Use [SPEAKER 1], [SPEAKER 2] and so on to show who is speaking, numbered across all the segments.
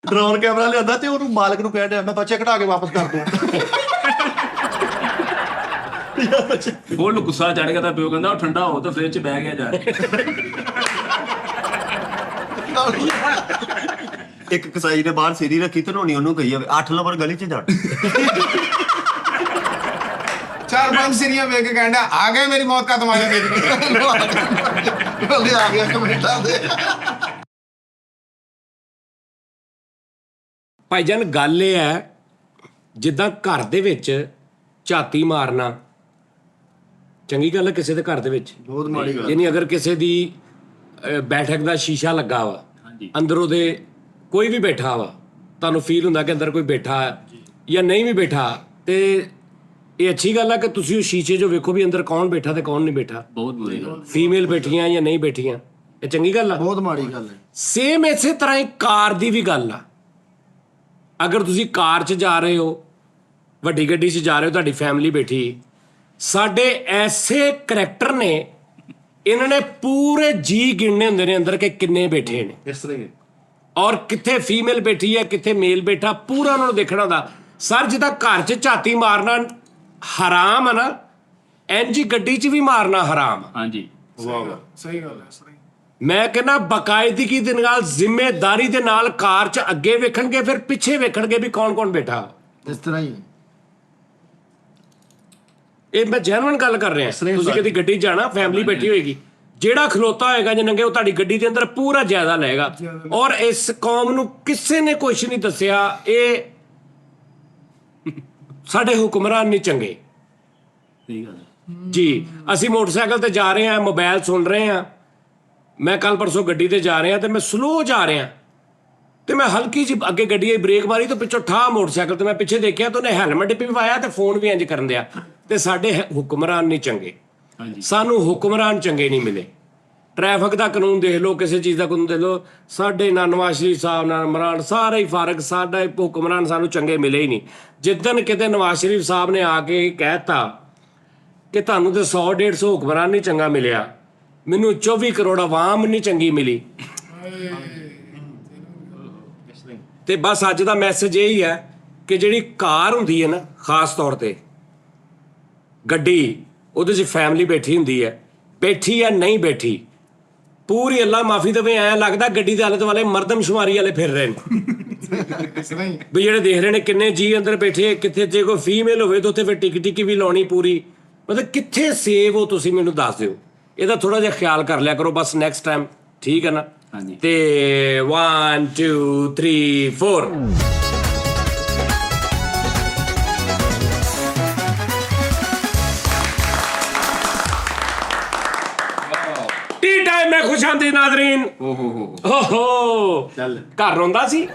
[SPEAKER 1] Drone camera ਲਿਆਂਦਾ ਤੇ ਉਹਨੂੰ ਮਾਲਕ ਨੂੰ ਕਹਿ ਰਿਹਾ ਮੈਂ ਬੱਚੇ ਕਢਾ ਕੇ ਵਾਪਸ ਕਰ ਦੂੰ।
[SPEAKER 2] ਫੁੱਲ ਗੁੱਸਾ ਚੜ ਗਿਆ ਤਾਂ ਪਿਓ ਕਹਿੰਦਾ ਉਹ ਠੰਡਾ ਹੋ ਤਾਂ ਫ੍ਰਿਜ 'ਚ ਬਹਿ ਗਿਆ ਜਾ
[SPEAKER 1] ਇੱਕ ਕਸਾਈ ਨੇ ਬਾਹਰ ਸੀਰੀ ਰੱਖੀ ਤੇ ਨਹਾਉਣੀ ਉਹਨੂੰ ਕਹੀ ਜਾਵੇ 8 ਨੰਬਰ ਗਲੀ 'ਚ ਜਾ।
[SPEAKER 3] 4-5 ਸੀਰੀਆਂ ਵੇਖ ਕੇ ਕਹਿੰਦਾ ਆ ਗਏ ਮੇਰੀ ਮੌਤ ਕਾ ਤੁਹਾਡੇ ਦੇਖਣੇ
[SPEAKER 1] ਆ ਗਿਆ ਕਮੈਂਟਾਂ ਦੇ।
[SPEAKER 4] ਭਾਈਜਾਨ ਗੱਲ ਇਹ ਹੈ ਜਿੱਦਾਂ ਘਰ ਦੇ ਵਿੱਚ ਝਾਤੀ ਮਾਰਨਾ ਚੰਗੀ ਗੱਲ ਹੈ ਕਿਸੇ ਦੇ ਘਰ ਦੇ ਵਿੱਚ,
[SPEAKER 1] ਬਹੁਤ ਮਾੜੀ ਗੱਲ।
[SPEAKER 4] ਯਾਨੀ ਅਗਰ ਕਿਸੇ ਦੀ ਬੈਠਕ ਦਾ ਸ਼ੀਸ਼ਾ ਲੱਗਾ ਵਾ, ਅੰਦਰ ਉਹਦੇ ਕੋਈ ਵੀ ਬੈਠਾ ਵਾ, ਤੁਹਾਨੂੰ ਫੀਲ ਹੁੰਦਾ ਕਿ ਅੰਦਰ ਕੋਈ ਬੈਠਾ ਜਾਂ ਨਹੀਂ ਵੀ ਬੈਠਾ, ਤੇ ਇਹ ਅੱਛੀ ਗੱਲ ਹੈ ਕਿ ਤੁਸੀਂ ਉਹ ਸ਼ੀਸ਼ੇ 'ਚੋਂ ਵੇਖੋ ਵੀ ਅੰਦਰ ਕੌਣ ਬੈਠਾ ਤੇ ਕੌਣ ਨਹੀਂ ਬੈਠਾ,
[SPEAKER 2] ਬਹੁਤ ਬੁਰੀ ਗੱਲ।
[SPEAKER 4] ਫੀਮੇਲ ਬੈਠੀਆਂ ਜਾਂ ਨਹੀਂ ਬੈਠੀਆਂ, ਇਹ ਚੰਗੀ ਗੱਲ ਆ।
[SPEAKER 1] ਬਹੁਤ ਮਾੜੀ ਗੱਲ ਹੈ।
[SPEAKER 4] ਸੇਮ ਇਸੇ ਤਰ੍ਹਾਂ ਹੀ ਕਾਰ ਦੀ ਵੀ ਗੱਲ ਆ। ਅਗਰ ਤੁਸੀਂ ਕਾਰ 'ਚ ਜਾ ਰਹੇ ਹੋ, ਵੱਡੀ ਗੱਡੀ 'ਚ ਜਾ ਰਹੇ ਹੋ, ਤੁਹਾਡੀ ਫੈਮਿਲੀ ਬੈਠੀ, ਸਾਡੇ ਐਸੇ ਕਰੈਕਟਰ ਨੇ, ਇਹਨਾਂ ਨੇ ਪੂਰੇ ਜੀ ਗਿਣਨੇ ਹੁੰਦੇ ਨੇ ਅੰਦਰ ਕਿ ਕਿੰਨੇ ਬੈਠੇ ਨੇ,
[SPEAKER 1] ਇਸ ਤਰ੍ਹਾਂ ਹੀ
[SPEAKER 4] ਔਰ ਕਿੱਥੇ ਫੀਮੇਲ ਬੈਠੀ ਹੈ ਕਿੱਥੇ ਮੇਲ ਬੈਠਾ, ਪੂਰਾ ਉਹਨਾਂ ਨੂੰ ਦੇਖਣਾ ਹੁੰਦਾ। ਸਰ ਜਿੱਦਾਂ ਘਰ 'ਚ ਝਾਤੀ ਮਾਰਨਾ ਹਰਾਮ ਆ ਨਾ, ਇੰਝ ਗੱਡੀ 'ਚ ਵੀ ਮਾਰਨਾ ਹਰਾਮ ਆ।
[SPEAKER 2] ਹਾਂਜੀ
[SPEAKER 3] ਸਹੀ ਗੱਲ ਹੈ।
[SPEAKER 4] ਮੈਂ ਕਹਿੰਦਾ ਬਾਕਾਇਦਗੀ ਦੇ ਨਾਲ, ਜ਼ਿੰਮੇਦਾਰੀ ਦੇ ਨਾਲ ਕਾਰ 'ਚ ਅੱਗੇ ਵੇਖਣਗੇ, ਫਿਰ ਪਿੱਛੇ ਵੇਖਣਗੇ ਵੀ ਕੌਣ ਕੌਣ ਬੈਠਾ।
[SPEAKER 1] ਇਸ ਤਰ੍ਹਾਂ ਹੀ
[SPEAKER 4] ਇਹ ਮੈਂ ਜੈਨੂਇਨ ਗੱਲ ਕਰ ਰਿਹਾ।
[SPEAKER 1] ਤਰ੍ਹਾਂ
[SPEAKER 4] ਤੁਸੀਂ ਕਦੀ ਗੱਡੀ ਜਾਣਾ, ਫੈਮਿਲੀ ਬੈਠੀ ਹੋਏਗੀ, ਜਿਹੜਾ ਖਲੋਤਾ ਹੋਏਗਾ ਜੇ ਨੰਗੇ, ਉਹ ਤੁਹਾਡੀ ਗੱਡੀ ਦੇ ਅੰਦਰ ਪੂਰਾ ਜਾਇਜ਼ਾ ਲਏਗਾ। ਔਰ ਇਸ ਕੌਮ ਨੂੰ ਕਿਸੇ ਨੇ ਕੁਛ ਨਹੀਂ ਦੱਸਿਆ, ਇਹ ਸਾਡੇ ਹੁਕਮਰਾਨ ਨਹੀਂ ਚੰਗੇ
[SPEAKER 2] ਸਹੀ ਗੱਲ ਹੈ।
[SPEAKER 4] ਜੀ। ਅਸੀਂ ਮੋਟਰਸਾਈਕਲ ਤੇ ਜਾ ਰਹੇ ਹਾਂ, ਮੋਬਾਈਲ ਸੁਣ ਰਹੇ ਹਾਂ। ਮੈਂ ਕੱਲ ਪਰਸੋਂ ਗੱਡੀ ਤੇ ਜਾ ਰਿਹਾ ਤੇ ਮੈਂ ਸਲੋ ਜਾ ਰਿਹਾ, ਤੇ ਮੈਂ ਹਲਕੀ ਜਿਹੀ ਅੱਗੇ ਗੱਡੀ ਦੀ ਬ੍ਰੇਕ ਮਾਰੀ ਤੇ ਪਿੱਛੋਂ ਠਾਹ ਮੋਟਰਸਾਈਕਲ ਤੇ ਮੈਂ ਪਿੱਛੇ ਦੇਖਿਆ ਤੇ ਉਹਨੇ ਹੈਲਮਟ ਵੀ ਪਾਇਆ ਤੇ ਫੋਨ ਵੀ ਇੰਜ ਕਰਨ ਦਿਆ। ਤੇ ਸਾਡੇ ਹੁਕਮਰਾਨ ਨਹੀਂ ਚੰਗੇ, ਸਾਨੂੰ ਹੁਕਮਰਾਨ ਚੰਗੇ ਨਹੀਂ ਮਿਲੇ। ਟ੍ਰੈਫਿਕ ਦਾ ਕਾਨੂੰਨ ਦੇਖ ਲਓ, ਕਿਸੇ ਚੀਜ਼ ਦਾ ਕਾਨੂੰਨ ਦੇਖ ਲਓ, ਸਾਡੇ ਨਾਲ ਨਵਾਜ਼ ਸ਼ਰੀਫ ਸਾਹਿਬ ਨਾਲ ਇਮਰਾਨ ਸਾਰੇ ਹੀ ਫਰਕ, ਸਾਡਾ ਹੁਕਮਰਾਨ ਸਾਨੂੰ ਚੰਗੇ ਮਿਲੇ ਹੀ ਨਹੀਂ। ਜਿੱਦਣ ਕਿਤੇ ਨਵਾਜ਼ ਸ਼ਰੀਫ ਸਾਹਿਬ ਨੇ ਆ ਕੇ ਕਹਿਤਾ ਕਿ ਤੁਹਾਨੂੰ ਤੇ 100-150 ਹੁਕਮਰਾਨ ਨਹੀਂ ਚੰਗਾ ਮਿਲਿਆ, ਮੈਨੂੰ 24 ਕਰੋੜ ਆਵਾਮ ਨਹੀਂ ਚੰਗੀ ਮਿਲੀ, ਤੇ ਬਸ ਅੱਜ ਦਾ ਮੈਸੇਜ ਇਹ ਹੀ ਹੈ ਕਿ ਜਿਹੜੀ ਕਾਰ ਹੁੰਦੀ ਹੈ ਨਾ, ਖਾਸ ਤੌਰ ਤੇ ਗੱਡੀ, ਉਹਦੇ 'ਚ ਫੈਮਿਲੀ ਬੈਠੀ ਹੁੰਦੀ ਹੈ, ਬੈਠੀ ਜਾਂ ਨਹੀਂ ਬੈਠੀ, ਪੂਰੀ ਅੱਲਾ ਮਾਫੀ ਦੇਵੇ, ਐਂ ਲੱਗਦਾ ਗੱਡੀ ਦੇ ਆਲੇ ਦੁਆਲੇ ਮਰਦਮਸ਼ੁਮਾਰੀ ਵਾਲੇ ਫਿਰ ਰਹੇ ਨੇ ਵੀ ਜਿਹੜੇ ਦੇਖ ਰਹੇ ਨੇ ਕਿੰਨੇ ਜੀ ਅੰਦਰ ਬੈਠੇ, ਕਿੱਥੇ ਜੇ ਕੋਈ ਫੀਮੇਲ ਹੋਵੇ ਤਾਂ ਉੱਥੇ ਫਿਰ ਟਿਕੀ ਵੀ ਲਾਉਣੀ ਪੂਰੀ, ਮਤਲਬ ਕਿੱਥੇ ਸੇਵ ਹੋ ਤੁਸੀਂ ਮੈਨੂੰ ਦੱਸ ਦਿਓ। ਇਹਦਾ ਥੋੜਾ ਜਿਹਾ ਖਿਆਲ ਕਰ ਲਿਆ ਕਰੋ ਬਸ ਨੈਕਸਟ ਟਾਈਮ, ਠੀਕ ਹੈ ਨਾ?
[SPEAKER 2] ਹਾਂਜੀ।
[SPEAKER 4] ਤੇ 1 2 3 4 ਟੀ ਟਾਈਮ ਮੈਂ ਖੁਸ਼ਾਮਦੀ ਨਾਜ਼ਰੀਨ। ਓਹੋ
[SPEAKER 2] ਚੱਲ
[SPEAKER 4] ਘਰ ਰੋਂਦਾ ਸੀ,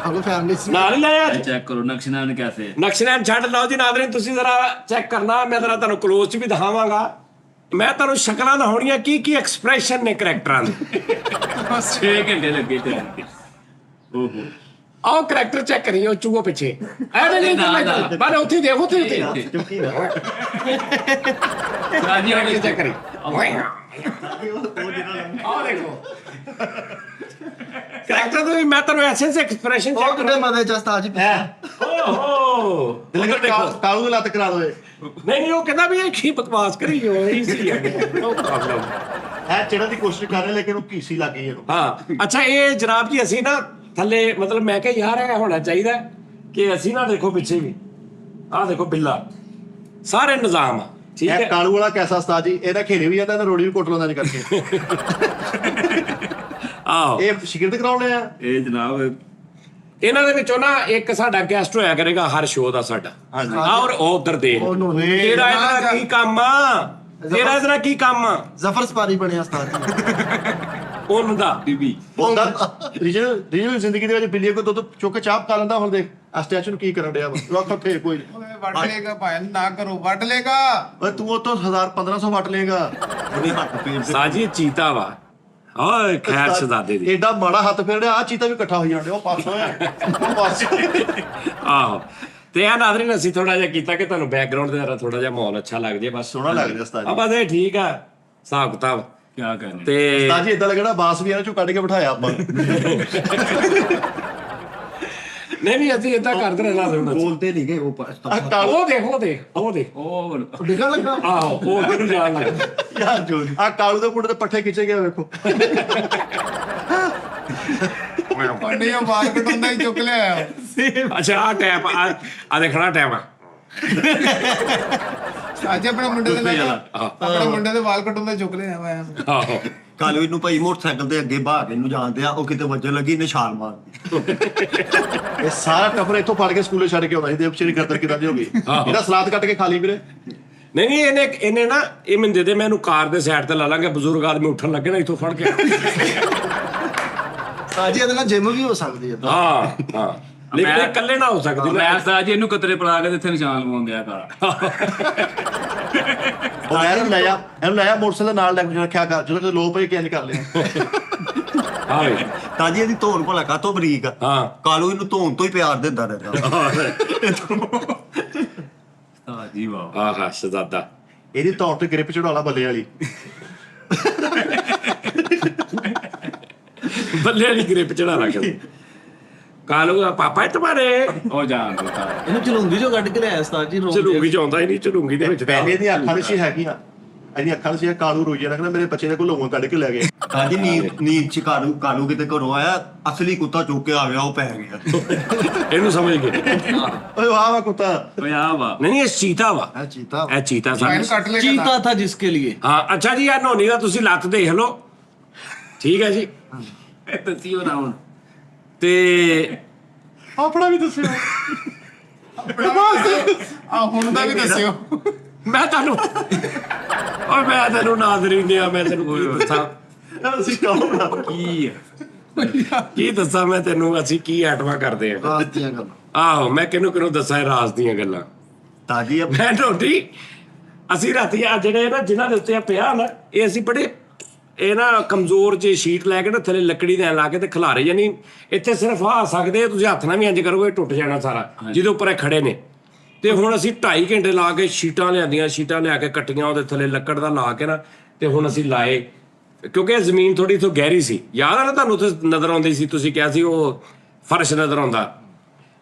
[SPEAKER 1] ਆਲੋ ਫੈਮਿਲੀ
[SPEAKER 4] ਨਾਲ ਹੀ ਲਾਇਆ ਅੱਜ।
[SPEAKER 2] ਚੈੱਕ ਕਰੋ ਨਕਸ਼ਨਾਨ ਕੈਸੇ।
[SPEAKER 4] ਨਕਸ਼ਨਾਨ ਛੱਡ ਲਓ ਜੀ ਨਾਜ਼ਰੀਨ, ਤੁਸੀਂ ਜ਼ਰਾ ਚੈੱਕ ਕਰਨਾ, ਮੈਂ ਜ਼ਰਾ ਤੁਹਾਨੂੰ ਕਲੋਜ਼ 'ਚ ਵੀ ਦਿਖਾਵਾਂਗਾ। ਮੈਂ ਤੁਹਾਨੂੰ ਸ਼ਕਲਾਂ ਦਿਖਾਉਣੀਆਂ ਕੀ ਕੀ ਐਕਸਪ੍ਰੈਸ਼ਨ ਨੇ ਕਰੈਕਟਰਾਂ ਦੇ।
[SPEAKER 2] 6 ਘੰਟੇ ਲੱਗੇ ਤੇ ਓਹੋ
[SPEAKER 4] ਆਓ ਕਰੈਕਟਰ ਚੈੱਕ ਕਰੀਓ, ਚੂਹੋ ਪਿੱਛੇ ਐਵੇਂ ਨਹੀਂ ਕਰਨਾ, ਪਰ ਉੱਥੇ ਦੇਖੋ, ਉੱਥੇ
[SPEAKER 1] ਚੁੱਕੀ ਨਾ
[SPEAKER 2] ਰਾਜੀ ਹੋ ਗਏ
[SPEAKER 4] ਚੈੱਕ ਕਰੀ। ਆਓ ਦੇਖੋ ਕਰੈਕਟਰ ਦੇ ਮੈਂ ਤੁਹਾਨੂੰ ਐਸੈਂਸ ਐਕਸਪ੍ਰੈਸ਼ਨ
[SPEAKER 1] ਉਹ
[SPEAKER 4] ਚੈੱਕ
[SPEAKER 1] ਕਿਤੇ ਮਦੇ ਚ ਉਸਤਾਦ ਜੀ
[SPEAKER 4] ਓਹੋ
[SPEAKER 1] ਦਿਲ
[SPEAKER 4] ਦੇਖੋ।
[SPEAKER 1] ਕਾਲੂ ਦੀ ਲੱਤ ਕਰਾ ਦੋਏ
[SPEAKER 4] ਨਹੀਂ ਉਹ ਕਹਿੰਦਾ ਵੀ ਇਹ ਕੀ ਬਕਵਾਸ ਕਰੀ ਜੋ ਈਜ਼ੀ ਹੈ, ਨੋ ਪ੍ਰੋਬਲਮ।
[SPEAKER 1] ਹੈ ਚੜਨ ਦੀ ਕੋਸ਼ਿਸ਼ ਕਰ ਰਹੇ ਲੇਕਿਨ ਉਹ ਕੀਸੀ ਲੱਗ ਗਈ ਇਹਨੂੰ।
[SPEAKER 4] ਹਾਂ ਅੱਛਾ, ਇਹ ਜਨਾਬ ਜੀ ਅਸੀਂ ਨਾ ਥੱਲੇ, ਮਤਲਬ ਮੈਂ ਕਿਹਾ ਯਾਰ ਇਹ ਹੋਣਾ ਚਾਹੀਦਾ ਕਿ ਅਸੀਂ ਨਾ ਦੇਖੋ ਪਿੱਛੇ ਵੀ, ਆਹ ਦੇਖੋ ਬਿੱਲਾ, ਸਾਰੇ ਨਿਜ਼ਾਮ ਆ, ਠੀਕ
[SPEAKER 1] ਇਹ
[SPEAKER 4] ਹੈ।
[SPEAKER 1] ਕਾਲੂ ਵਾਲਾ ਕੈਸਾ ਉਸਤਾਦ ਜੀ, ਇਹਦਾ ਖੇਲੇ ਵੀ ਜਾਂਦਾ, ਰੋੜੀ ਵੀ ਕੁੱਟ ਲਾਉਂਦਾ ਜੀ ਕਰਕੇ।
[SPEAKER 4] ਆਹੋ
[SPEAKER 1] ਇਹ ਸ਼ਿਕਰਤ ਕਰਾਉਣੇ ਆ।
[SPEAKER 2] ਇਹ ਜਨਾਬ
[SPEAKER 4] ਇਹਨਾਂ ਦੇ ਵਿੱਚੋਂ ਨਾ ਇੱਕ ਸਾਡਾ ਗੈਸਟ ਹੋਇਆ ਕਰੇਗਾ ਹਰ ਸ਼ੋਅ ਦਾ ਸਾਡਾ।
[SPEAKER 1] ਹਾਂਜੀ।
[SPEAKER 4] ਔਰ ਉਹ ਉਧਰ ਦੇਖ,
[SPEAKER 1] ਉਹਨੂੰ
[SPEAKER 4] ਤੇਰਾ ਇਹਦਾ ਕੀ ਕੰਮ ਆ, ਤੇਰਾ ਇਹਦਾ ਕੀ ਕੰਮ ਆ
[SPEAKER 1] ਜ਼ਫਰ ਸਪਾਰੀ ਬਣਿਆ ਉਸਤਾਦ ਜੀ
[SPEAKER 4] ਉਹਨਾਂ ਦਾ।
[SPEAKER 2] ਬੀਬੀ
[SPEAKER 1] ਹੁੰਦਾ। ਰੀਜਨਲ ਜ਼ਿੰਦਗੀ ਦੇ ਵਿੱਚ ਬਿੱਲੀ ਕੋ ਦੁੱਧ ਚੁੱਕ ਕੇ ਚਾਪ ਕਰ ਲੈਂਦਾ, ਹੁਣ ਦੇਖ ਸਟੈਚੂ ਨੂੰ ਕੀ ਕਰਨ ਡਿਆ ਵਾ। ਲੋਕ ਉੱਥੇ ਕੋਈ
[SPEAKER 3] ਵੱਢ ਲੇਗਾ ਭਾਈ, ਨਾ ਕਰੋ, ਵੱਢ ਲੇਗਾ।
[SPEAKER 1] ਓਏ ਤੂੰ ਉਹ ਤੋਂ 1000-1500 ਵੱਟ ਲੇਗਾ। ਉਹਨੇ ਹੱਥ ਫੇਰ
[SPEAKER 4] ਸਾਜੀ ਚੀਤਾ ਵਾ, ਓਏ ਖੈਰ ਸਦਾਦੇ ਦੀ।
[SPEAKER 1] ਏਡਾ ਮਾੜਾ ਹੱਥ ਫੇਰੜਿਆ, ਆ ਚੀਤਾ ਵੀ ਇਕੱਠਾ ਹੋ ਜਾਂਦੇ, ਉਹ ਪਾਸ ਹੋਇਆ, ਉਹ ਪਾਸ।
[SPEAKER 4] ਆਹੋ ਤੇ ਇਹ ਨਾਜ਼ਰੀਨ ਅਸੀਂ ਥੋੜਾ ਜਿਹਾ ਕੀਤਾ ਕਿ ਤੁਹਾਨੂੰ ਬੈਕਗ੍ਰਾਉਂਡ ਦੇ ਨਾਲ ਥੋੜਾ ਜਿਹਾ ਮਾਹੌਲ ਅੱਛਾ ਲੱਗ ਜੇ, ਬਸ
[SPEAKER 1] ਸੋਹਣਾ ਲੱਗ ਰਿਹਾ ਉਸਤਾਦ
[SPEAKER 4] ਆ
[SPEAKER 1] ਜੀ।
[SPEAKER 4] ਬਸ ਇਹ ਠੀਕ ਆ ਹਿਸਾਬ ਕਿਤਾਬ।
[SPEAKER 2] ਕੀ ਕਰਨੇ।
[SPEAKER 4] ਤੇ
[SPEAKER 1] ਉਸਤਾਦ ਜੀ ਏਦਾਂ ਲੱਗਣਾ ਬਾਸ ਵੀ ਇਹਨਾਂ ਚੋਂ ਕੱਢ ਕੇ ਬਿਠਾਇਆ ਆਪਾਂ।
[SPEAKER 4] ਨਹੀਂ ਅਸੀਂ ਏਦਾਂ ਕਰਦੇ ਰਹਿਣਾ ਹੁੰਦਾ ਸੀ।
[SPEAKER 5] ਬੋਲਦੇ ਨਹੀਂ ਗਏ ਉਹ ਪਾਸਤਾ
[SPEAKER 1] ਆ ਕਾਲੂ
[SPEAKER 4] ਉਹ ਦੇਖ
[SPEAKER 2] ਉਹ
[SPEAKER 5] ਡਿੱਗਣ ਲੱਗਾ
[SPEAKER 4] ਆਹੋ ਉਹ ਕਿਹਨੂੰ ਜਾਣ ਲੱਗਾ
[SPEAKER 1] ਯਾਰ ਜੋ ਆ ਕਾਲੂ ਦੇ ਮੁੰਡੇ ਦੇ ਪੱਠੇ ਖਿੱਚੇ ਗਏ ਵੇਖੋ।
[SPEAKER 3] ਪੰਡੇ ਉਹ ਬਾਲ ਕਟਾਉਂਦਾ ਹੀ ਚੁੱਕ ਲਿਆ।
[SPEAKER 4] ਅੱਛਾ ਆ ਟੈਪ ਆ ਦੇਖਣਾ ਟੈਪ ਆ
[SPEAKER 3] ਅੱਜ ਆਪਣੇ ਮੁੰਡੇ ਦੇ ਨਾਲ ਆਪਣੇ ਮੁੰਡੇ ਦੇ ਵਾਲ ਕਟਾਉਂਦਾ ਚੁੱਕ ਲਿਆ ਮੈਂ।
[SPEAKER 4] ਆਹੋ
[SPEAKER 5] ਕਾਲੂ ਇਹਨੂੰ ਭਾਈ ਮੋਟਰਸਾਈਕਲ ਤੇ ਅੱਗੇ ਭਾਗ ਇਹਨੂੰ ਜਾਂਦੇ ਆ ਉਹ ਕਿਤੇ ਵੱਜਣ ਲੱਗੀ ਨਿਸ਼ਾਨ ਮਾਰਦੀ
[SPEAKER 1] ਇਹ ਸਾਰਾ ਟੱਬਰ ਇੱਥੋਂ ਫੜ ਕੇ ਸਕੂਲੇ ਛੱਡ ਕੇ ਆਉਂਦਾ ਸੀ। ਦੇਵ ਸ਼੍ਰੀ ਗਰਦਰ ਕਿਦਾਂ ਦੀ ਹੋ ਗਈ। ਇਹਦਾ ਸਲਾਦ ਕੱਟ ਕੇ ਖਾ ਲਈ ਵੀਰੇ।
[SPEAKER 4] ਨਹੀਂ ਇਹਨੇ ਨਾ ਇਹ ਮੈਨੂੰ ਦੇ ਦੇ ਮੈਂ ਇਹਨੂੰ ਕਾਰ ਦੇ ਸਾਈਡ ਤੇ ਲਾ ਲਾਂਗਾ ਬਜ਼ੁਰਗ ਆਦਮੀ ਉੱਠਣ ਲੱਗੇ ਨਾ ਇੱਥੋਂ ਫੜ ਕੇ
[SPEAKER 5] ਸਾਜੀ ਇਹਦੇ ਨਾਲ ਜਿਮ ਵੀ ਹੋ ਸਕਦੀ ਹੈ
[SPEAKER 4] ਹਾਂ ਲੇਕਿਨ ਇਹ ਇਕੱਲੇ ਨਾ ਹੋ ਸਕਦੀ
[SPEAKER 2] ਮੈਂ ਤਾਂ ਜੀ ਇਹਨੂੰ ਕਤਰੇ ਪੜਾ ਕੇ ਇੱਥੇ ਨਿਸ਼ਾਨ ਲਵਾਉਂਦੇ ਆ ਘਰ।
[SPEAKER 1] ਉਹ ਇਹਨੂੰ ਲੈ ਆ ਮੋਟਰਸਾਈਕਲ ਦੇ ਨਾਲ ਲੈ ਕੇ ਰੱਖਿਆ ਕਰ ਜਦੋਂ ਕਿ ਲੋ ਪਈ ਕਿੰਜ ਕਰ ਲਿਆ।
[SPEAKER 4] ਹਾਂ ਵੀ
[SPEAKER 5] ਤਾਜੀ ਇਹਦੀ ਧੋਣ ਭਲਾ ਕਾਤੋਂ ਬਰੀਕ ਆ
[SPEAKER 4] ਹਾਂ
[SPEAKER 5] ਕਾਲੂ ਇਹਨੂੰ ਧੋਣ ਤੋਂ ਹੀ ਪਿਆਰ ਦਿੰਦਾ ਰਹਿੰਦਾ
[SPEAKER 2] ਹਾਂ ਜੀ ਵਾਹ
[SPEAKER 4] ਆਹਾ ਸ਼ਹਜ਼ਾਦਾ
[SPEAKER 1] ਇਹਦੀ ਤੌਰ ਤੇ ਗ੍ਰਿਪ ਚੜਾਉਣਾ ਬੱਲੇ ਵਾਲੀ।
[SPEAKER 4] ਬੱਲੇ ਵਾਲੀ ਗ੍ਰਿਪ ਚੜਾ ਰੱਖਦੇ ਕਾਲੂ ਦਾ ਪਾਪਾ ਹੈ ਤੁਹਾਡੇ
[SPEAKER 2] ਉਹ ਜਾਣ ਦੋ
[SPEAKER 6] ਇਹਨੂੰ ਚਲੂੰਗੀ ਚੋਂ ਕੱਢ ਕੇ ਲਿਆਇਆ ਉਸਤਾਦ ਜੀ
[SPEAKER 4] ਚਲੂੰਗੀ ਚ ਆਉਂਦਾ ਹੀ ਨਹੀਂ ਚਲੂੰਗੀ ਦੇ ਵਿੱਚ ਤਾਂ
[SPEAKER 1] ਪਹਿਲੇ ਦੀਆਂ ਅੱਖਾਂ ਵਿੱਚ ਹੈਗੀਆਂ ਇਹਦੀਆਂ ਅੱਖਾਂ ਵਿੱਚ ਕਾਲੂ ਰੋਈਆ ਰੱਖਣਾ ਮੇਰੇ ਬੱਚੇ ਦੇ ਕੋਲ ਲੋਹਾਂ ਕੱਢ ਕੇ ਲੈ ਗਏ।
[SPEAKER 5] ਤਾਜੀ ਨੀਂਦ ਚ ਕਾਲੂ ਕਿਤੇ ਘਰੋਂ ਆਇਆ ਅਸਲੀ ਕੁੱਤਾ ਚੁੱਕ ਕੇ ਆ ਗਿਆ ਉਹ ਪੈ ਗਿਆ
[SPEAKER 4] ਇਹਨੂੰ ਸਮਝ ਗਏ
[SPEAKER 1] ਓਏ ਵਾਹ ਵਾ ਕੁੱਤਾ।
[SPEAKER 2] ਓਏ ਆ ਵਾ
[SPEAKER 4] ਨਹੀਂ ਇਹ ਚੀਤਾ ਵਾ
[SPEAKER 5] ਇਹ ਚੀਤਾ
[SPEAKER 4] ਇਹ ਚੀਤਾ
[SPEAKER 3] ਫਾਈਨ
[SPEAKER 4] ਸਮਝ
[SPEAKER 3] ਕੱਟ ਲੈ
[SPEAKER 6] चीता था जिसके लिए
[SPEAKER 4] ਹਾਂ ਅੱਛਾ ਜੀ ਆ ਨੋਨੀ ਦਾ ਤੁਸੀਂ ਲੱਤ ਦੇਖ ਲਓ ਠੀਕ ਹੈ ਜੀ
[SPEAKER 2] ਦੱਸਿਓ ਨਾ ਹੁਣ
[SPEAKER 4] ਤੇ
[SPEAKER 1] ਆਪਣਾ ਵੀ ਦੱਸਿਓ।
[SPEAKER 3] ਆ ਹੁਣ ਦਾ ਵੀ ਦੱਸਿਓ।
[SPEAKER 4] ਮੈਂ ਤੁਹਾਨੂੰ ਓਏ ਮੈਂ ਤੈਨੂੰ ਨਾਜ਼ਰੀਨ ਆ ਮੈਂ ਤੈਨੂੰ ਕੋਈ ਦੱਸਾਂ
[SPEAKER 1] ਅਸੀਂ ਕੌਣ ਆ?
[SPEAKER 2] ਕੀ ਆ
[SPEAKER 4] ਕੀ ਦੱਸਾਂ ਮੈਂ ਤੈਨੂੰ ਅਸੀਂ ਕੀ ਐਟਮਾਂ ਕਰਦੇ ਆ
[SPEAKER 5] ਰਾਤ ਦੀਆਂ ਗੱਲਾਂ
[SPEAKER 4] ਆਹੋ ਮੈਂ ਕਿਹਨੂੰ ਦੱਸਾਂ ਇਹ ਰਾਜ਼ ਦੀਆਂ ਗੱਲਾਂ
[SPEAKER 5] ਤਾਜੀ
[SPEAKER 4] ਮੈਂ ਨੋਟੀ ਅਸੀਂ ਰਾਤੀ ਆ ਜਿਹੜੇ ਨਾ ਜਿਨ੍ਹਾਂ ਦੇ ਉੱਤੇ ਆ ਪਿਆ ਨਾ ਇਹ ਅਸੀਂ ਬੜੇ ਇਹ ਨਾ ਕਮਜ਼ੋਰ ਜੇ ਸ਼ੀਟ ਲੈ ਕੇ ਨਾ ਥੱਲੇ ਲੱਕੜੀ ਦੇ ਲਾ ਕੇ ਤੇ ਖਿਲਾਰੇ ਯਾਨੀ ਇੱਥੇ ਸਿਰਫ ਆ ਸਕਦੇ ਤੁਸੀਂ ਹੱਥ ਨਾਲ ਵੀ ਇੰਜ ਕਰੋਗੇ ਟੁੱਟ ਜਾਣਾ ਸਾਰਾ ਜਿਹਦੇ ਉੱਪਰ ਇਹ ਖੜੇ ਨੇ ਤੇ ਹੁਣ ਅਸੀਂ 2.5 ਘੰਟੇ ਲਾ ਕੇ ਸ਼ੀਟਾਂ ਲਿਆ ਕੇ ਕੱਟੀਆਂ ਉਹਦੇ ਥੱਲੇ ਲੱਕੜ ਦਾ ਲਾ ਕੇ ਨਾ ਤੇ ਹੁਣ ਅਸੀਂ ਲਾਏ ਕਿਉਂਕਿ ਇਹ ਜ਼ਮੀਨ ਥੋੜੀ ਤੋਂ ਗਹਿਰੀ ਸੀ ਯਾਦ ਆ ਨਾ ਤੁਹਾਨੂੰ ਉੱਥੇ ਨਜ਼ਰ ਆਉਂਦੀ ਸੀ ਤੁਸੀਂ ਕਿਹਾ ਸੀ ਉਹ ਫਰਸ਼ ਨਜ਼ਰ ਆਉਂਦਾ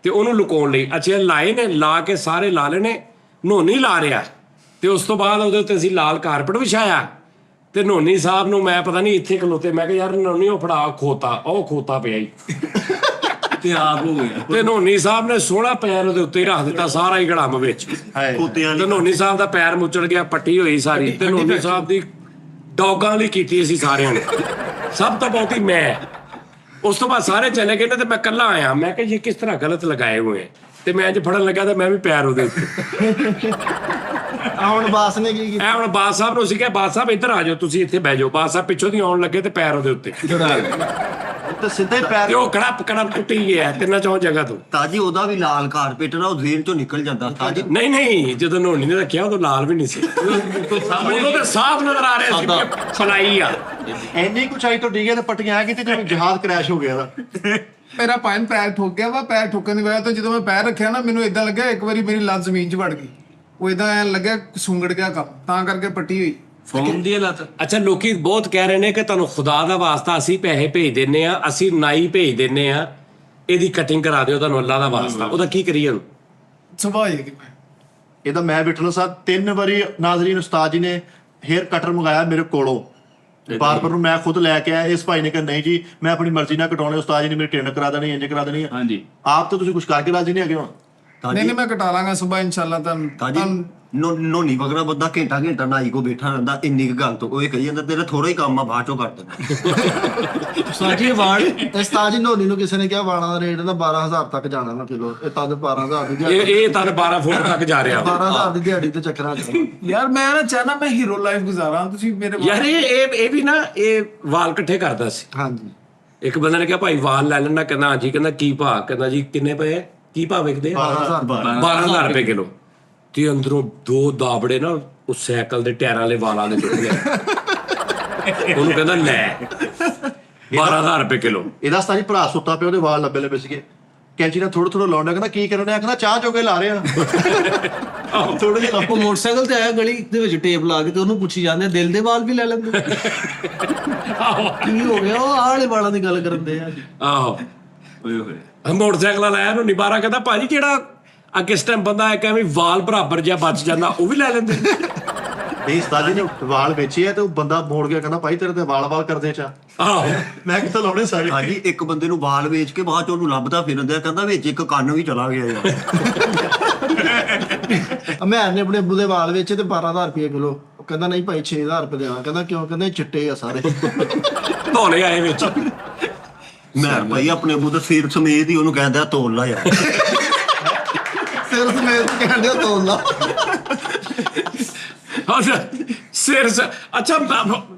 [SPEAKER 4] ਤੇ ਉਹਨੂੰ ਲੁਕਾਉਣ ਲਈ ਅੱਛਾ ਲਾਏ ਨੇ ਲਾ ਕੇ ਸਾਰੇ ਲਾ ਲੈਣੇ ਨੋਨੀ ਲਾ ਰਿਹਾ ਤੇ ਉਸ ਤੋਂ ਬਾਅਦ ਉਹਦੇ ਉੱਤੇ ਅਸੀਂ ਲਾਲ ਕਾਰਪਟ ਵਿਛਾਇਆ ਤੇ ਨੋਨੀ ਸਾਹਿਬ ਨੂੰ ਮੈਂ ਪਤਾ ਨਹੀਂ ਇੱਥੇ ਖਲੋਤੇ ਮੈਂ ਕਿਹਾ ਯਾਰ ਨੋਨੀ ਉਹ ਫੜਾ ਖੋਤਾ ਪਿਆ ਹੀ
[SPEAKER 2] ਤੇ ਆਪ ਹੋ ਗਿਆ
[SPEAKER 4] ਤੇ ਨੋਨੀ ਸਾਹਿਬ ਨੇ ਸੋਹਣਾ ਪੈਰ ਉਹਦੇ ਉੱਤੇ ਰੱਖ ਦਿੱਤਾ ਸਾਰਾ ਹੀ ਗੜਮ ਵਿੱਚ
[SPEAKER 1] ਹਾਏ
[SPEAKER 5] ਕੁੱਤਿਆਂ
[SPEAKER 4] ਤੇ ਨੋਨੀ ਸਾਹਿਬ ਦਾ ਪੈਰ ਮੁੱਚੜ ਗਿਆ ਪੱਟੀ ਹੋਈ ਸਾਰੀ ਤੇ ਨੋਨੀ ਸਾਹਿਬ ਦੀ ਡੌਗਾਂ ਲਈ ਕੀਤੀ ਅਸੀਂ ਸਾਰਿਆਂ ਨੇ ਸਭ ਤੋਂ ਬਹੁਤੀ ਮੈਂ ਉਸ ਤੋਂ ਬਾਅਦ ਸਾਰੇ ਚਲੇ ਗਏ ਨੇ ਤੇ ਮੈਂ ਇਕੱਲਾ ਆਇਆ ਮੈਂ ਕਿਹਾ ਇਹ ਕਿਸ ਤਰ੍ਹਾਂ ਗਲਤ ਲਗਾਏ ਹੋਏ ਹੈ ਤੇ ਮੈਂ ਅੱਜ ਫੜਨ ਲੱਗਾ ਤਾਂ ਮੈਂ ਵੀ ਪੈਰ ਉਹਦੇ ਉੱਤੇ
[SPEAKER 5] ਹੁਣ ਬਾਸ ਨੇ ਕੀ
[SPEAKER 4] ਐ ਹੁਣ ਬਾਦ ਸਾਹਿਬ ਨੂੰ ਸੀ ਕਿ ਬਾਦ ਸਾਹਿਬ ਇੱਧਰ ਆ ਜਾਓ ਤੁਸੀਂ ਇੱਥੇ ਬਹਿ ਜਾਓ ਬਾਦ ਸਾਹਿਬ ਪਿੱਛੋਂ ਦੀ ਆਉਣ ਲੱਗੇ ਤੇ ਪੈਰ ਉਹਦੇ ਉੱਤੇ
[SPEAKER 1] ਤੇ ਸਿੱਧੇ ਪੈਰ
[SPEAKER 4] ਤੇ ਉਹ ਕੜਪ ਟੁੱਟੀ ਗਿਆ ਤਿੰਨਾਂ ਚੌਂ ਜਗ੍ਹਾ ਤੋਂ
[SPEAKER 5] ਤਾਜੀ ਉਹਦਾ ਵੀ ਲਾਲ ਕਾਰਪੇਟ ਨਾ ਉਹ ਜ਼ੇਲ ਚੋਂ ਨਿਕਲ ਜਾਂਦਾ ਤਾਜੀ
[SPEAKER 4] ਨਹੀਂ ਜਦੋਂ ਨੋਣੀ ਨੇ ਰੱਖਿਆ ਉਦੋਂ ਲਾਲ ਵੀ ਨਹੀਂ ਸੀ ਉਦੋਂ ਤੇ ਸਾਫ਼ ਨਜ਼ਰ ਆ ਰਿਹਾ ਸੀ ਕਿ ਫਲਾਈ ਆ
[SPEAKER 1] ਇੰਨੀ ਕੁਚਾਈ ਤੋਂ ਡਿੱਗਿਆ ਤੇ ਪੱਟੀਆਂ ਆ ਕਿਤੇ ਜਿਵੇਂ ਜਹਾਜ਼ ਕ੍ਰੈਸ਼ ਹੋ ਗਿਆ ਦਾ।
[SPEAKER 3] ਮੇਰਾ ਪੈਰ ਠੁੱਕ ਗਿਆ ਵਾ। ਪੈਰ ਠੁੱਕਣ ਦੀ ਵਜ੍ਹਾ ਤੋਂ ਜਦੋਂ ਮੈਂ ਪੈਰ ਰੱਖਿਆ ਨਾ ਮੈਨੂੰ ਇਦਾਂ ਲੱਗਿਆ ਇੱਕ ਵਾਰੀ ਮੇਰੀ ਲੱਤ ਜ਼ਮੀਨ 'ਚ ਵੜ ਗਈ। ਉਹ ਇਦਾਂ ਐਂ ਲੱਗਿਆ ਸੁੰਗੜ ਗਿਆ ਕੰਮ ਤਾਂ ਕਰਕੇ ਪੱਟੀ ਹੋਈ।
[SPEAKER 2] ਫੋਨ ਦੀ ਲੱਤ
[SPEAKER 4] ਅੱਛਾ ਲੋਕੀ ਬਹੁਤ ਕਹਿ ਰਹੇ ਨੇ ਕਿ ਤੁਹਾਨੂੰ ਖੁਦਾ ਦਾ ਵਾਸਤਾ ਅਸੀਂ ਪੈਸੇ ਭੇਜ ਦਿੰਨੇ ਆ ਅਸੀਂ ਨਾਈ ਭੇਜ ਦਿੰਨੇ ਆ ਇਹਦੀ ਕਟਿੰਗ ਕਰਾ ਦਿਓ ਤੁਹਾਨੂੰ ਅੱਲਾ ਦਾ ਵਾਸਤਾ ਉਹਦਾ ਕੀ ਕਰੀਏ ਹੁਣ
[SPEAKER 3] ਸੁਭਾਅ ਹੀ ਹੈ ਕਿ ਮੈਂ
[SPEAKER 1] ਇਹਦਾ ਮੈਂ ਬਿਠਣਾ ਸਾਹਿਬ 3 ਵਾਰੀ ਨਾਜ਼ਰੀਨ ਉਸਤਾਦ ਜੀ ਨੇ ਹੇਅਰ ਕਟਰ ਮੰਗਾਇਆ ਮੇਰੇ ਕੋਲੋਂ ਬਾਰਬਰ ਨੂੰ ਮੈਂ ਖੁਦ ਲੈ ਕੇ ਆਇਆ। ਇਸ ਭਾਈ ਨੇ ਕਿਹਾ ਨਹੀਂ ਜੀ ਮੈਂ ਆਪਣੀ ਮਰਜ਼ੀ ਨਾਲ ਕਟਾਉਣੇ ਉਸਤਾਦ ਜੀ ਨੇ ਮੇਰੀ ਟ੍ਰੇਨ ਕਰਾ ਦੇਣੀ ਇੰਜ ਕਰਾ ਦੇਣੀ
[SPEAKER 2] ਹਾਂਜੀ
[SPEAKER 1] ਆਪ ਤਾਂ ਤੁਸੀਂ ਕੁਝ ਕਰਕੇ ਰਾਜੀ ਨਹੀਂ ਹੈਗੇ ਹੁਣ।
[SPEAKER 3] ਨਹੀਂ ਮੈਂ ਕਟਾ ਲਾਂਗਾ ਸੁਭਾ ਇਨਸ਼ਾਅੱਲਾ
[SPEAKER 5] ਤਾਜੀ ਨੋਨੀ ਵਗਰਾ ਬੰਦਾ ਘੰਟਾ ਨਾਈ ਕੋ ਬੈਠਾ ਰਹਿੰਦਾ ਇੰਨੀ ਕੁ ਗੱਲ ਤੋਂ ਉਹ ਇਹ ਕਹੀ ਜਾਂਦਾ ਤੇਰਾ ਥੋੜਾ ਹੀ ਕੰਮ ਆ ਬਾਅਦ ਚੋਂ ਕਰ ਦੇਣਾ
[SPEAKER 6] ਸਾਜੀ ਵਾਲ
[SPEAKER 5] ਉਸਤਾਦ ਜੀ ਨੋਨੀ ਨੂੰ ਕਿਸੇ ਨੇ ਕਿਹਾ ਵਾਲਾਂ ਦਾ ਰੇਟ ਦਾ 12000 ਤੱਕ ਜਾਣਾ ਨਾ ਕਿਲੋ ਇਹ ਤਦ 12000 ਦੀ ਦਿਹਾੜੀ
[SPEAKER 4] ਇਹ ਤਾਂ 12 ਫੁੱਟ ਤੱਕ ਜਾ ਰਿਹਾ
[SPEAKER 5] 12000 ਦੀ ਦਿਹਾੜੀ ਤੇ ਚੱਕਰਾਂ ਚ
[SPEAKER 3] ਯਾਰ ਮੈਂ ਨਾ ਚਾਹਨਾ ਮੈਂ ਹੀਰੋ ਲਾਈਫ ਗੁਜ਼ਾਰਾਂ ਤੁਸੀਂ ਮੇਰੇ
[SPEAKER 4] ਯਾਰ ਇਹ ਵੀ ਨਾ ਇਹ ਵਾਲ ਇਕੱਠੇ ਕਰਦਾ ਸੀ
[SPEAKER 5] ਹਾਂਜੀ
[SPEAKER 4] ਇੱਕ ਬੰਦੇ ਨੇ ਕਿਹਾ ਭਾਈ ਵਾਲ ਲੈ ਲੈਣਾ ਕਹਿੰਦਾ ਹਾਂਜੀ ਕਹਿੰਦਾ ਕੀ ਭਾਅ ਕਹਿੰਦਾ ਜੀ ਕਿੰਨੇ ਪਏ ਆ? ਕੀ ਭਾਅ ਵਿਕਦੇ ਆ 12,000 ਰੁਪਏ ਕਿਲੋ ਤੇ ਅੰਦਰੋਂ 2 ਦਾਬੜੇ ਨਾ ਉਸ ਸਾਈਕਲ ਦੇ ਟਾਇਰਾਂ ਵਾਲੇ ਵਾਲਾਂ ਦੇ ਟੁੱਟ ਗਏ ਉਹਨੂੰ ਕਹਿੰਦਾ ਲੈ 12,000 ਰੁਪਏ ਕਿਲੋ
[SPEAKER 1] ਇਹਦਾ ਉਸਤਾਦ ਜੀ ਭਰਾ ਸੁੱਤਾ ਪਿਆ ਉਹਦੇ ਵਾਲ ਲੱਬੇ ਸੀਗੇ ਕੈਂਚੀ ਨਾਲ ਥੋੜਾ ਲਾਉਣਾ ਕਹਿੰਦਾ ਕੀ ਕਰਨ ਡਿਆ ਕਹਿੰਦਾ ਚਾਹ ਚੋਕੇ ਲਾ ਰਿਹਾ ਥੋੜੇ ਜਿਹਾ
[SPEAKER 6] ਉਹ ਮੋਟਰਸਾਈਕਲ ਤੇ ਆਇਆ ਗਲੀ ਦੇ ਵਿੱਚ ਟੇਪ ਲਾ ਕੇ ਤੇ ਉਹਨੂੰ ਪੁੱਛੀ ਜਾਂਦੇ ਦਿਲ ਦੇ ਵਾਲ ਵੀ ਲੈ ਲੈਂਦੇ ਕੀ ਹੋ ਗਿਆ ਉਹ ਆਹ ਵਾਲੇ ਵਾਲਾਂ ਦੀ ਗੱਲ ਕਰਨ ਦੇ ਆ
[SPEAKER 4] ਆਹੋ
[SPEAKER 2] ਓਏ ਹੋਏ
[SPEAKER 4] ਮੋਟਰਸਾਈਕਲ ਵਾਲਾ ਆਇਆ ਨੂੰ ਨਿਬਾਰਾ ਕਹਿੰਦਾ ਭਾਜੀ ਜਿਹੜਾ ਅੱਗੇ ਇਸ ਟਾਈਮ ਬੰਦਾ ਇੱਕ ਐਵੇਂ ਵਾਲ ਬਰਾਬਰ ਜਿਹਾ ਬਚ ਜਾਂਦਾ ਉਹ ਵੀ ਲੈ ਲੈਂਦੇ।
[SPEAKER 1] ਨਹੀਂ ਉਸਤਾਦ ਜੀ ਨੇ ਵਾਲ ਵੇਚੇ ਆ ਤੇ ਉਹ ਬੰਦਾ ਮੋੜ ਗਿਆ ਕਹਿੰਦਾ ਭਾਈ ਤੇਰੇ ਤੇ ਵਾਲ ਕਰਦੇ ਚਾ।
[SPEAKER 4] ਆਹੋ
[SPEAKER 1] ਮੈਂ ਕਿੱਥੋਂ ਲਾਉਣੇ ਸਾਰੇ।
[SPEAKER 5] ਹਾਂਜੀ ਇੱਕ ਬੰਦੇ ਨੂੰ ਵਾਲ ਵੇਚ ਕੇ ਬਾਅਦ ਚ ਉਹਨੂੰ ਲੱਭਦਾ ਫਿਰਦਾ ਕਹਿੰਦਾ ਵਿੱਚ ਇੱਕ ਕੰਨ ਵੀ ਚਲਾ ਗਿਆ ਯਾਰ।
[SPEAKER 7] ਮੈਂ ਨੇ ਆਪਣੇ ਅੱਬੂ ਦੇ ਵਾਲ ਵੇਚੇ ਤੇ 12000 ਰੁਪਏ ਕਿਲੋ। ਉਹ ਕਹਿੰਦਾ ਨਹੀਂ ਭਾਈ 6000 ਰੁਪਏ ਦੇਣਾ। ਕਹਿੰਦਾ ਕਿਉਂ? ਕਹਿੰਦਾ ਚਿੱਟੇ ਆ ਸਾਰੇ।
[SPEAKER 4] ਧੋਲੇ ਆਏ ਵਿੱਚ।
[SPEAKER 5] ਮੈਂ ਭਾਈ ਆਪਣੇ ਅੱਬੂ ਦੇ ਸਿਰ ਸਮੇਤ ਹੀ ਉਹਨੂੰ ਕਹਿੰਦਾ ਤੋਲ ਲਾ ਯਾਰ।
[SPEAKER 7] ਸਿਰ ਸਮੇਤ ਕਹਿੰਦੇ ਤੋਲ ਲਾ।
[SPEAKER 4] ਅੱਛਾ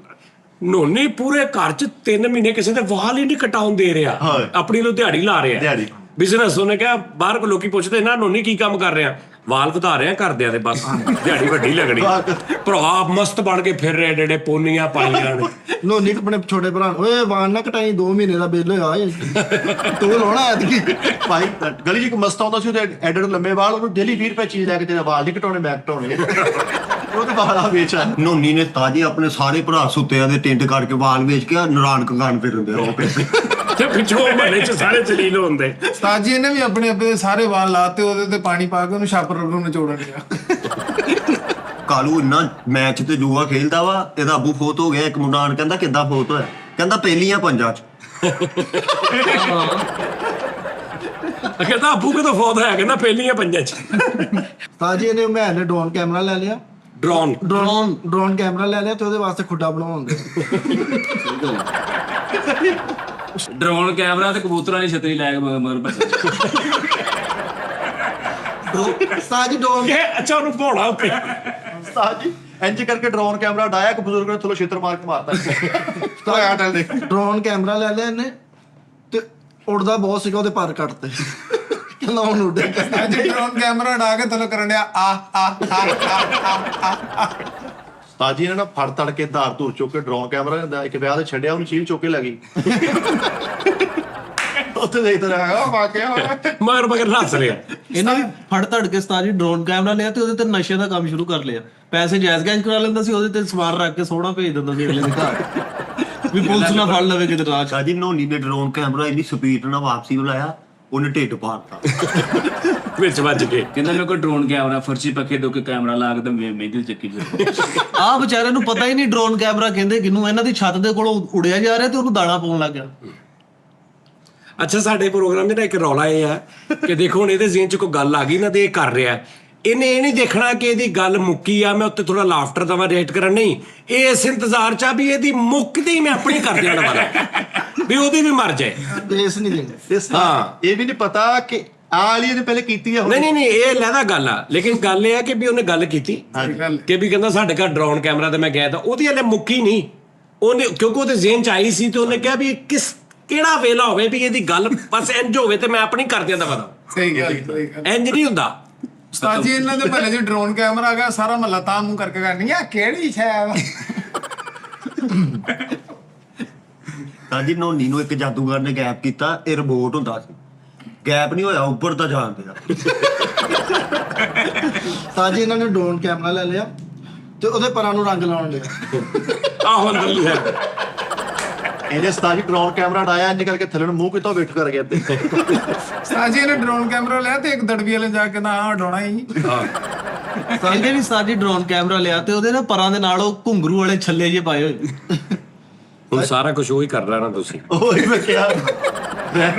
[SPEAKER 4] ਨੋਨੀ ਪੂਰੇ ਘਰ ਚ 3 ਮਹੀਨੇ ਕਿਸੇ ਦੇ ਵਾਲ ਹੀ ਨਹੀਂ ਕਟਾਉਣ ਦੇ ਰਿਹਾ, ਆਪਣੀ ਨੂੰ ਦਿਹਾੜੀ ਲਾ ਰਿਹਾ
[SPEAKER 1] ਦਿਹਾੜੀ।
[SPEAKER 4] ਬਿਜ਼ਨਸ। ਉਹਨੇ ਕਿਹਾ ਬਾਹਰ ਕੋ ਲੋਕੀ ਪੁੱਛਦੇ ਨਾ ਨੋਨੀ ਕੀ ਕੰਮ ਕਰ ਰਿਹਾ, ਵਾਲ ਵਧਾ ਰਿਹਾ ਘਰਦਿਆਂ ਦੇ, ਬਸ ਦਿਹਾੜੀ ਵੱਡੀ ਲੱਗਣੀ। ਭਰਾ ਮਸਤ ਬਣ ਕੇ ਫਿਰ ਰਹੇ ਏਡੇ ਪੋਨੀਆਂ ਪਾਈਆਂ ਨੇ।
[SPEAKER 7] ਨੋਨੀ ਆਪਣੇ ਛੋਟੇ ਭਰਾ ਓਏ ਵਾਲ ਨਾ ਕਟਾਈ 2 ਮਹੀਨੇ ਦਾ ਬਿੱਲ ਹੋਇਆ ਤੂੰ ਲਾਉਣਾ ਐਤਕੀ।
[SPEAKER 1] ਭਾਈ ਗਲੀ 'ਚ ਇੱਕ ਮਸਤ ਆਉਂਦਾ ਸੀ ਉਹਦੇ ਐਡੇ ਲੰਮੇ ਵਾਲ, ਉਹਨੂੰ ਡੇਲੀ 20 ਰੁਪਏ ਚੀਜ਼ ਲੈ ਕੇ ਤੇਰੇ ਵਾਲ ਨਹੀਂ ਕਟਾਉਣੇ ਮੈਂ ਕਟਾਉਣੇ। ਉਹਦੇ ਵਾਲ ਆ ਵੇਚ ਆ।
[SPEAKER 5] ਨੋਨੀ ਨੇ ਤਾਜੀ ਆਪਣੇ ਸਾਰੇ ਭਰਾ ਸੁੱਤਿਆਂ ਦੇ ਟਿੰਡ ਕਰਕੇ ਵਾਲ ਵੇਚ ਕੇ ਨਰਾਨਕ ਗਾਣ ਫਿਰਦੇ ਉਹ ਪੈਸੇ।
[SPEAKER 4] ਤੇ ਪਿੱਛੋਂ ਮਹੱਲੇ ਚ ਸਾਰੇ ਜਲੀਲ ਹੁੰਦੇ।
[SPEAKER 3] ਉਸਤਾਦ ਜੀ ਨੇ ਵੀ ਆਪਣੇ ਅੱਬੇ ਦੇ ਸਾਰੇ ਵਾਲ ਲਾਤੇ, ਉਹਦੇ ਤੇ ਪਾਣੀ ਪਾ ਕੇ ਉਹਨੂੰ ਛਾਪਰ ਨੂੰ ਨਿਚੋੜਨ ਗਿਆ।
[SPEAKER 5] ਕਾਲੂ ਇੰਨਾ ਮੈਚ ਤੇ ਜੂਆ ਖੇਲਦਾ ਵਾ, ਇਹਦਾ ਅੱਬੂ ਫੋਤ ਹੋ ਗਿਆ। ਇੱਕ ਮੁੰਡਾ ਆਣ ਕਹਿੰਦਾ ਕਿੱਦਾਂ ਫੋਤ ਹੋਇਆ? ਕਹਿੰਦਾ ਪਹਿਲੀਆਂ ਪੰਜਾਂ ਚ।
[SPEAKER 4] ਕਹਿੰਦਾ ਆਪੂ ਕਦੋਂ ਫੋਤ ਹੋਇਆ? ਕਹਿੰਦਾ ਪਹਿਲੀਆਂ ਪੰਜਾਂ ਚ।
[SPEAKER 7] ਤਾਂ ਜੀ ਇਹਨੇ ਮੈਂ ਨੇ ਡਰੋਨ ਕੈਮਰਾ ਲੈ ਲਿਆ। ਡਰੋਨ ਕੈਮਰਾ ਲੈ ਲਿਆ ਤੇ ਉਹਦੇ ਵਾਸਤੇ ਖੁੱਡਾ ਬਣਾਉਂਦੇ।
[SPEAKER 2] ਡਰੋਨ ਕੈਮਰਾ ਤੇ ਕਬੂਤਰਾਂ ਦੀ ਛਤਰੀ ਲੈ ਕੇ ਮਗਰ ਭੱਜ।
[SPEAKER 7] ਸਾਜੀ ਡਰੋਨ
[SPEAKER 4] ਅੱਛਾ ਉਹਨੂੰ ਭੋਣਾ ਉੱਤੇ।
[SPEAKER 1] ਉਸਤਾਦ ਜੀ ਇੰਜ ਕਰਕੇ ਡਰੋਨ ਕੈਮਰਾ ਡਾਇਆ, ਇੱਕ ਬਜ਼ੁਰਗ ਨੇ ਥੱਲੋਂ ਛਿੱਤਰ ਮਾਰ ਕੇ ਮਾਰਤਾ।
[SPEAKER 7] ਡਰੋਨ ਕੈਮਰਾ ਲੈ ਲਿਆ ਇਹਨੇ ਤੇ ਉੜਦਾ ਬਹੁਤ ਸੀਗਾ, ਉਹਦੇ ਪਰ ਕੱਟਤੇ। ਕਹਿੰਦਾ ਹੁਣ ਉੱਡੇ।
[SPEAKER 3] ਉਸਤਾਦ ਜੀ ਡਰੋਨ ਕੈਮਰਾ ਡਾ ਕੇ ਤੈਨੂੰ ਕਰਨ ਡਿਆ
[SPEAKER 1] ਉਸਤਾਦ ਜੀ ਨੇ ਨਾ ਫੜ ਤੜ ਕੇ ਧਾਰ ਧੂਰ ਚੁੱਕ ਕੇ ਡਰੋਨ ਕੈਮਰਾ ਲਿਆਂਦਾ, ਇੱਕ ਵਿਆਹ ਤੇ ਛੱਡਿਆ, ਉਹਨੂੰ ਚੀਲ ਚੁੱਕ ਕੇ ਲੈ ਗਈ। ਉੱਥੇ ਦੇਖਦਾ ਰਿਹਾ ਵਾਕਿਆ
[SPEAKER 4] ਮਗਰ ਨੱਸ ਰਿਹਾ।
[SPEAKER 6] ਇਹਨਾਂ ਵੀ ਫੜ ਧੜ ਕੇ ਉਸਤਾਦ ਜੀ ਡਰੋਨ ਕੈਮਰਾ ਲਿਆ ਤੇ ਉਹਦੇ ਤੇ ਨਸ਼ੇ ਦਾ ਕੰਮ ਸ਼ੁਰੂ ਕਰ ਲਿਆ। ਪੈਸੇ ਜਾਇਜ਼ ਗੈਂਜ ਕਰਾ ਲੈਂਦਾ ਸੀ, ਉਹਦੇ ਤੇ ਸਮਾਨ ਰੱਖ ਕੇ ਸੋਹਣਾ ਭੇਜ ਦਿੰਦਾ ਸੀ ਅਗਲੇ ਦੇ ਘਰ ਵੀ ਪੁਲਿਸ ਨਾ ਫੜ ਲਵੇ ਕਿਤੇ ਰਾਹ ਚ।
[SPEAKER 5] ਤਾਜੀ ਨੋਨੀ ਨੇ ਡਰੋਨ ਕੈਮਰਾ ਇੰਨੀ ਸਪੀਡ ਨਾਲ ਵਾਪਸੀ ਬੁਲਾਇਆ, ਉਹਨੇ ਢਿੱਡ ਪਾੜਤਾ
[SPEAKER 4] ਵਿੱਚ ਵੱਜ ਕੇ।
[SPEAKER 2] ਕਹਿੰਦਾ ਮੇਰੇ ਕੋਲ ਡਰੋਨ ਕੈਮਰਾ, ਫਰਸ਼ੀ ਪੱਖੇ ਦੋ ਕੇ ਕੈਮਰਾ ਲਾ ਕੇ ਤੇ ਮਹਿੰਦੀ ਚੱਕੀ ਫਿਰ।
[SPEAKER 6] ਆਹ ਵਿਚਾਰੇ ਨੂੰ ਪਤਾ ਹੀ ਨਹੀਂ ਡਰੋਨ ਕੈਮਰਾ ਕਹਿੰਦੇ ਕਿਹਨੂੰ। ਇਹਨਾਂ ਦੀ ਛੱਤ ਦੇ ਕੋਲੋਂ ਉੜਿਆ ਜਾ ਰਿਹਾ ਤੇ ਉਹਨੂੰ ਦਾਣਾ ਪਾਉਣ ਲੱਗ ਗਿਆ।
[SPEAKER 4] ਅੱਛਾ ਸਾਡੇ ਪ੍ਰੋਗਰਾਮ ਦਾ ਇੱਕ ਰੌਲਾ ਇਹ ਆ ਕਿ ਦੇਖੋ ਹੁਣ ਇਹਦੇ ਜ਼ਿਹਨ 'ਚ ਕੋਈ ਗੱਲ ਆ ਗਈ ਨਾ ਤੇ ਇਹ ਕਰ ਰਿਹਾ। ਇਹਨੇ ਇਹ ਨਹੀਂ ਦੇਖਣਾ ਕਿ ਇਹਦੀ ਗੱਲ ਮੁੱਕੀ ਆ, ਮੈਂ ਉੱਤੇ ਥੋੜਾ ਲਾਫਟਰ ਦਵਾਂ, ਰਿਐਕਟ ਕਰਨ। ਨਹੀਂ, ਇਹ ਇਸ ਇੰਤਜ਼ਾਰ 'ਚ ਆ ਵੀ ਇਹਦੀ ਮੁੱਕਦੀ ਮੈਂ ਆਪਣੀ ਕਰ ਦੇਣਾ ਵਾਲਾ, ਵੀ ਉਹਦੀ ਵੀ ਮਰ ਜਾਏ।
[SPEAKER 7] ਦੇਸ਼ ਨਹੀਂ ਦੇਣਾ।
[SPEAKER 1] ਹਾਂ ਇਹ ਵੀ ਨਹੀਂ ਪਤਾ ਕਿ ਆਲੀ ਇਹਨੇ ਪਹਿਲੇ ਕੀਤੀ ਆ।
[SPEAKER 4] ਨਹੀਂ ਇਹ ਲੈਦਾ ਗੱਲ ਆ, ਲੇਕਿਨ ਗੱਲ ਇਹ ਆ ਕਿ ਵੀ ਉਹਨੇ ਗੱਲ ਕੀਤੀ ਕਿ ਵੀ ਕਹਿੰਦਾ ਸਾਡੇ ਘਰ ਡਰੋਨ ਕੈਮਰਾ ਤੇ ਮੈਂ ਗਿਆ ਤਾਂ ਉਹਦੀ ਹਲੇ ਮੁੱਕੀ ਨਹੀਂ। ਉਹਨੇ ਕਿਉਂਕਿ ਉਹਦੇ ਜ਼ਿਹਨ 'ਚ ਆਈ ਸੀ ਤੇ ਉਹਨੇ ਕਿਹਾ ਵੀ ਕਿਹੜਾ ਵੇਲਾ ਹੋਵੇ ਵੀ ਇਹਦੀ ਗੱਲ ਬਸ ਇੰਜ ਹੋਵੇ ਤੇ ਮੈਂ ਆਪਣੀ ਕਰ ਦਿਆਂ ਦਾ ਵਾਦਾ।
[SPEAKER 3] ਸਹੀ ਗੱਲ।
[SPEAKER 4] ਇੰਜ ਨਹੀਂ ਹੁੰਦਾ।
[SPEAKER 3] ਉਸਤਾਦ ਜੀ ਇਹਨਾਂ ਦੇ ਮਹੱਲੇ 'ਚ ਡਰੋਨ ਕੈਮਰਾ ਆ ਗਿਆ, ਸਾਰਾ ਮਹੱਲਾ ਤਾਂ ਮੂੰਹ ਕਰਕੇ ਕਰਨੀ ਆ ਕਿਹੜੀ ਸ਼ੈ ਵਾ।
[SPEAKER 5] ਤਾਜੀ ਨੋਨੀ ਨੂੰ ਇੱਕ ਜਾਦੂਗਰ ਨੇ ਗੈਪ ਕੀਤਾ, ਇਹ ਰਿਮੋਟ ਹੁੰਦਾ ਸੀ। ਗੈਪ ਨਹੀਂ ਹੋਇਆ, ਉੱਪਰ ਤਾਂ ਜਾਣ ਦਿਆ।
[SPEAKER 7] ਤਾਂ ਜੀ ਇਹਨਾਂ ਨੇ ਡਰੋਨ ਕੈਮਰਾ ਲੈ ਲਿਆ ਤੇ ਉਹਦੇ ਪਰਾਂ ਨੂੰ ਰੰਗ ਲਾਉਣ ਲਿਆ।
[SPEAKER 4] ਆਹੋ ਅੰਦਰਲੀ ਹੈ।
[SPEAKER 1] ਇਹਨੇ ਉਸਤਾਦ ਜੀ ਡਰੋਨ ਕੈਮਰਾ ਡਾਇਆ, ਇੰਜ ਕਰਕੇ ਥੱਲੇ ਨੂੰ ਮੂੰਹ ਕਿਤੋਂ ਵੇਟ ਕਰ ਗਿਆ ਤੇ।
[SPEAKER 3] ਉਸਤਾਦ ਜੀ ਨੇ ਡਰੋਨ ਕੈਮਰਾ ਲਿਆ ਤੇ ਇੱਕ ਦੜਵੀ ਵਾਲੇ ਜਾ ਕੇ ਨਾ ਉਡਾਉਣਾ ਹੀ।
[SPEAKER 6] ਕਹਿੰਦੇ ਵੀ ਉਸਤਾਦ ਜੀ ਡਰੋਨ ਕੈਮਰਾ ਲਿਆ ਤੇ ਉਹਦੇ ਨਾ ਪਰਾਂ ਦੇ ਨਾਲ ਉਹ ਘੁੰਗਰੂ ਵਾਲੇ ਛੱਲੇ ਜਿਹੇ ਪਾਏ ਹੋਏ।
[SPEAKER 4] ਹੁਣ ਸਾਰਾ ਕੁਝ ਉਹੀ ਕਰ ਲੈਣਾ ਤੁਸੀਂ।
[SPEAKER 1] ਉਹੀ ਮੈਂ ਕਿਹਾ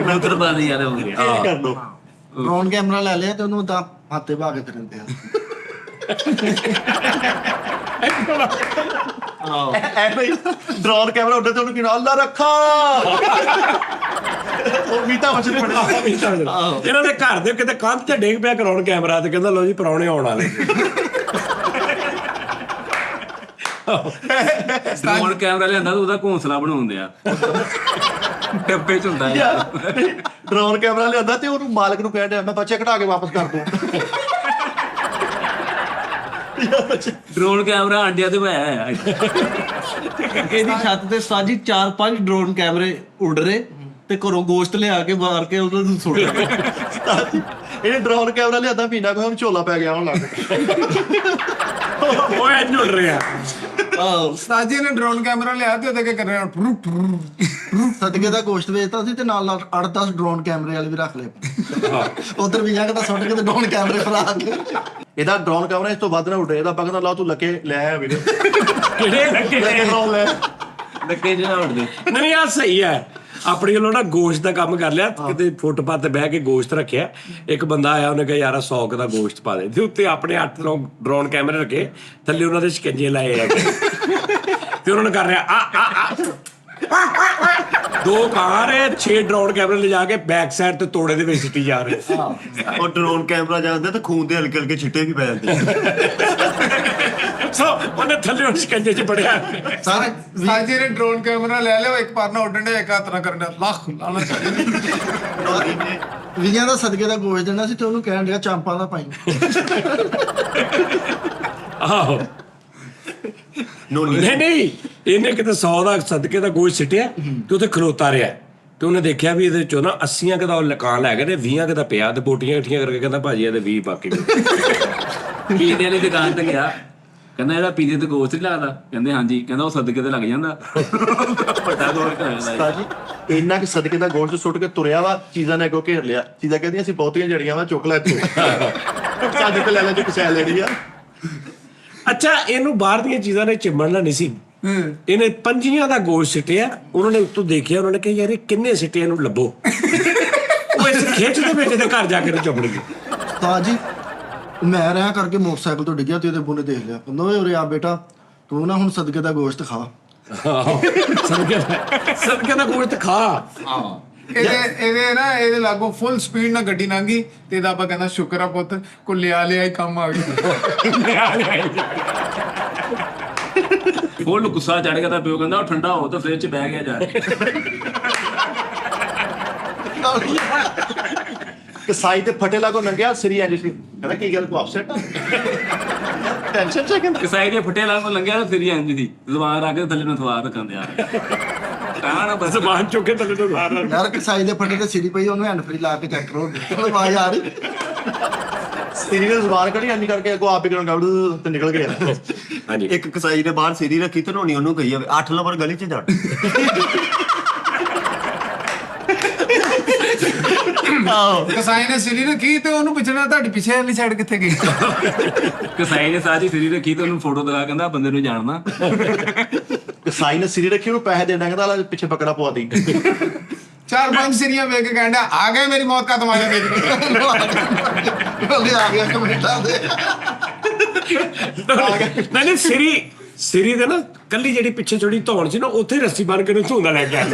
[SPEAKER 2] ਨੌਕਰ ਬਾਦੀ ਯਾਰ ਹੋ ਗਿਆ।
[SPEAKER 1] ਇਹ ਕਰ ਲੋ।
[SPEAKER 7] ਡਰੋਨ ਕੈਮਰਾ ਲੈ ਲਿਆ ਤੇ ਉਹਨੂੰ ਤਾਂ ਹੱਥੇ ਪਾ ਕੇ ਫਿਰਦੇ ਆ।
[SPEAKER 1] ਐਵੇਂ ਹੀ ਡਰੋਨ ਕੈਮਰਾ ਉੱਡੇ ਤੇ ਉਹਨੂੰ ਕਿਹਾ ਅੱਲਾ ਰੱਖਾ। ਉਹ ਮੀਤਾ ਵਚਨ ਪੜਿਆ।
[SPEAKER 4] ਇਹਨਾਂ ਦੇ ਘਰ ਦੇ ਕਿਤੇ ਕੰਧ ਤੇ ਡੇਗ ਪਿਆ ਡਰੋਨ ਕੈਮਰਾ ਤੇ ਕਹਿੰਦਾ ਲੋ ਜੀ ਪ੍ਰਾਹੁਣੇ ਆਉਣ ਵਾਲੇ।
[SPEAKER 2] ਡਰੋਨ ਕੈਮਰਾ ਲਿਆਂਦਾ ਤਾਂ ਉਹਦਾ ਘੋਂਸਲਾ ਬਣਾਉਂਦੇ ਆ। ਡੱਬੇ 'ਚ ਹੁੰਦਾ ਯਾਰ।
[SPEAKER 1] ਡਰੋਨ ਕੈਮਰਾ ਲਿਆਂਦਾ ਤੇ ਉਹਨੂੰ ਮਾਲਕ ਨੂੰ ਕਹਿ ਰਿਹਾ ਮੈਂ ਬੱਚੇ ਘਟਾ ਕੇ ਵਾਪਸ ਕਰ ਦੂੰ।
[SPEAKER 2] ਡਰੋਨ ਕੈਮਰਾ ਅੰਡਿਆਂ ਤੇ ਪਾਇਆ ਹੋਇਆ।
[SPEAKER 6] ਇਹਦੀ ਛੱਤ ਤੇ ਉਸਤਾਦ ਜੀ 4-5 ਡਰੋਨ ਕੈਮਰੇ ਉੱਡ ਰਹੇ ਤੇ ਘਰੋਂ ਗੋਸ਼ਤ ਲਿਆ ਕੇ ਮਾਰ ਕੇ ਉਹਨਾਂ ਨੂੰ ਸੁੱਟ ਰਹੇ।
[SPEAKER 1] ਇਹਨੇ ਡਰੋਨ ਕੈਮਰਾ ਲਿਆਂਦਾ ਮਹੀਨਾ ਕੋਈ ਉਹਨੂੰ ਝੋਲਾ ਪੈ ਗਿਆ ਹੁਣ ਲੱਗ।
[SPEAKER 4] ਉਹ ਐਂ ਉੱਡ ਰਿਹਾ।
[SPEAKER 3] ਉਸਤਾਦ ਜੀ ਨੇ ਡਰੋਨ ਕੈਮਰਾ ਲਿਆ ਤੇ ਉਹਦੇ ਕੇ ਕਰ ਰਿਹਾ
[SPEAKER 7] ਸਦਕੇ ਦਾ ਗੋਸ਼ਤ ਵੇਚਦਾ ਸੀ ਤੇ ਨਾਲ 8-10 ਡਰੋਨ ਕੈਮਰੇ ਵਾਲੇ ਵੀ ਰੱਖ ਲਏ ਉਧਰ ਵੀ ਜਾ ਕੇ ਤਾਂ ਸੁੱਟ ਕੇ ਤੇ ਡਰੋਨ ਕੈਮਰੇ ਫੜਾ ਕੇ
[SPEAKER 1] ਇਹਦਾ ਡਰੋਨ ਕੈਮਰਾ ਇਸ ਤੋਂ ਵੱਧ ਨਾ ਉੱਡੇ, ਇਹਦਾ ਬਗਦਾ ਲਾ ਤੂੰ ਲੱਕੇ ਲੈ ਆ ਵੀਰੇ
[SPEAKER 4] ਕਿਹੜੇ ਲੱਗੇ
[SPEAKER 1] ਲੈ
[SPEAKER 2] ਲੱਗੇ ਜਿਹੜਾ ਉੱਡਦੇ
[SPEAKER 4] ਨਹੀਂ ਆ ਸਹੀ ਹੈ। ਆਪਣੀ ਵੱਲੋਂ ਨਾ ਗੋਸ਼ਤ ਦਾ ਕੰਮ ਕਰ ਲਿਆ, ਕਿਤੇ ਫੁੱਟਪਾਥ ਤੇ ਬਹਿ ਕੇ ਗੋਸ਼ਤ ਰੱਖਿਆ, ਇੱਕ ਬੰਦਾ ਆਇਆ ਉਹਨੇ ਕਿਹਾ ਯਾਰ 100 ਦਾ ਗੋਸ਼ਤ ਪਾ ਦੇ, ਤੇ ਉੱਤੇ ਆਪਣੇ 8 ਡਰੋਨ ਕੈਮਰੇ ਰੱਖੇ, ਥੱਲੇ ਉਹਨਾਂ ਦੇ ਸ਼ਿਕੰਜੇ ਲਾਏ ਆ ਤੇ ਉਹਨਾਂ ਨੇ ਕਰ ਰਿਹਾ ਆ 2 ਕਾਰ 6 ਡਰੋਨ ਕੈਮਰੇ ਲਿਜਾ ਕੇ ਬੈਕ ਸਾਈਡ ਤੇ ਤੋੜੇ ਦੇ ਵਿੱਚ ਸਿੱਟੀ ਜਾ ਰਹੇ।
[SPEAKER 5] ਉਹ ਡਰੋਨ ਕੈਮਰਾ ਜਾਂਦਾ ਤੇ ਖੂਨ ਦੇ ਹਲਕੇ ਹਲਕੇ ਛਿੱਟੇ ਵੀ ਪੈ ਜਾਂਦੇ।
[SPEAKER 4] ਸੋ ਉਹਨੇ ਥੱਲੇ ਸ਼ਿਕੰਜੇ 'ਚ ਬੜਿਆ।
[SPEAKER 7] ਸਾਰੇ
[SPEAKER 3] ਉਸਤਾਦ ਜੀ ਨੇ ਡਰੋਨ ਕੈਮਰਾ ਲੈ ਲਿਆ, ਇੱਕ ਪਾਰ ਨਾ ਉੱਡਣ ਦੇ, ਇੱਕ ਹੱਥ ਨਾਲ ਕਰਨ ਦਾ ਲੱਖ ਲਾਣਾ
[SPEAKER 7] ਵੀਆਂ ਦਾ ਸਦਕੇ ਦਾ ਗੋਸ਼ਤ ਦੇਣਾ ਸੀ ਤੇ ਉਹਨੂੰ ਕਹਿਣ ਡਿਆ ਚਾਂਪਾਂ ਦਾ ਪਾਈ
[SPEAKER 4] ਆਹੋ ਨਹੀਂ ਇਹਨੇ ਕਿਤੇ 100 ਦਾ ਸਦਕੇ ਦਾ ਗੋਸ਼ਤ ਸਿੱਟਿਆ ਤੇ ਉੱਥੇ ਖਲੋਤਾ ਰਿਹਾ, ਤੇ ਉਹਨੇ ਦੇਖਿਆ ਵੀ ਇਹਦੇ ਚੋਂ ਨਾ 80 ਦਾ ਲਕਾਨ ਲੈ ਗਏ ਤੇ 20 ਦਾ ਪਿਆ, ਤੇ ਬੋਟੀਆਂ ਇਕੱਠੀਆਂ ਕਰਕੇ ਕਹਿੰਦਾ ਭਾਜੀ ਇਹਦੇ 20 ਬਾਕੀ
[SPEAKER 2] ਪੀਜ਼ੇ ਵਾਲੀ ਦੁਕਾਨ ਤੇ ਗਿਆ, ਕਹਿੰਦਾ ਇਹਦਾ ਪੀਜ਼ੇ ਤੇ ਗੋਸ਼ਤ ਨਹੀਂ ਲੱਗਦਾ, ਕਹਿੰਦੇ ਹਾਂਜੀ, ਕਹਿੰਦਾ ਉਹ ਸਦਕੇ ਤੇ ਲੱਗ ਜਾਂਦਾ। ਵੱਡਾ ਗੋਸ਼ਤ ਹੋਇਆ
[SPEAKER 1] ਜੀ ਇੰਨਾ ਕਿ ਸਦਕੇ ਦਾ ਗੋਸ਼ਤ ਸੁੱਟ ਕੇ ਤੁਰਿਆ ਵਾ, ਚੀਜ਼ਾਂ ਨੇ ਅੱਗੋਂ ਘੇਰ ਲਿਆ, ਚੀਜ਼ਾਂ ਕਹਿੰਦੀਆਂ ਅਸੀਂ ਬਹੁਤੀਆਂ ਜੜੀਆਂ ਵਾ, ਚੁੱਕ ਲੈ ਇੱਥੋਂ ਸਾਡੇ ਤੇ ਲੈ ਲੈ ਜੋ ਕਿਸੈ ਲੈਣੀ ਆ।
[SPEAKER 4] ਅੱਛਾ ਇਹਨੂੰ ਬਾਹਰ ਦੀਆਂ ਚੀਜ਼ਾਂ ਨੇ ਚਿੰਬੜਨਾ ਨਹੀਂ ਸੀ, ਇਹਨੇ 5 ਦਾ ਗੋਸ਼ਤ ਸਿੱਟਿਆ, ਉਹਨਾਂ ਨੇ ਉੱਤੋਂ ਦੇਖਿਆ, ਉਹਨਾਂ ਨੇ ਕਿਹਾ ਯਾਰ ਇਹ ਕਿੰਨੇ ਸਿੱਟੇ, ਇਹਨੂੰ ਲੱਭੋ। ਉਹ ਇਸ ਖੇਚ ਦੇ ਵਿੱਚ ਦੇ ਘਰ ਜਾ ਕੇ ਚੁੱਪ ਗਈ।
[SPEAKER 7] ਤਾਂ ਜੀ ਮੈਂ ਰਿਹਾ ਕਰਕੇ ਮੋਟਰਸਾਈਕਲ ਤੋਂ ਡਿੱਗਿਆ ਤੇ ਉਹਦੇ ਬੁਨੇ ਦੇਖ ਲਿਆ, ਕਹਿੰਦਾ ਓਏ ਉਰੇ ਆ ਬੇਟਾ ਤੂੰ ਨਾ ਹੁਣ ਸਦਕੇ ਦਾ ਗੋਸ਼ਤ ਖਾ।
[SPEAKER 4] ਸਦਕੇ ਦਾ ਗੋਸ਼ਤ ਖਾ।
[SPEAKER 3] ਇਹਦੇ ਲਾਗੋਂ ਫੁੱਲ ਸਪੀਡ ਨਾਲ ਗੱਡੀ ਲੰਘੀ ਤੇ ਇਹਦਾ ਆਪਾਂ ਕਹਿੰਦਾ ਸ਼ੁਕਰ ਆ ਪੁੱਤ ਕੋ ਲਿਆ ਹੀ ਕੰਮ ਆ ਗਿਆ।
[SPEAKER 2] ਉਹਨੂੰ ਗੁੱਸਾ ਚੜ ਗਿਆ ਤਾਂ ਪਿਓ ਕਹਿੰਦਾ ਉਹ ਠੰਡਾ ਹੋ ਤਾਂ ਫ੍ਰਿਜ 'ਚ ਬਹਿ ਗਿਆ ਜਾ ਕੇ।
[SPEAKER 1] ਕਸਾਈ ਤੇ ਫਟੇ ਲਾਗੋ ਨੰਗਿਆ ਸਰੀ ਐਂਜ ਸੀ, ਕਹਿੰਦਾ ਕੀ ਗੱਲ ਕੋ ਅਪਸੈਟ ਟੈਨਸ਼ਨ ਚ ਕਹਿੰਦਾ
[SPEAKER 2] ਕਸਾਈ ਦੇ ਫੱਟੇ ਲਾਂ ਤੋਂ ਲੰਘਿਆ ਤਾਂ ਫਿਰੀ ਇੰਜ ਦੀ ਜ਼ੁਬਾਨ ਰੱਖ ਕੇ ਥੱਲੇ ਨੂੰ ਥਵਾਰ ਰੱਖਣ ਦਿਆ ਕਾਣਾ ਬਸ
[SPEAKER 4] ਜ਼ਬਾਨ ਚੁੱਕ ਕੇ ਥੱਲੇ ਤੋਂ ਬਾਹਰ
[SPEAKER 7] ਯਾਰ ਕਸਾਈ ਦੇ ਫੱਟੇ ਤੇ ਸਿਰੀ ਪਈ, ਉਹਨੂੰ ਹੈਂਡ ਫ੍ਰੀ ਲਾ ਕੇ ਚੈੱਕ ਕਰੋ, ਆਵਾਜ਼ ਆ ਰਹੀ
[SPEAKER 1] ਸਰੀ ਨੇ ਜ਼ੁਬਾਨ ਕੱਢੀ ਐਂਜ ਕਰਕੇ ਅੱਗੋਂ ਆਪ ਹੀ ਗੜ ਤੇ ਨਿਕਲ ਗਿਆ।
[SPEAKER 4] ਹਾਂਜੀ
[SPEAKER 5] ਇੱਕ ਕਸਾਈ ਨੇ ਬਾਹਰ ਸੀਰੀ ਰੱਖੀ ਤੇ ਨਹਾਉਣੀ ਉਹਨੂੰ ਕਹੀ ਜਾਵੇ 8 ਨੰਬਰ ਗਲੀ 'ਚ ਜਾ।
[SPEAKER 3] ਕਸਾਈ ਨੇ ਸਿਰੀ ਰੱਖੀ ਤੇ ਉਹਨੂੰ ਪੁੱਛਣਾ ਤੁਹਾਡੀ ਪਿੱਛੇ ਵਾਲੀ ਸਾਈਡ ਕਿੱਥੇ ਗਈ।
[SPEAKER 2] ਕਸਾਈ ਨੇ ਸਾਰੀ ਫਿਰੀ ਰੱਖੀ ਤੇ ਉਹਨੂੰ ਫੋਟੋ ਦਿਖਾ, ਕਹਿੰਦਾ ਬੰਦੇ ਨੂੰ ਜਾਣਦਾ।
[SPEAKER 1] ਕਸਾਈ ਨੇ ਸਰੀ ਰੱਖੀ, ਉਹਨੂੰ ਪੈਸੇ ਦੇਣਾ, ਕਹਿੰਦਾ ਪਿੱਛੇ ਬੱਕਰਾ ਪਵਾ ਦੀ।
[SPEAKER 3] 4-5 ਸਿਰੀਆਂ ਵੇਖ ਕੇ ਕਹਿੰਦਾ ਆ ਗਏ ਮੇਰੀ ਮੌਤ ਕਾ ਤਮਾਸ਼ਾ ਦੇਖਣੇ।
[SPEAKER 7] ਆ ਗਿਆ ਕਮੈਂਟਾਂ ਦੇ
[SPEAKER 4] ਨਹੀਂ ਸਿਰੀ ਦੇ ਨਾ ਕੱਲੀ ਜਿਹੜੀ ਪਿੱਛੇ ਛੋੜੀ ਧੌਣ ਸੀ ਨਾ, ਉੱਥੇ ਰੱਸੀ ਬੰਨ ਕੇ ਉਹਨੂੰ ਧੂੰਦਾ ਲੈ ਕੇ ਆਇਆ,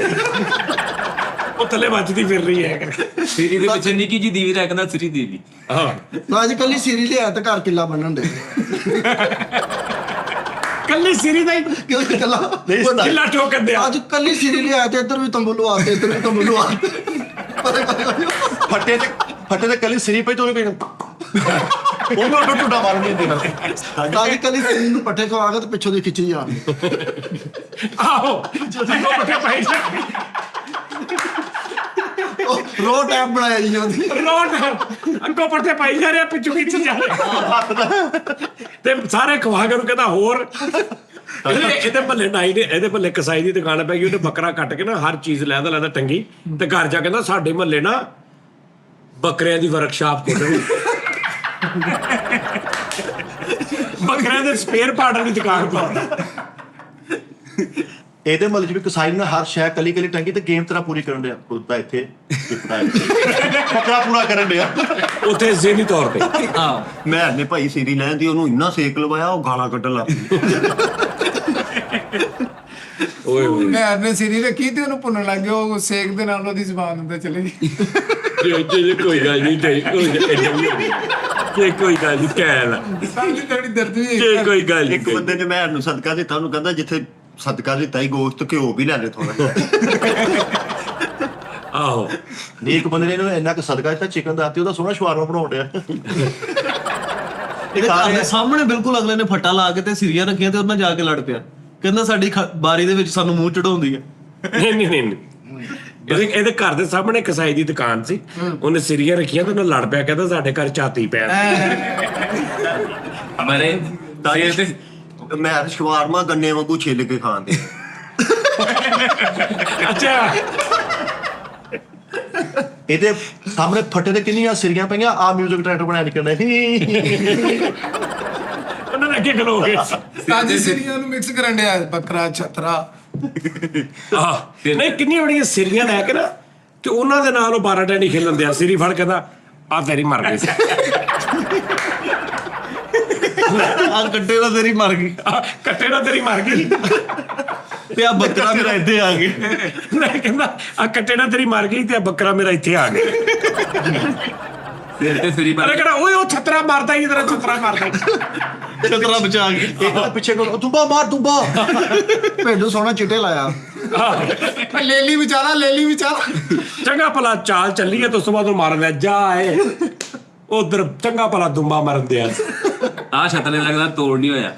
[SPEAKER 4] ਉਹ ਥੱਲੇ ਵੱਜਦੀ ਫਿਰ ਰਹੀ ਹੈ।
[SPEAKER 2] ਸਿਰੀ ਦੇ ਪਿੱਛੇ ਨਿੱਕੀ ਜੀ ਦੀਵੀ ਰੱਖਦਾ ਸਿਰੀ ਦੀਵੀ।
[SPEAKER 4] ਹਾਂ
[SPEAKER 7] ਤਾਂ ਅੱਜ ਕੱਲੀ ਸਿਰੀ ਲਿਆ ਤੇ ਘਰ ਕਿੱਲਾ ਬੰਨਣ ਦੇ
[SPEAKER 4] ਕੱਲੀ ਸਿਰੀ ਦਾ ਹੀ
[SPEAKER 7] ਕਿਉਂ ਕੱਲਾ
[SPEAKER 4] ਕਿੱਲਾ ਠੋਕ ਦਿਆ।
[SPEAKER 7] ਅੱਜ ਕੱਲੀ ਸਿਰੀ ਲਿਆ ਤੇ ਇੱਧਰ ਵੀ ਤੰਬੂ ਲਵਾ ਤੇ ਇੱਧਰ ਵੀ ਤੰਬੂ ਲਵਾ ਤੇ
[SPEAKER 1] ਫੱਟੇ ਤੇ ਕੱਲੀ ਸਰੀ ਪਈ, ਤੂੰ ਉਹਨੂੰ ਅੱਡੋ ਟੁੱਟਾ ਮਾਰਨ ਨਹੀਂ ਦੇਣਾ।
[SPEAKER 7] ਤਾਂ ਅੱਜ ਕੱਲੀ ਸਿਰੀ ਨੂੰ ਪੱਠੇ ਖਵਾ ਕੇ ਤੇ ਪਿੱਛੋਂ ਦੀ ਖਿੱਚੀ ਜਾਣ।
[SPEAKER 4] ਆਹੋ ਜਦੋਂ ਪੱਠੇ ਪਾਈ ਜਾ
[SPEAKER 7] ਰੋ ਟੈਪ ਬਣਾਇਆ ਜੀ ਉਹਦੀ
[SPEAKER 4] ਰੋਡ ਅੱਗੋਂ ਪੱਠੇ ਪਾਈ ਜਾ ਰਿਹਾ, ਪਿੱਛੋਂ ਖਿੱਚੀ ਜਾ ਰਿਹਾ, ਤੇ ਸਾਰੇ ਖਵਾ ਕੇ ਉਹਨੂੰ ਕਹਿੰਦਾ ਹੋਰ। ਇਹਦੇ ਭੱਲੇ ਨਾਈ ਨੇ, ਇਹਦੇ ਭੱਲੇ ਕਸਾਈ ਦੀ ਦੁਕਾਨ ਪੈ ਗਈ, ਉਹਨੇ ਬੱਕਰਾ ਕੱਟ ਕੇ ਨਾ ਹਰ ਚੀਜ਼ ਲੈਦਾ ਟੰਗੀ, ਤੇ ਘਰ ਜਾ ਕਹਿੰਦਾ ਸਾਡੇ ਮਹੱਲੇ ਨਾ ਬੱਕਰਿਆਂ ਦੀ ਵਰਕਸ਼ਾਪ ਖੋਲ੍ਹਣੀ, ਬੱਕਰਿਆਂ ਦੇ ਸਪੇਅਰ ਪਾਰਟਾਂ ਦੀ ਦੁਕਾਨ ਪਾ।
[SPEAKER 1] ਇਹਦੇ ਮਹੱਲੇ 'ਚ ਵੀ ਕਸਾਈ ਨੇ ਹਰ ਸ਼ੈ ਕੱਲੀ ਕੱਲੀ ਟੰਗੀ ਤੇ ਗੇਮ ਤਰ੍ਹਾਂ ਪੂਰੀ ਕਰਨ ਡਿਆ, ਕੁੱਤਾ ਇੱਥੇ ਬੱਕਰਾ ਪੂਰਾ ਕਰਨ ਡਿਆ
[SPEAKER 4] ਉੱਥੇ ਜ਼ਹਿਨੀ ਤੌਰ ਤੇ।
[SPEAKER 5] ਮੈਂ ਨੇ ਭਾਈ ਸੀਰੀ ਲੈਣ ਦੀ ਉਹਨੂੰ ਇੰਨਾ ਸੇਕ ਲਵਾਇਆ, ਉਹ ਗਾਲਾਂ ਕੱਢਣ ਲੱਗ ਪਈ।
[SPEAKER 4] ਓਏ ਹੋਏ
[SPEAKER 3] ਮੈਂ ਨੇ ਸਿਰੀ ਰੱਖੀ ਤੇ ਉਹਨੂੰ ਭੁੰਨਣ ਲੱਗ ਗਿਆ, ਉਹ ਸੇਕ ਦੇ ਨਾਲ ਉਹਦੀ ਜ਼ੁਬਾਨ ਅੰਦਰ ਚਲੇ ਗਈ।
[SPEAKER 4] ਕੋਈ ਗੱਲ ਨਹੀਂ, ਕੋਈ ਗੱਲ ਨਹੀਂ, ਕਹਿ
[SPEAKER 3] ਸਾਡੀ ਥੋੜੀ ਦਰਦ ਵੀ
[SPEAKER 4] ਕੋਈ ਗੱਲ ਨਹੀਂ।
[SPEAKER 5] ਇੱਕ ਬੰਦੇ ਨੇ ਮੈਂ ਨੂੰ ਸਦਕਾ ਦਿੱਤਾ, ਉਹਨੂੰ ਕਹਿੰਦਾ ਜਿੱਥੇ ਸਦਕਾ ਦਿੱਤਾ ਹੀ ਗੋਸ਼ਤ ਘਿਓ ਵੀ ਲੈ ਲੈ ਥੋੜਾ।
[SPEAKER 4] ਆਹੋ
[SPEAKER 1] ਨਹੀਂ ਇੱਕ ਬੰਦੇ ਨੇ ਇਹਨੂੰ ਇੰਨਾ ਕੁ ਸਦਕਾ ਦਿੱਤਾ ਚਿਕਨ ਦਾ, ਤੇ ਉਹਦਾ ਸੋਹਣਾ ਸ਼ਵਾਰਮਾ ਬਣਾਉਣ ਡਿਆ।
[SPEAKER 6] ਇਹਦੇ ਘਰ ਦੇ ਸਾਹਮਣੇ ਬਿਲਕੁਲ ਅਗਲੇ ਨੇ ਫੱਟਾ ਲਾ ਕੇ ਤੇ ਸਿਰੀਆਂ ਰੱਖੀਆਂ ਤੇ ਉਹਨਾਂ ਜਾ ਕੇ ਲੜ ਪਿਆ, ਕਹਿੰਦਾ ਸਾਡੀ ਬਾਰੀ ਦੇ ਵਿੱਚ ਸਾਨੂੰ ਮੂੰਹ ਚੜਾਉਂਦੀ ਹੈ।
[SPEAKER 4] ਨਹੀਂ ਇਹਦੇ ਘਰ ਦੇ ਸਾਹਮਣੇ ਕਸਾਈ ਦੀ ਦੁਕਾਨ ਸੀ, ਉਹਨੇ ਸਿਰੀਆਂ ਰੱਖੀਆਂ ਤੇ ਉਹਨੇ ਲੜ ਪਿਆ, ਕਹਿੰਦਾ ਸਾਡੇ ਘਰ ਝਾਤੀ ਪੈ।
[SPEAKER 2] ਮਰੇ
[SPEAKER 5] ਮੈਂ ਸ਼ਵਾਰਮਾ ਗੰਨੇ ਵਾਂਗੂ ਛਿੱਲ ਕੇ ਖਾਂਦੇ।
[SPEAKER 4] ਅੱਛਾ
[SPEAKER 1] ਇਹਦੇ ਸਾਹਮਣੇ ਫੱਟੇ ਤੇ ਕਿੰਨੀਆਂ ਸਿਰੀਆਂ ਪਈਆਂ, ਆ ਮਿਊਜ਼ਿਕ ਡਾਇਰੈਕਟਰ ਬਣਾਇਆ ਨਿਕਲਦਾ
[SPEAKER 4] ਉਹਨਾਂ ਨੇ ਅੱਗੇ ਖਲੋ ਗਏ
[SPEAKER 3] ਸਾਜੀ ਸਿਰੀਆਂ ਨੂੰ ਮਿਕਸ ਕਰਨ ਡਿਆ ਬੱਕਰਾ ਛਤਰਾ।
[SPEAKER 4] ਨਹੀਂ ਕਿੰਨੀਆਂ ਬੜੀਆਂ ਸਿਰੀਆਂ ਲੈ ਕੇ ਨਾ ਤੇ ਉਹਨਾਂ ਦੇ ਨਾਲ ਉਹ 12 ਟੈਂਡੀ ਖੇਲਣ ਦਿਆ, ਸਿਰੀ ਫੜ ਕੇ ਦਾ ਆ ਤੇਰੀ ਮਰ ਗਈ
[SPEAKER 6] ਆ ਕੱਟੇ ਨਾਲ ਤੇਰੀ ਮਰ ਗਈ
[SPEAKER 4] ਕੱਟੇ ਨਾਲ ਤੇਰੀ ਮਰ ਗਈ
[SPEAKER 6] ਤੇ ਆ ਬੱਕਰਾ ਮੇਰਾ ਇੱਥੇ ਆ ਗਿਆ।
[SPEAKER 4] ਮੈਂ ਕਹਿੰਦਾ ਆ ਕੱਟੇ ਨਾਲ ਤੇਰੀ ਮਰ ਗਈ ਤੇ ਆ ਬੱਕਰਾ ਮੇਰਾ ਇੱਥੇ ਆ ਗਿਆ।
[SPEAKER 2] ਫਿਰ ਤੇ ਫਰੀ
[SPEAKER 4] ਅਰੇ ਕਿਹੜਾ ਓਏ ਉਹ ਛਤਰਾ ਮਾਰਦਾ ਹੀ, ਤੇਰਾ ਛਤਰਾ ਮਾਰਦਾ
[SPEAKER 6] ਛਤਰਾ ਬਚਾ ਗਿਆ।
[SPEAKER 1] ਇਹਦਾ ਪਿੱਛੇ ਕੋਲ ਤੁੰਬਾ ਮਾਰ ਤੁੰਬਾ
[SPEAKER 7] ਭੇਡੂ ਸੋਹਣਾ ਚਿੱਟੇ ਲਾਇਆ।
[SPEAKER 3] ਲੇਲੀ ਵਿਚਾਰਾ, ਲੇਲੀ ਵਿਚਾਰਾ।
[SPEAKER 4] ਚੰਗਾ ਭਲਾ ਚਾਲ ਚੱਲੀ ਹੈ ਤੇ ਉਸ ਤੋਂ ਬਾਅਦ ਉਹ ਮਾਰਨ ਲਿਆ ਜਾ ਏ ਉਧਰ ਚੰਗਾ ਭਲਾ ਦੁੰਬਾ ਮਰਨ ਦਿਆ।
[SPEAKER 2] ਆ ਛਤਲੇ ਲੱਗਦਾ ਤੋੜ ਨਹੀਂ ਹੋਇਆ।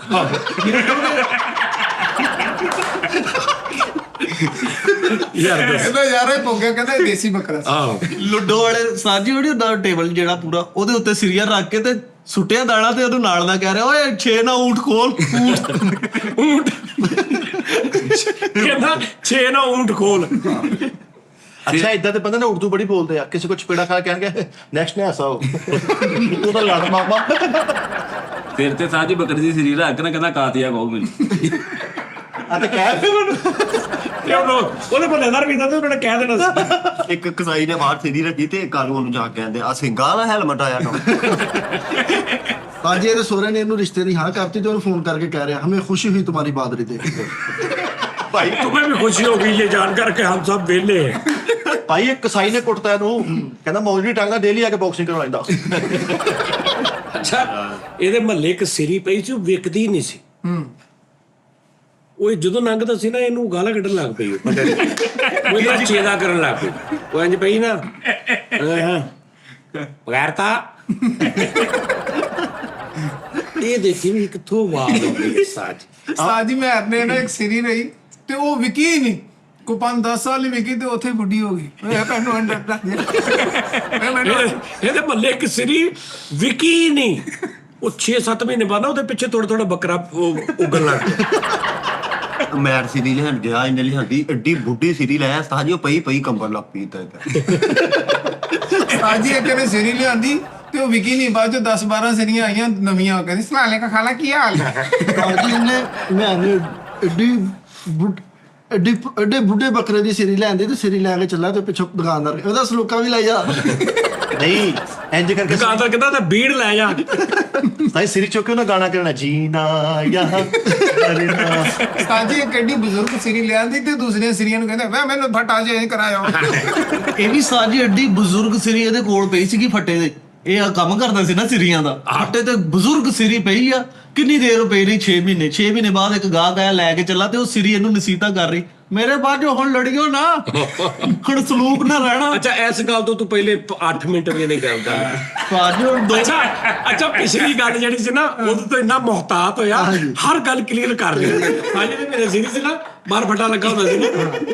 [SPEAKER 4] ਯਾਰ ਦੱਸ
[SPEAKER 3] ਕਹਿੰਦਾ ਯਾਰ ਇਹ ਭੁੱਖਿਆ, ਕਹਿੰਦਾ ਇਹ ਦੇਸੀ ਬੱਕਰਾ ਸੀ।
[SPEAKER 4] ਆਹੋ
[SPEAKER 6] ਲੁੱਡੋ ਵਾਲੇ ਸਾਜੀ ਉਹਦੀ ਹੁੰਦਾ ਟੇਬਲ ਜਿਹੜਾ ਪੂਰਾ, ਉਹਦੇ ਉੱਤੇ ਸਿਰੀਆ ਰੱਖ ਕੇ ਤੇ ਸੁੱਟਿਆ ਦਾਣਾ ਤੇ ਉਹਨੂੰ ਨਾਲ ਦਾ ਕਹਿ ਰਿਹਾ ਓਏ 6 ਨਾ ਊਂਠ ਖੋਲ।
[SPEAKER 4] ਊਂਟ ਕਹਿੰਦਾ 6 ਨਾ ਊਂਟ ਖੋਲ।
[SPEAKER 1] ਅੱਛਾ ਇਦਾਂ ਤੇ ਬੰਦੇ ਨੇ ਉਰਦੂ ਬੜੀ ਬੋਲਦੇ ਆ, ਕਿਸੇ ਕੋ ਚਪੇੜਾ ਖਾ ਕਹਿਣਗੇ ਨੈਕਸਟ ਨੇ ਆਸਾ ਹੋ ਉਹਦਾ ਲੜ ਮਾਮਾ।
[SPEAKER 2] ਫਿਰ ਤੇ ਸਾਜੀ ਬੱਕਰੀ ਦੀ ਸਰੀਰ ਰੱਖ ਨਾ ਕਹਿੰਦਾ ਕਾਤੀਆ ਕਹੋ ਮੈਨੂੰ।
[SPEAKER 1] ਆ ਤੇ ਕਹਿ ਫਿਰ ਉਹਨੂੰ
[SPEAKER 4] ਉਹਦੇ ਬੰਦੇ ਦਾ ਵੀ ਤਾਂ ਉਹਨਾਂ ਨੇ ਕਹਿ ਦੇਣਾ ਸੀ।
[SPEAKER 5] ਇੱਕ ਕਸਾਈ ਨੇ ਬਾਹਰ ਸਿੱਧੀ ਰੱਖੀ ਤੇ ਕੱਲ ਉਹਨੂੰ ਜਾ ਕੇ ਕਹਿੰਦੇ ਆ ਸਿੰਘਾਂ ਵਾਲਾ ਹੈਲਮਟ ਆਇਆ ਨਾ।
[SPEAKER 7] ਤਾਜੀ ਇਹਦੇ ਸੋਹਰੇ ਨੇ ਇਹਨੂੰ ਰਿਸ਼ਤੇ ਦੀ ਹਾਂ ਕਰਤੀ ਤੇ ਉਹਨੂੰ ਫੋਨ ਕਰਕੇ ਕਹਿ ਰਿਹਾ ਹमें खुशी हुई तुम्हारी बहादुरी देख के।
[SPEAKER 4] ਭਾਈ तुम्हें भी खुशी होगी ये जानकर के हम सब वेले हैं।
[SPEAKER 1] ਭਾਈ ਇੱਕ ਕਸਾਈ ਨੇ ਕੁੱਟਤਾ ਇਹਨੂੰ, ਕਹਿੰਦਾ ਮੌਜਰੀ ਟਾਂਗਾ ਡੇਲੀ ਆ ਕੇ ਬਾਕਸਿੰਗ ਕਰਵਾਉਂਦਾ।
[SPEAKER 4] ਅੱਛਾ ਇਹਦੇ ਮਹੱਲੇ ਇੱਕ ਸਿਰੀ ਪਈ ਸੀ, ਉਹ ਵਿਕਦੀ ਨਹੀਂ ਸੀ। ਉਹ ਜਦੋਂ ਲੰਘਦਾ ਸੀ ਨਾ ਇਹਨੂੰ ਗਾਲਾਂ ਕੱਢਣ ਲੱਗ ਪਈ ਉਹ ਬੰਦੇ ਨੂੰ। ਉਹ ਇਹਦਾ ਛੇਦਾ ਕਰਨ ਲੱਗ ਪਈ। ਉਹ ਇੰਜ ਪਈ ਨਾ ਬਗੈਰਤਾ ਇਹ ਦੇਖੀ ਵੀ ਕਿੱਥੋਂ ਆਵਾਜ਼ ਆਉਂਦੀ ਹੈ
[SPEAKER 3] ਸਾਜੀ ਮੈਂ ਆਪਣੇ ਨਾ ਇੱਕ ਸਿਰੀ ਰਹੀ ਤੇ ਉਹ ਵਿਕੀ ਹੀ ਨਹੀਂ। ਕੋ 5-10 ਸਾਲ ਹੀ ਵਿਕੀ ਤੇ ਉੱਥੇ ਬੁੱਢੀ ਹੋ ਗਈ। ਮੈਨੂੰ ਅੰਦਰ
[SPEAKER 4] ਇਹਦੇ ਮਹੱਲੇ ਇੱਕ ਸਿਰੀ ਵਿਕੀ ਹੀ ਨਹੀਂ। ਉਹ 6-7 ਮਹੀਨੇ ਬਾਅਦ ਨਾ ਉਹਦੇ ਪਿੱਛੇ ਥੋੜਾ ਥੋੜਾ ਬੱਕਰਾ ਉੱਗਣ ਲੱਗ ਪਿਆ।
[SPEAKER 5] ਮੈਰ ਸਿਰੀ ਲੈਣ ਗਿਆ, ਇਹਨੇ ਲਿਆਂਦੀ ਐਡੀ ਬੁੱਢੀ ਸਿਰੀ ਲੈ ਸਾਜੀ ਉਹ ਪਈ ਕੰਬਲ ਲੱਗ ਪਈ ਤਾਂ
[SPEAKER 3] ਸਾਜੀ ਇੱਕ ਨੇ ਸਿਰੀ ਲਿਆਂਦੀ ਤੇ ਉਹ ਵਿਕੀ ਨਹੀਂ। ਬਾਅਦ ਚੋਂ 10-12 ਸਿਰੀਆਂ ਆਈਆਂ ਨਵੀਆਂ। ਕਹਿੰਦੀ ਸਲਾਲੇ ਕਾ ਖਾਲਾ ਕੀ ਹਾਲ ਹੈ।
[SPEAKER 7] ਤਾਜੀ ਇਹਨੇ ਮੈਂ ਐਡੇ ਬੁੱਢੇ ਬੱਕਰੇ ਦੀ ਸਿਰੀ ਲੈਂਦੀ ਤੇ ਸਿਰੀ ਲੈ ਕੇ ਚੱਲਾ ਤੇ ਪਿੱਛੋਂ ਦੁਕਾਨਦਾਰ ਉਹਦਾ ਸਲੂਕਾ ਵੀ ਲਾਇਆ।
[SPEAKER 1] ਨਹੀਂ ਇੰਜ ਕਰਕੇ
[SPEAKER 4] ਦੁਕਾਨਦਾਰ ਕਹਿੰਦਾ ਤਾਂ ਬੀੜ ਲੈ ਜਾ।
[SPEAKER 1] ਤਾਈ ਸਿਰੀ ਚੁੱਕ ਕੇ ਉਹਨਾਂ ਗਾਣਾ ਕਰਨਾ ਜੀਨਾ ਯਾਰ ਕਰਨਾ।
[SPEAKER 3] ਸਾਜੀ ਇੱਕ ਐਡੀ ਬਜ਼ੁਰਗ ਸਿਰੀ ਲਿਆਂਦੀ ਤੇ ਦੂਸਰੀਆਂ ਸਿਰੀਆਂ ਨੂੰ ਕਹਿੰਦਾ ਵੇ ਮੈਨੂੰ ਫਟਾ ਜੇ ਕਰਾਇਓ।
[SPEAKER 6] ਇਹ ਵੀ ਸਾਜੀ ਐਡੀ ਬਜ਼ੁਰਗ ਸਿਰੀ ਇਹਦੇ ਕੋਲ ਪਈ ਸੀਗੀ ਫੱਟੇ ਦੇ। ਇਹ ਆ ਕੰਮ ਕਰਦਾ ਸੀ ਨਾ ਸਿਰੀਆਂ ਦਾ। ਫੱਟੇ ਤੇ ਬਜ਼ੁਰਗ ਸਿਰੀ ਪਈ ਆ। ਕਿੰਨੀ ਦੇਰ ਪਈ ਰਹੀ 6 ਮਹੀਨੇ। 6 ਮਹੀਨੇ ਬਾਅਦ ਇੱਕ ਗਾਹਕ ਆਇਆ ਲੈ ਕੇ ਚੱਲਾ ਤੇ ਉਹ ਸਿਰੀ ਇਹਨੂੰ ਨਸੀਹਤਾਂ ਕਰ ਰਹੀ ਮੇਰੇ ਬਾਅਦ ਜੋ ਹੁਣ ਲੜਿਓ ਨਾ ਹੁਣ ਸਲੂਕ ਨਾ ਰਹਿਣਾ।
[SPEAKER 4] ਅੱਛਾ ਇਸ ਗੱਲ ਤੋਂ ਤੂੰ ਪਹਿਲੇ 8 ਮਿੰਟ ਵੀ ਨਹੀਂ ਕਰਦਾ।
[SPEAKER 6] ਸਾਜੀ ਹੁਣ ਦੋ
[SPEAKER 4] ਅੱਛਾ ਪਿਛਲੀ ਗੱਲ ਜਿਹੜੀ ਸੀ ਨਾ ਉਹਦੇ ਤੋਂ ਇੰਨਾ ਮੁਹਤਾਤ ਹੋਇਆ ਹਰ ਗੱਲ ਕਲੀਅਰ ਕਰ ਲਈ। ਸਾਜੇ ਦੇ ਮੇਰੇ ਸਿਰੀ ਸੀ ਨਾ ਬਾਹਰ ਫਟਾ ਲੱਗਾ ਹੁੰਦਾ ਸੀ ਨਾ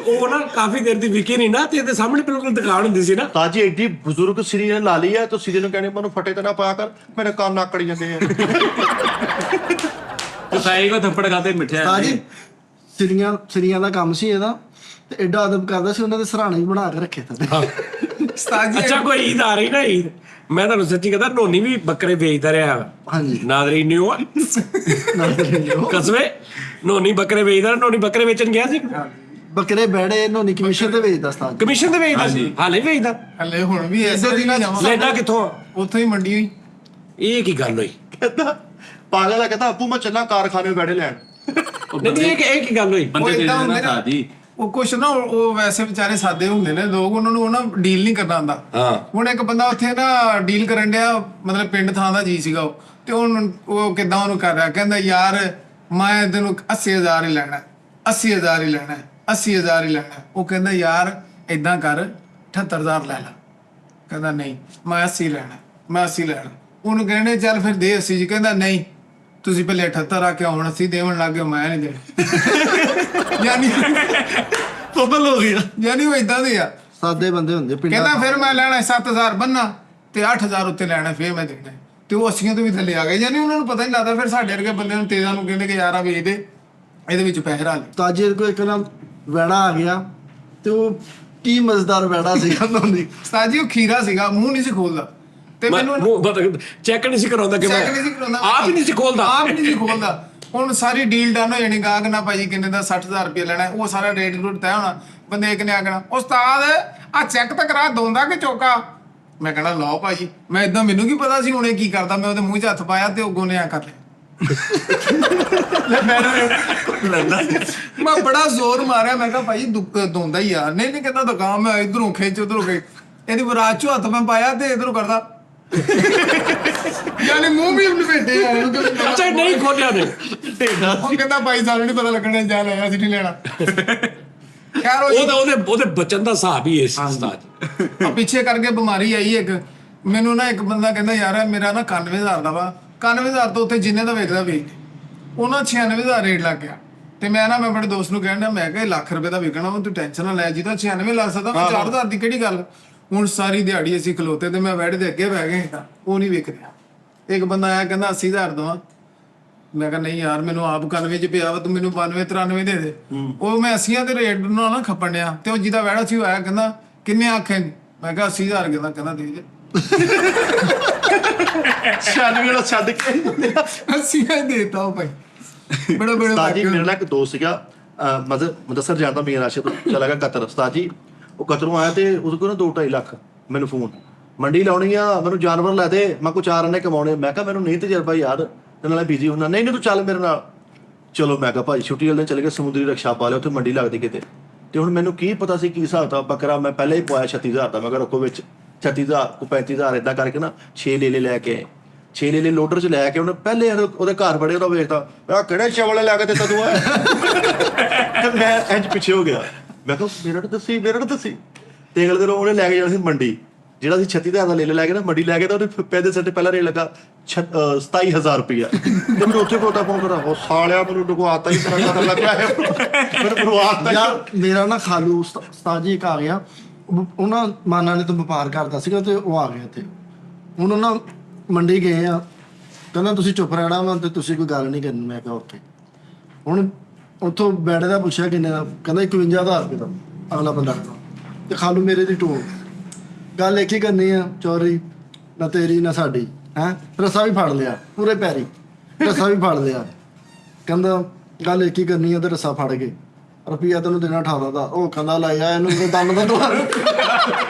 [SPEAKER 4] ਉਹ ਨਾ ਕਾਫੀ ਦੇਰ ਦੀ ਵਿਕੀ ਨਹੀਂ ਨਾ ਤੇ ਇਹਦੇ ਸਾਹਮਣੇ ਬਿਲਕੁਲ ਦੁਕਾਨ ਹੁੰਦੀ ਸੀ ਨਾ।
[SPEAKER 1] ਤਾਜੀ ਐਡੀ ਬਜ਼ੁਰਗ ਸਿਰੀ ਨੇ ਲਾ ਲਈ ਆ ਤੇ ਸਿਰੀ ਨੂੰ ਕਹਿੰਦੇ ਮੈਨੂੰ ਫਟੇ ਤੇ ਨਾ ਪਾਇਆ ਕਰ, ਮੇਰੇ ਕੰਨ ਆਕੜੀ ਜਾਂਦੇ ਆ।
[SPEAKER 2] ਕਸਾਈ ਕੋ ਥੱਪੜ ਖਾਤੇ ਮਿੱਠਿਆ
[SPEAKER 7] ਤਾਜੀ ਸਿਰੀਆਂ ਦਾ ਕੰਮ ਸੀ ਇਹਦਾ ਤੇ ਐਡਾ ਅਦਬ ਕਰਦਾ ਸੀ। ਉਹਨਾਂ ਦੇ ਸਰਾਣੇ ਵੀ ਬਣਾ ਕੇ ਰੱਖੇ ਤੇ
[SPEAKER 3] ਸਾਜੀ
[SPEAKER 4] ਅੱਛਾ ਕੋਈ ਈਦ ਆ ਰਹੀ ਨਾ ਈਦ ਮੈਂ ਤੁਹਾਨੂੰ ਸੱਚੀ ਕਹਿੰਦਾ ਨੋਨੀ ਵੀ ਬੱਕਰੇ ਵੇਚਦਾ ਰਿਹਾ।
[SPEAKER 7] ਹਾਂਜੀ
[SPEAKER 4] ਨਾਦਰੀ ਨਿਊ ਕਸਵੇ ਨੋਨੀ ਬੱਕਰੇ ਵੇਚਦਾ। ਨੋਨੀ ਬੱਕਰੇ ਵੇਚਣ ਗਿਆ ਸੀ
[SPEAKER 7] ਬੱਕਰੇ ਬੈੜੇ ਨੋਨੀ ਕਮਿਸ਼ਨ ਤੇ ਵੇਚਦਾ ਸਤਾਜ।
[SPEAKER 4] ਕਮਿਸ਼ਨ ਤੇ ਵੇਚਦਾ ਸੀ ਹਾਲੇ ਵੇਚਦਾ।
[SPEAKER 3] ਹਲੇ ਹੁਣ ਵੀ ਐਸੇ ਦੀ ਨਾ
[SPEAKER 4] ਲੈਣਾ ਕਿੱਥੋਂ
[SPEAKER 3] ਉੱਥੋਂ ਹੀ ਮੰਡੀ ਹੋਈ।
[SPEAKER 4] ਇਹ ਕੀ ਗੱਲ ਹੋਈ?
[SPEAKER 1] ਕਹਿੰਦਾ ਪਾਗਲ ਦਾ ਕਹਿੰਦਾ ਆਪੂ ਮੈਂ ਚੱਲਾਂ ਕਾਰਖਾਨੇ ਬੈਠੇ ਲੈਣ।
[SPEAKER 4] ਨਹੀਂ ਇਹ ਕੀ ਗੱਲ ਹੋਈ?
[SPEAKER 2] ਬੰਦੇ ਦੇ
[SPEAKER 3] ਏਦਾਂ
[SPEAKER 2] ਦੇਣਾ
[SPEAKER 3] ਹੁੰਦੇ ਨਾ।
[SPEAKER 2] ਸਾਜੀ
[SPEAKER 3] ਉਹ ਕੁਛ ਨਾ ਉਹ ਵੈਸੇ ਵਿਚਾਰੇ ਸਾਦੇ ਹੁੰਦੇ ਨੇ ਲੋਕ, ਉਹਨਾਂ ਨੂੰ ਉਹ ਨਾ ਡੀਲ ਨਹੀਂ ਕਰਨਾ ਆਉਂਦਾ।
[SPEAKER 4] ਹਾਂ
[SPEAKER 3] ਹੁਣ ਇੱਕ ਬੰਦਾ ਉੱਥੇ ਨਾ ਡੀਲ ਕਰਨ ਡਿਆ, ਮਤਲਬ ਪਿੰਡ ਥਾਂ ਦਾ ਜੀ ਸੀਗਾ ਉਹ ਤੇ ਉਹ ਕਿੱਦਾਂ ਉਹਨੂੰ ਕਰ ਰਿਹਾ। ਕਹਿੰਦਾ ਯਾਰ ਮੈਂ ਤੈਨੂੰ 80,000 ਹੀ ਲੈਣਾ, 80,000 ਹੀ ਲੈਣਾ, 80,000 ਹੀ ਲੈਣਾ। ਉਹ ਕਹਿੰਦਾ ਯਾਰ ਏਦਾਂ ਕਰ 78,000 ਲੈ ਲੈ। ਕਹਿੰਦਾ ਨਹੀਂ ਮੈਂ 80 ਲੈਣਾ, ਮੈਂ 80 ਲੈਣਾ। ਉਹਨੂੰ ਕਹਿੰਦੇ ਚੱਲ ਫਿਰ ਦੇ 80 ਜੀ। ਕਹਿੰਦਾ ਨਹੀਂ ਤੁਸੀਂ ਪਹਿਲੇ 78 ਆ ਕੇ ਹੁਣ 80 ਦੇਵਣ ਲੱਗ ਗਏ, ਮੈਂ ਨਹੀਂ ਦੇਣਾ।
[SPEAKER 6] ਪਬਲ ਹੋ ਗਿਆ।
[SPEAKER 3] ਯਾਨੀ ਉਹ ਇਦਾਂ ਦੇ ਆ।
[SPEAKER 7] ਸਾਦੇ ਬੰਦੇ ਹੁੰਦੇ ਪਿੰਡਾਂ
[SPEAKER 3] ਕਹਿੰਦਾ ਫਿਰ ਮੈਂ ਲੈਣਾ 7,000 ਬੰਨਾ ਤੇ 8,000 ਉੱਤੇ ਲੈਣਾ ਫਿਰ ਮੈਂ ਦੇਣਾ। ਤੇ ਉਹ 80 ਤੋਂ ਵੀ ਥੱਲੇ ਆ ਗਏ, ਯਾਨੀ ਉਹਨਾਂ ਨੂੰ ਪਤਾ ਨਹੀਂ ਲੱਗਦਾ। ਫਿਰ ਸਾਡੇ ਵਰਗੇ ਬੰਦੇ ਨੂੰ ਤੇਜ਼ਾਂ ਨੂੰ ਕਹਿੰਦੇ ਕਿ ਯਾਰ ਆ ਵੇਚ ਦੇ, ਇਹਦੇ ਵਿੱਚ ਪੈਸੇ ਲਾ ਲੈ।
[SPEAKER 7] ਤਾਜੇ ਕੋਲ ਇੱਕ ਨਾ ਵੈੜਾ ਆ ਗਿਆ ਤੇ ਉਹ ਕੀ ਮਜ਼ੇਦਾਰ ਵੈੜਾ ਸੀਗਾ ਨੋਨੀ।
[SPEAKER 3] ਉਸਤਾਦ ਜੀ ਉਹ ਖੀਰਾ ਸੀਗਾ, ਮੂੰਹ ਨਹੀਂ ਸੀ ਖੋਲਦਾ ਤੇ ਮੈਨੂੰ
[SPEAKER 4] ਚੈੱਕ ਨਹੀਂ ਸੀ ਕਰਾਉਂਦਾ ਕਿ
[SPEAKER 3] ਚੈੱਕ ਨਹੀਂ ਸੀ ਕਰਾਉਂਦਾ,
[SPEAKER 4] ਆਪ ਹੀ ਨਹੀਂ ਸੀ ਖੋਲਦਾ,
[SPEAKER 3] ਆਪ ਨਹੀਂ ਸੀ ਖੋਲਦਾ। ਹੁਣ ਸਾਰੀ ਡੀਲ ਡਨ ਹੋ ਜਾਣੀ, ਗਾਹਕ ਨਾ ਭਾਜੀ ਕਿੰਨੇ ਦਾ 60,000 ਰੁਪਏ ਲੈਣਾ, ਉਹ ਸਾਰਾ ਰੇਟ ਰੂਟ ਤੈਅ ਹੋਣਾ। ਬੰਦੇ ਇੱਕ ਨੇ ਆਖਣਾ ਉਸਤਾਦ ਆ ਚੈੱਕ ਤਾਂ ਕਰਾ ਦੋਂਦਾ ਕਿ ਚੌਕਾ। ਮੈਂ ਕਹਿਣਾ ਲਓ ਭਾਜੀ, ਮੈਂ ਇਦਾਂ ਮੈਨੂੰ ਕੀ ਪਤਾ ਸੀ ਹੁਣੇ ਕੀ ਕਰਦਾ। ਮੈਂ ਉਹਦੇ ਮੂੰਹ 'ਚ ਹੱਥ ਪਾਇਆ ਤੇ ਅੱਗੋਂ ਨੇ ਆ ਕਰ ਲਿਆ। ਮੈਂ ਬੜਾ ਜ਼ੋਰ ਮਾਰਿਆ, ਮੈਂ ਕਿਹਾ ਭਾਈ ਦੋਂਦਾ ਹੀ ਆ। ਨਹੀਂ ਨਹੀਂ ਕਹਿੰਦਾ ਦੁਕਾਨ ਮੈਂ ਇਧਰੋਂ ਖਿੱਚ ਉਧਰੋਂ ਖਿੱਚ, ਇਹਦੀ ਬਰਾਤ 'ਚੋਂ ਹੱਥ ਮੈਂ ਪਾਇਆ ਤੇ ਇਧਰੋਂ ਕਰਦਾ, ਯਾਨੀ ਮੂੰਹ ਵੀ ਲਪੇਟੇ ਆ।
[SPEAKER 4] ਅੱਛਾ ਨਹੀਂ ਖੋਲਿਆ ਨੇ
[SPEAKER 3] ਉਹ ਕਹਿੰਦਾ ਭਾਈ ਸਾਨੂੰ ਨਹੀਂ ਪਤਾ ਲੱਗਣਾ, ਜਾ ਲਿਆ ਅਸੀਂ ਨਹੀਂ ਲੈਣਾ। ਯਾਰ
[SPEAKER 4] ਉਹਦੇ ਬਚਨ ਦਾ ਹਿਸਾਬ ਹੀ ਇਸ ਉਸਤਾਦ।
[SPEAKER 3] ਪਿੱਛੇ ਕਰਕੇ ਬਿਮਾਰੀ ਆਈ ਇੱਕ ਮੈਨੂੰ ਨਾ, ਇੱਕ ਬੰਦਾ ਕਹਿੰਦਾ ਯਾਰ ਮੇਰਾ ਨਾ 91,000 ਦਾ ਵਾ, 91,000 ਤੋਂ ਉੱਥੇ ਜਿੰਨੇ ਦਾ ਵੇਚਦਾ ਵੇਚ, ਉਹਨਾਂ 96,000 ਰੇਟ ਲੱਗ ਗਿਆ। ਤੇ ਮੈਂ ਆਪਣੇ ਦੋਸਤ ਨੂੰ ਕਹਿਣਾ, ਮੈਂ ਕਿਹਾ ਲੱਖ ਰੁਪਏ ਦਾ ਵਿਕਣਾ ਵਾ, ਤੂੰ ਟੈਨਸ਼ਨ ਨਾ ਲੈ, ਜਿਹਦਾ 96 ਲੱਗ ਸਕਦਾ 4,000 ਦੀ ਕਿਹੜੀ ਗੱਲ। ਹੁਣ ਸਾਰੀ ਦਿਹਾੜੀ ਅਸੀਂ ਖਲੋਤੇ ਤੇ ਮੈਂ ਵੈੜ ਦੇ ਅੱਗੇ ਬਹਿ ਗਿਆ, ਉਹ ਨਹੀਂ ਵਿਕ ਰਿਹਾ। ਇੱਕ ਬੰਦਾ ਆਇਆ ਕਹਿੰਦਾ 80,000 ਦਵਾ, ਮੈਂ ਕਿਹਾ ਨਹੀਂ ਯਾਰ ਮੈਨੂੰ ਆਪ 91 ਚ ਪਿਆ ਵਾ, ਤੂੰ ਮੈਨੂੰ 92 93 ਦੇ ਦੇ। ਉਹ ਮੈਂ 80 ਦੇ ਰੇਟ ਨਾਲ ਨਾ ਖੱਪਣ ਡਿਆ, ਤੇ ਉਹ ਜਿਹਦਾ ਵੈੜਾ ਸੀ ਉਹ ਆਇਆ ਕਹਿੰਦਾ ਕਿੰਨੇ ਆਖੇ, ਮੈਂ ਕਿਹਾ 80,000 ਕਹਿੰਦਾ ਦੇ ਦੇ।
[SPEAKER 1] 96 ਛੱਡ ਕੇ
[SPEAKER 3] 80 ਦੇਤਾ ਉਹ ਭਾਈ। ਬੜੇ ਬੜੇ
[SPEAKER 1] ਉਸਤਾਦ ਜੀ ਮੇਰੇ ਨਾਲ ਇੱਕ ਦੋਸਤ ਸੀਗਾ, ਮੁਦੱਸਰ ਜਾਣਦਾ ਮੀਆਂ ਰਾਸ਼ਦ, ਚਲਾ ਗਿਆ ਕਤਰ। ਉਸਤਾਦ ਜੀ ਉਹ ਕਤਰੋਂ ਆਇਆ ਤੇ ਉਹਦੇ ਕੋਲ ਨਾ 2-2.5 ਲੱਖ, ਮੈਨੂੰ ਫੋਨ ਮੰਡੀ ਲਾਉਣੀ ਆ, ਮੈਨੂੰ ਜਾਨਵਰ ਲੈ ਦੇ, ਮੈਂ ਕੋ 4 ਆਨੇ ਕਮਾਉਣੇ। ਮੈਂ ਕਿਹਾ ਮੈਨੂੰ ਨਹੀਂ ਤਜਰਬਾ ਯਾਰ, ਤੇ ਨਾਲੇ ਬਿਜੀ ਹੁੰਦਾ। ਨਹੀਂ ਤੂੰ ਚੱਲ ਮੇਰੇ ਨਾਲ। ਚਲੋ ਮੈਂ ਕਿਹਾ ਭਾਈ ਛੁੱਟੀ ਵਾਲੇ ਦਿਨ ਚਲੇ ਗਏ, ਸਮੁੰਦਰੀ ਰਕਸ਼ਾ ਪਾ ਲਿਆ, ਉੱਥੇ ਮੰਡੀ ਲੱਗਦੀ ਕਿਤੇ। ਤੇ ਹੁਣ ਮੈਨੂੰ ਕੀ ਪਤਾ ਸੀ ਕੀ ਹਿਸਾਬ ਤਾਂ ਬੱਕਰਾ ਮੈਂ ਪਹਿਲਾਂ ਹੀ ਪਵਾਇਆ 36,000 ਦਾ। ਮੈਂ ਕਿਹਾ ਰੱਖੋ ਵਿੱਚ 36,000 ਕੋ 35,000 ਏਦਾਂ ਕਰਕੇ ਨਾ 6 ਲੇਲੇ ਲੈ ਕੇ ਆਏ। 6 ਲੇਲੇ ਲੋਡਰ 'ਚ ਲੈ ਕੇ ਉਹਨੇ ਪਹਿਲੇ ਉਹਦੇ ਘਰ ਬੜੇ ਉਹਦਾ ਵੇਖਦਾ, ਮੈਂ ਕਿਹੜੇ ਸ਼ਵਲੇ ਲੈ ਕੇ ਦਿੱਤਾ ਤੂੰ ਤੇ ਮੈਂ ਇੰਜ ਪਿੱਛੇ ਹੋ ਗਿਆ। ਮੈਂ ਕਿਹਾ ਮੇਰਾ ਤਾਂ ਦੱਸੀ ਤੇ ਅਗਲੇ ਦਿਨ ਉਹਨੇ ਲੈ ਕੇ ਜਾਣਾ ਸੀ ਮੰਡੀ, ਜਿਹੜਾ ਸੀ 36,000 ਦਾ ਲੇਲੇ ਲੈ ਕੇ ਨਾ ਮੰਡੀ ਲੈ ਕੇ ਤਾਂ ਉਹਦੇ ਪੈਦੇ ਸੱਟੇ ਪਹਿਲਾਂ ਰੇਟ ਲੱਗਾ 27,000 ਰੁਪਇਆ। ਤੇ ਮੈਨੂੰ ਉੱਥੇ ਕੋਤਾ ਫੋਨ ਕਰਾ, ਉਹ ਸਾਲਿਆ ਮੈਨੂੰ ਡੁਗਵਾਤਾ ਹੀ ਤਰ੍ਹਾਂ ਦਾ ਲੱਗਿਆ ਮੈਨੂੰ ਡੁਗਵਾਤਾ
[SPEAKER 7] ਯਾਰ ਮੇਰਾ ਨਾ ਖਾਲੂ ਉਸਤਾਦ ਜੀ ਇੱਕ ਆ ਗਿਆ, ਉਹਨਾਂ ਮਾਨਾਂ ਨੇ ਤਾਂ ਵਪਾਰ ਕਰਦਾ ਸੀਗਾ ਤੇ ਉਹ ਆ ਗਿਆ ਇੱਥੇ। ਹੁਣ ਉਹਨਾਂ ਮੰਡੀ ਗਏ ਆ, ਕਹਿੰਦਾ ਤੁਸੀਂ ਚੁੱਪ ਰਹਿਣਾ ਵਾ ਤੇ ਤੁਸੀਂ ਕੋਈ ਗੱਲ ਨਹੀਂ ਕਰਨੀ। ਮੈਂ ਕਿਹਾ ਉੱਥੇ ਹੁਣ ਉੱਥੋਂ ਬੈੜੇ ਦਾ ਪੁੱਛਿਆ ਕਿੰਨੇ ਦਾ, ਕਹਿੰਦਾ 51,000 ਰੁਪਏ ਦਾ ਅਗਲਾ ਬੰਦਾ। ਤੇ ਖਾਲੂ ਮੇਰੇ ਦੀ ਟੋਕ ਗੱਲ ਇੱਕ ਹੀ ਕਰਨੀ ਆ, ਚੋਰੀ ਨਾ ਤੇਰੀ ਨਾ ਸਾਡੀ ਹੈਂ। ਰੱਸਾ ਵੀ ਫੜ ਲਿਆ ਪੂਰੇ ਪੈਰੀ, ਰੱਸਾ ਵੀ ਫੜ ਲਿਆ। ਕਹਿੰਦਾ ਗੱਲ ਇੱਕ ਹੀ ਕਰਨੀ ਆ ਤੇ ਰੱਸਾ ਫੜ ਗਏ, ਰੁਪਈਆ ਤੈਨੂੰ ਦੇਣਾ 18 ਦਾ। ਉਹ ਕਹਿੰਦਾ ਲੈ ਜਾ ਇਹਨੂੰ ਦੰਨ ਦਾ ਦੁਆਰ।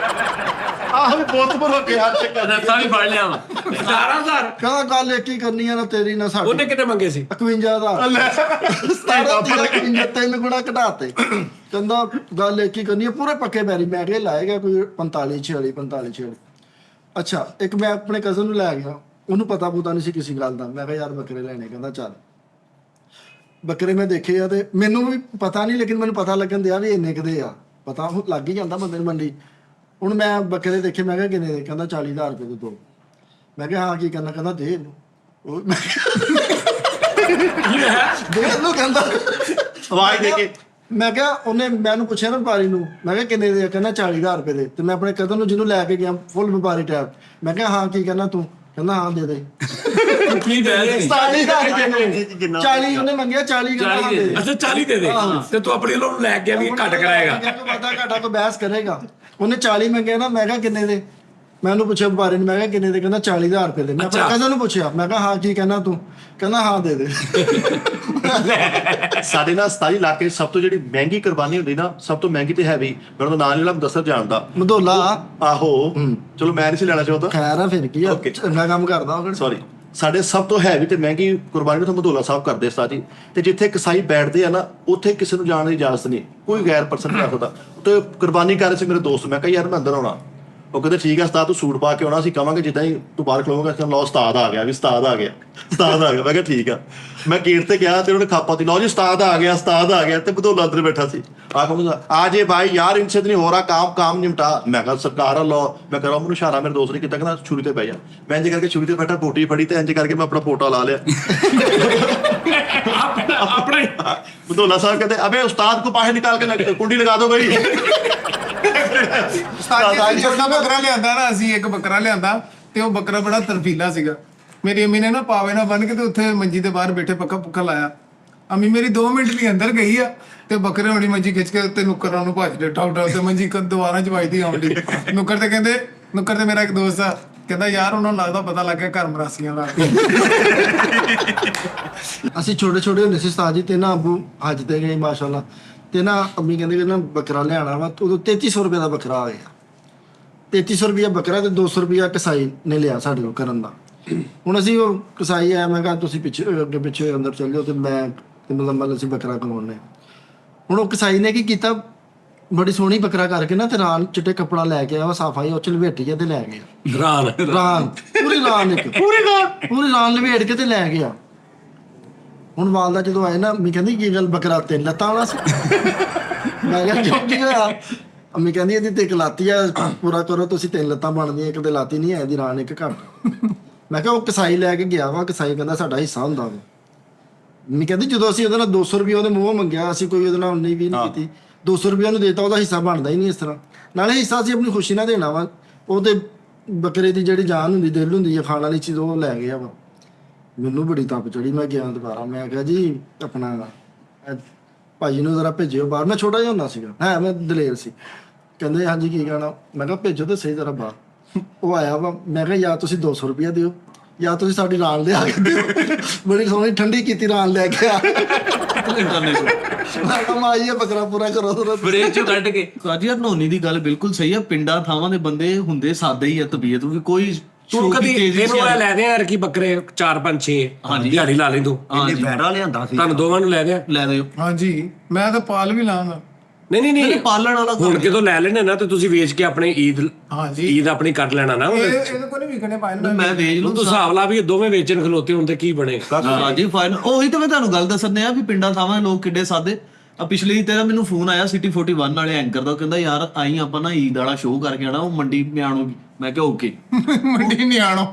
[SPEAKER 1] ਆਹ ਵੀ ਬਹੁਤ ਬੜਾ ਪਿਆਰ ਚੱਕਰ
[SPEAKER 2] ਰੱਸਾ ਵੀ ਫੜ ਲਿਆ ਵਾ।
[SPEAKER 4] 18,000
[SPEAKER 7] ਕਹਿੰਦਾ ਗੱਲ ਇੱਕ ਹੀ ਕਰਨੀ ਆ ਨਾ ਤੇਰੀ ਨਾ ਸਾਡੀ।
[SPEAKER 4] ਉਹਨੇ ਕਿਤੇ ਮੰਗੇ ਸੀ
[SPEAKER 7] 51,000 ਤਿੰਨ ਗੁਣਾ ਘਟਾਤੇ। ਕਹਿੰਦਾ ਗੱਲ ਇੱਕ ਹੀ ਕਰਨੀ ਆ ਪੂਰੇ ਪੱਕੇ ਪੈਰੀ। ਮੈਂ ਕਿਹਾ ਲਾਏਗਾ ਕੋਈ 45-46। ਅੱਛਾ ਇੱਕ ਮੈਂ ਆਪਣੇ ਕਜ਼ਨ ਨੂੰ ਲੈ ਗਿਆ, ਉਹਨੂੰ ਪਤਾ ਪੁਤਾ ਨਹੀਂ ਸੀ ਕਿਸੇ ਗੱਲ ਦਾ। ਮੈਂ ਕਿਹਾ ਯਾਰ ਬੱਕਰੇ ਲੈਣੇ, ਕਹਿੰਦਾ ਚੱਲ। ਬੱਕਰੇ ਮੈਂ ਦੇਖੇ ਆ ਤੇ ਮੈਨੂੰ ਵੀ ਪਤਾ ਨਹੀਂ, ਲੇਕਿਨ ਮੈਨੂੰ ਪਤਾ ਲੱਗਣ ਦਿਆ ਵੀ ਇੰਨੇ ਕਦੇ ਆ, ਪਤਾ ਲੱਗ ਹੀ ਜਾਂਦਾ ਬੰਦੇ ਨੂੰ ਮੰਡੀ। ਹੁਣ ਮੈਂ ਬੱਕਰੇ ਦੇਖੇ, ਮੈਂ ਕਿਹਾ ਕਿੰਨੇ ਦੇ, ਕਹਿੰਦਾ 40,000 ਰੁਪਏ ਦੇ 2। ਮੈਂ ਕਿਹਾ ਹਾਂ ਕੀ ਕਰਨਾ, ਕਹਿੰਦਾ ਦੇ ਇਹਨੂੰ। ਦੇ ਇਹਨੂੰ ਕਹਿੰਦਾ
[SPEAKER 1] ਆਵਾਜ਼ ਦੇ ਕੇ।
[SPEAKER 7] ਮੈਂ ਕਿਹਾ ਉਹਨੇ ਮੈਨੂੰ ਪੁੱਛਿਆ ਨਾ ਵਪਾਰੀ ਨੂੰ, ਮੈਂ ਕਿਹਾ ਕਿੰਨੇ ਦੇ, ਕਹਿੰਦਾ 40,000 ਰੁਪਏ ਦੇ। ਤੇ ਮੈਂ ਆਪਣੇ ਕਜ਼ਨ ਨੂੰ ਜਿਹਨੂੰ ਲੈ ਕੇ ਗਿਆ ਫੁੱਲ ਵਪਾਰੀ ਟਾਈਪ, ਮੈਂ ਕਿਹਾ ਹਾਂ ਕੀ ਕਰਨਾ ਤੂੰ, ਕਹਿੰਦਾ ਹਾਂ ਦੇ ਦੇ।
[SPEAKER 2] ਕੀ ਦੇ
[SPEAKER 7] 40 ਉਹਨੇ ਮੰਗਿਆ, 40 ਕਹਿੰਦਾ ਹਾਂ ਦੇ ਦੇ।
[SPEAKER 4] ਅੱਛਾ 40 ਦੇ ਦੇ ਤੇ ਤੂੰ ਆਪਣੀ ਲੋਨ ਲੈ ਕੇ ਵੀ ਘੱਟ ਕਰਾਏਗਾ।
[SPEAKER 7] ਵਾਧਾ ਘਾਟਾ ਕੋਈ ਬਹਿਸ ਕਰੇਗਾ। ਉਹਨੇ 40 ਮੰਗਿਆ ਨਾ, ਮੈਂ ਕਿਹਾ ਕਿੰਨੇ ਦੇ। ਮੈਂ ਉਹਨੂੰ ਪੁੱਛਿਆ ਵਪਾਰੀ ਨੂੰ, ਮੈਂ ਕਿਹਾ ਕਿੰਨੇ ਦੇ, ਕਹਿੰਦਾ 40,000 ਰੁਪਏ ਦੇ। ਮੈਂ ਆਪਣੇ ਕਜ਼ਨ ਨੂੰ ਪੁੱਛਿਆ, ਮੈਂ ਕਿਹਾ ਹਾਂ ਕੀ ਕਹਿਣਾ ਤੂੰ, ਕਹਿੰਦਾ ਹਾਂ ਦੇ ਦੇ।
[SPEAKER 1] ਸਾਡੇ ਨਾਲ 27 ਇਲਾਕੇ ਸਭ ਤੋਂ ਜਿਹੜੀ ਮਹਿੰਗੀ ਕੁਰਬਾਨੀ ਹੁੰਦੀ ਨਾ, ਸਭ ਤੋਂ ਮਹਿੰਗੀ ਤੇ ਹੈਵੀ, ਮੈਨੂੰ ਤਾਂ ਨਾਂ ਨਹੀਂ ਲਾ ਮੁਦੱਸਰ ਜਾਣਦਾ।
[SPEAKER 7] ਮਧੋਲਾ।
[SPEAKER 1] ਆਹੋ ਚਲੋ ਮੈਂ ਨਹੀਂ ਸੀ ਲੈਣਾ ਚਾਹੁੰਦਾ,
[SPEAKER 7] ਖੈਰ ਆ ਫਿਰ ਕੀ ਆ, ਚੰਗਾ ਕੰਮ ਕਰਦਾ ਉਹ।
[SPEAKER 1] ਸੌਰੀ। ਸਾਡੇ ਸਭ ਤੋਂ ਹੈਵੀ ਤੇ ਮਹਿੰਗੀ ਕੁਰਬਾਨੀ ਤਾਂ ਮਧੋਲਾ ਸਾਹਿਬ ਕਰਦੇ ਉਸਤਾਦ ਜੀ। ਤੇ ਜਿੱਥੇ ਕਸਾਈ ਬੈਠਦੇ ਆ ਨਾ, ਉੱਥੇ ਕਿਸੇ ਨੂੰ ਜਾਣ ਦੀ ਇਜਾਜ਼ਤ ਨਹੀਂ, ਕੋਈ ਗੈਰ ਪਰਸਨ ਕਰ ਸਕਦਾ। ਤੇ ਕੁਰਬਾਨੀ ਕਰ ਰਹੇ ਸੀ ਮੇਰੇ ਦੋਸਤ, ਮੈਂ ਕਿਹਾ ਯਾਰ ਮੈਂ ਅੰਦਰ ਆਉਣਾ। ਉਹ ਕਹਿੰਦੇ ਠੀਕ ਆ ਉਸਤਾਦ, ਤੂੰ ਸੂਟ ਪਾ ਕੇ ਆਉਣਾ, ਅਸੀਂ ਕਵਾਂਗੇ ਜਿੱਦਾਂ ਹੀ ਤੂੰ ਬਾਹਰ ਖਲੋਵੇਂਗਾ ਲਓ ਉਸਤਾਦ ਆ ਗਿਆ, ਵੀ ਉਸਤਾਦ ਆ ਗਿਆ, ਉਸਤਾਦ ਆ ਗਿਆ। ਮੈਂ ਕਿਹਾ ਠੀਕ ਆ। ਮੈਂ ਗੇਟ ਤੇ ਗਿਆ ਤੇ ਉਹਨੇ ਖਾਪਾ ਤੀ, ਲਓ ਜੀ ਉਸਤਾਦ ਆ ਗਿਆ, ਉਸਤਾਦ ਆ ਗਿਆ। ਤੇ ਬਧੋਲਾ ਅੰਦਰ ਬੈਠਾ ਸੀ। ਆ ਜੇ ਭਾਈ ਯਾਰ ਇਨਸੇ ਨਹੀਂ ਹੋ ਰਹਾ ਕੰਮ ਨਿਮਟਾ। ਮੈਂ ਕਿਹਾ ਸਰਕਾਰ ਲਓ। ਮੈਂ ਕਰਾਂ ਮੈਨੂੰ ਇਸ਼ਾਰਾ ਮੇਰੇ ਦੋਸਤ ਨੇ ਕੀਤਾ, ਕਹਿੰਦਾ ਛੁਰੀ ਤੇ ਪੈ ਜਾ। ਮੈਂ ਇੰਜ ਕਰਕੇ ਛੁਰੀ ਤੇ ਬੈਠਾ, ਬੋਟੀ ਫੜੀ ਤੇ ਇੰਜ ਕਰਕੇ ਮੈਂ ਆਪਣਾ ਪੋਟਾ ਲਾ ਲਿਆ।
[SPEAKER 4] ਆਪਣਾ
[SPEAKER 1] ਬਧੋਲਾ ਸਾਹਿਬ ਕਹਿੰਦੇ ਅਬੇ ਉਸਤਾਦ ਕੋ ਬਾਹਰ ਨਿਕਾਲ ਕੇ ਕੁੰਡੀ ਲਗਾ ਦੋ ਬਈ।
[SPEAKER 3] ਉਸਤਾਦ ਜੀ ਛੋਟਾ ਬੱਕਰਾ ਲਿਆਂਦਾ ਨਾ ਅਸੀਂ, ਇੱਕ ਬੱਕਰਾ ਲਿਆਂਦਾ ਤੇ ਉਹ ਬੱਕਰਾ ਬੜਾ ਤਰਫੀਲਾ ਸੀਗਾ। ਮੇਰੀ ਅੰਮੀ ਨੇ ਨਾ ਪਾਵੇ ਨਾਲ ਬੰਨ ਕੇ ਤੇ ਉੱਥੇ ਮੰਜੀ ਦੇ ਬਾਹਰ ਬੈਠੇ ਪੱਖਾ ਪੁੱਖਾ ਲਾਇਆ। ਅੰਮੀ ਮੇਰੀ 2 ਮਿੰਟ ਲਈ ਅੰਦਰ ਗਈ ਆ ਤੇ ਬੱਕਰੇ ਹੋਣੀ ਮੰਜੀ ਖਿੱਚ ਕੇ ਉੱਤੇ ਨੁੱਕਰਾਂ ਨੂੰ ਭੱਜ ਦੇ ਟਾਉ ਤੇ ਮੰਜੀ ਦੁਬਾਰਾ ਚ ਵੱਜਦੀ ਆਉਂਦੀ। ਨੁੱਕਰ ਤੇ ਮੇਰਾ ਇੱਕ ਦੋਸਤ ਆ ਕਹਿੰਦਾ ਯਾਰ ਉਹਨਾਂ ਨੂੰ ਲੱਗਦਾ ਪਤਾ ਲੱਗ ਗਿਆ ਘਰ ਮਰਾਸੀਆਂ ਦਾ।
[SPEAKER 7] ਅਸੀਂ ਛੋਟੇ ਛੋਟੇ ਹੁੰਦੇ ਸੀ ਉਸਤਾਦ ਜੀ, ਤੇ ਨਾ ਅੱਬੂ ਹੱਜ ਤੇ ਗਏ ਮਾਸ਼ਾਅੱਲਾ, ਤੇ ਨਾ ਅੰਮੀ ਕਹਿੰਦੇ ਕਿ ਨਾ ਬੱਕਰਾ ਲਿਆਣਾ ਵਾ। ਉਦੋਂ 3300 ਰੁਪਏ ਦਾ ਬੱਕਰਾ ਆ ਗਿਆ। 3300 ਰੁਪਇਆ ਬੱਕਰਾ ਤੇ 200 ਰੁਪਇਆ ਕਸਾਈ ਨੇ ਲਿਆ ਸਾਡੇ ਕੋਲ ਕਰਨ ਦਾ। ਹੁਣ ਅਸੀਂ ਉਹ ਕਸਾਈ ਆਇਆ, ਮੈਂ ਕਿਹਾ ਤੁਸੀਂ ਪਿੱਛੇ ਅੱਗੇ ਪਿੱਛੇ ਅੰਦਰ ਚੱਲ ਜਾਓ ਤੇ ਮੈਂ ਤੇ ਮਤਲਬ ਅਸੀਂ ਬੱਕਰਾ ਕਮਾਉਣੇ। ਹੁਣ ਉਹ ਕਸਾਈ ਨੇ ਕੀ ਕੀਤਾ, ਬੜੀ ਸੋਹਣੀ ਬੱਕਰਾ ਕਰਕੇ ਨਾ ਤੇ ਰਾਨ ਚਿੱਟੇ ਕੱਪੜਾ ਲੈ ਕੇ ਆਇਆ, ਸਾਫਾ ਹੀ ਉਹ ਚ ਲਵੇਟੀ ਤੇ ਲੈ ਗਿਆ। ਰਾਨ ਪੂਰੀ ਰਾਨ ਲਵੇਟ ਕੇ ਤੇ ਲੈ ਗਿਆ। ਹੁਣ ਵਾਲਦਾ ਜਦੋਂ ਆਏ ਨਾ ਅੰਮੀ ਕਹਿੰਦੀ ਕੀ ਗੱਲ ਬੱਕਰਾ 3 ਲੱਤਾਂ ਵਾਲਾ ਸੀ? ਮੈਂ ਕਿਹਾ ਕਿਉਂ ਕੀ ਹੋਇਆ? ਅੰਮੀ ਕਹਿੰਦੀ ਇਹਦੀ ਤੇ ਇੱਕ ਲਾਤੀ ਆ, ਪੂਰਾ ਕਰੋ ਤੁਸੀਂ 3 ਲੱਤਾਂ ਬਣਦੀਆਂ, ਇੱਕ ਤੇ ਲਾਤੀ ਨਹੀਂ ਹੈ, ਇਹਦੀ ਰਾਨ ਇੱਕ ਘੱਟ। ਮੈਂ ਕਿਹਾ ਉਹ ਕਸਾਈ ਲੈ ਕੇ ਗਿਆ ਵਾ, ਕਸਾਈ ਕਹਿੰਦਾ ਸਾਡਾ ਹਿੱਸਾ ਹੁੰਦਾ ਵਾ। ਅੰਮੀ ਕਹਿੰਦੀ ਜਦੋਂ ਅਸੀਂ ਉਹਦੇ ਨਾਲ 200 ਰੁਪਏ ਉਹਦੇ ਮੂੰਹੋਂ ਮੰਗਿਆ, ਅਸੀਂ ਕੋਈ ਉਹਦੇ ਨਾਲ 19 20 ਨਹੀਂ ਕੀਤੀ, 200 ਰੁਪਏ ਉਹਨੂੰ ਦੇਤਾ, ਉਹਦਾ ਹਿੱਸਾ ਬਣਦਾ ਹੀ ਨਹੀਂ ਇਸ ਤਰ੍ਹਾਂ। ਨਾਲੇ ਹਿੱਸਾ ਅਸੀਂ ਆਪਣੀ ਖੁਸ਼ੀ ਨਾਲ ਦੇਣਾ ਵਾ। ਉਹ ਤੇ ਬੱਕਰੇ ਦੀ ਜਿਹੜੀ ਜਾਨ ਹੁੰਦੀ, ਦਿਲ ਹੁੰਦੀ ਹੈ, ਖਾਣ ਵਾਲੀ ਚੀਜ਼, ਉਹ ਲੈ ਗਿਆ ਵਾ। ਮੈਨੂੰ ਬੜੀ ਤਪ ਚੜੀ। ਮੈਂ ਗਿਆ ਦੁਬਾਰਾ, ਮੈਂ ਕਿਹਾ ਜੀ ਆਪਣਾ ਭਾਜੀ ਨੂੰ ਜ਼ਰਾ ਭੇਜਿਓ ਬਾਹਰ। ਮੈਂ ਛੋਟਾ ਜਿਹਾ ਹੁੰਦਾ ਸੀਗਾ, ਮੈਂ ਦਲੇਰ ਸੀ। ਕਹਿੰਦੇ ਹਾਂਜੀ ਕੀ ਕਹਿਣਾ? ਮੈਂ ਕਿਹਾ ਭੇਜੋ ਤੇ ਸਹੀ ਜ਼ਰਾ ਬਾਹਰ। ਉਹ ਆਇਆ ਵਾ, ਮੈਂ ਕਿਹਾ ਜਾਂ ਤੁਸੀਂ 200 ਰੁਪਇਆ ਦਿਓ ਜਾਂ ਤੁਸੀਂ ਸਾਡੀ ਰਾਨ ਲਿਆ ਕੇ ਦਿਓ। ਬੜੀ ਸੋਹਣੀ ਠੰਡੀ ਕੀਤੀ ਰਾਨ ਲੈ ਕੇ ਆ। ਮੈਂ ਕਿਹਾ ਮਾਈ ਇਹ ਬੱਕਰਾ ਪੂਰਾ ਕਰੋ
[SPEAKER 2] ਬ੍ਰੇਕ ਚੋਂ ਕੱਢ ਕੇ।
[SPEAKER 6] ਸਾਜੀ ਹਰਨੋਨੀ ਦੀ ਗੱਲ ਬਿਲਕੁਲ ਸਹੀ ਆ। ਪਿੰਡਾਂ ਥਾਵਾਂ ਦੇ ਬੰਦੇ ਹੁੰਦੇ ਸਾਦੇ ਹੀ ਆ, ਤਬੀਅਤ ਵੀ ਕੋਈ
[SPEAKER 4] ਤੂੰ ਕਦੀ ਇਹਨੂੰ ਇਹ ਲੈ ਦੇ ਯਾਰ ਕੀ ਬੱਕਰੇ 4 5 6 ਦਿਹਾੜੀ ਲਾ ਲਈ ਤੂੰ।
[SPEAKER 5] ਇਹਨੇ ਬੈੜਾ ਲਿਆਂਦਾ ਸੀ।
[SPEAKER 4] ਤੁਹਾਨੂੰ ਦੋਵਾਂ ਨੂੰ ਲੈ ਦਿਆਂ।
[SPEAKER 6] ਲੈ ਦਿਓ।
[SPEAKER 3] ਹਾਂਜੀ ਮੈਂ ਤਾਂ ਪਾਲ ਵੀ ਲਾਂਗਾ।
[SPEAKER 4] ਨਹੀਂ
[SPEAKER 6] ਪਾਲਣ ਵਾਲਾ
[SPEAKER 4] ਹੁਣ ਕਿਦੋਂ ਲੈ ਲੈਣੇ ਨਾ ਤੇ ਤੁਸੀਂ ਵੇਚ ਕੇ ਆਪਣੇ
[SPEAKER 3] ਹਾਂਜੀ
[SPEAKER 4] ਈਦ ਆਪਣੀ ਕਰ ਲੈਣਾ ਨਾ।
[SPEAKER 3] ਇਹਦੇ ਕੋਲ ਨਹੀਂ ਵਿਕਣੇ ਪਾਏ ਨਾ।
[SPEAKER 6] ਮੈਂ ਵੇਚ ਲੂੰ।
[SPEAKER 4] ਤੂੰ ਹਿਸਾਬ ਲਾ ਵੀ ਇਹ ਦੋਵੇਂ ਵੇਚਣ ਖਲੋਤੇ ਹੁਣ ਤੇ ਕੀ ਬਣੇਗਾ।
[SPEAKER 6] ਸਾਜੀ ਫਾਈਨ ਉਹੀ ਤਾਂ ਮੈਂ ਤੁਹਾਨੂੰ ਗੱਲ ਦੱਸਣ ਆ ਵੀ ਪਿੰਡਾਂ ਥਾਵਾਂ ਦੇ ਲੋਕ ਕਿੱਡੇ ਸਾਦੇ ਆ। ਪਿਛਲੀ ਤੇਰਾ ਮੈਨੂੰ ਫੋਨ ਆਇਆ ਸਿਟੀ 41 ਵਾਲੇ ਐਂਕਰ ਦਾ, ਕਹਿੰਦਾ ਯਾਰ ਆਈ ਆਪਾਂ ਨਾ ਈਦ ਵਾਲਾ ਸ਼ੋਅ ਕਰਕੇ ਆਣਾ, ਉਹ ਮੰਡੀ ਮਿਆਣੋ। ਮੈਂ ਕਿਹਾ ਓਕੇ।
[SPEAKER 3] ਮੰਡੀ ਨਹੀਂ ਆਣੋ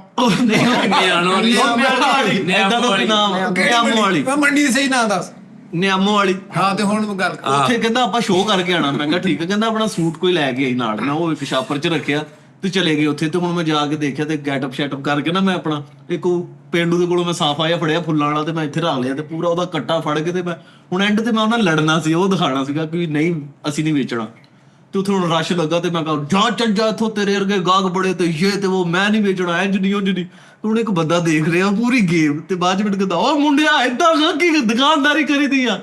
[SPEAKER 2] ਨਿਆਣੋ
[SPEAKER 6] ਏਦਾਂ ਦਾ ਨਾਮ ਨਿਆਮੋ ਵਾਲੀ।
[SPEAKER 3] ਮੰਡੀ ਸਹੀ ਨਾਂ ਦੱਸ।
[SPEAKER 6] ਨਿਆਮੋ ਵਾਲੀ।
[SPEAKER 3] ਹਾਂ ਤੇ ਹੁਣ ਗੱਲ
[SPEAKER 6] ਉੱਥੇ ਕਹਿੰਦਾ ਆਪਾਂ ਸ਼ੋਅ ਕਰਕੇ ਆਣਾ। ਮੈਂ ਕਿਹਾ ਠੀਕ ਹੈ। ਕਹਿੰਦਾ ਆਪਣਾ ਸੂਟ ਕੋਈ ਲੈ ਕੇ ਆਈ ਨਾਲ। ਮੈਂ ਉਹ ਇੱਕ ਸ਼ਾਪਰ 'ਚ ਰੱਖਿਆ ਤੇ ਚਲੇ ਗਏ ਉੱਥੇ। ਤੇ ਹੁਣ ਮੈਂ ਜਾ ਕੇ ਦੇਖਿਆ ਤੇ ਗੈਟਅਪ ਸ਼ੈਟਅਪ ਕਰਕੇ ਨਾ ਮੈਂ ਆਪਣਾ ਇੱਕ ਪੇਂਡੂ ਦੇ ਕੋਲੋਂ ਮੈਂ ਸਾਫਾ ਜਿਹਾ ਫੜਿਆ ਫੁੱਲਾਂ ਵਾਲਾ ਤੇ ਮੈਂ ਇੱਥੇ ਰੱਖ ਲਿਆ ਤੇ ਪੂਰਾ ਉਹਦਾ ਕੱਟਾ ਫੜ ਕੇ ਤੇ ਮੈਂ ਹੁਣ ਐਂਡ ਤੇ ਮੈਂ ਉਹਨਾਂ ਲੜਨਾ ਸੀ, ਉਹ ਦਿਖਾਣਾ ਸੀਗਾ ਕਿ ਨਹੀਂ ਅਸੀਂ ਨਹੀਂ ਵੇਚਣਾ। ਤੇ ਉੱਥੇ ਹੁਣ ਰਸ਼ ਲੱਗਾ ਤੇ ਮੈਂ ਕਹਾਂ ਜਾ ਚੱਲ ਜਾ ਇੱਥੋਂ, ਤੇਰੇ ਵਰਗੇ ਗਾਹਕ ਬੜੇ ਤੇ ਇਹ ਤੇ ਉਹ, ਮੈਂ ਨਹੀਂ ਵੇਚਣਾ, ਇੰਜ ਨਹੀਂ। ਹੁਣ ਇੱਕ ਬੰਦਾ ਦੇਖ ਰਿਹਾ ਪੂਰੀ ਗੇਮ ਤੇ ਬਾਅਦ ਚ ਮੈਨੂੰ ਕਹਿੰਦਾ ਉਹ ਮੁੰਡਿਆ ਏਦਾਂ ਕੀ ਦੁਕਾਨਦਾਰੀ ਕਰੀਦੀ ਆ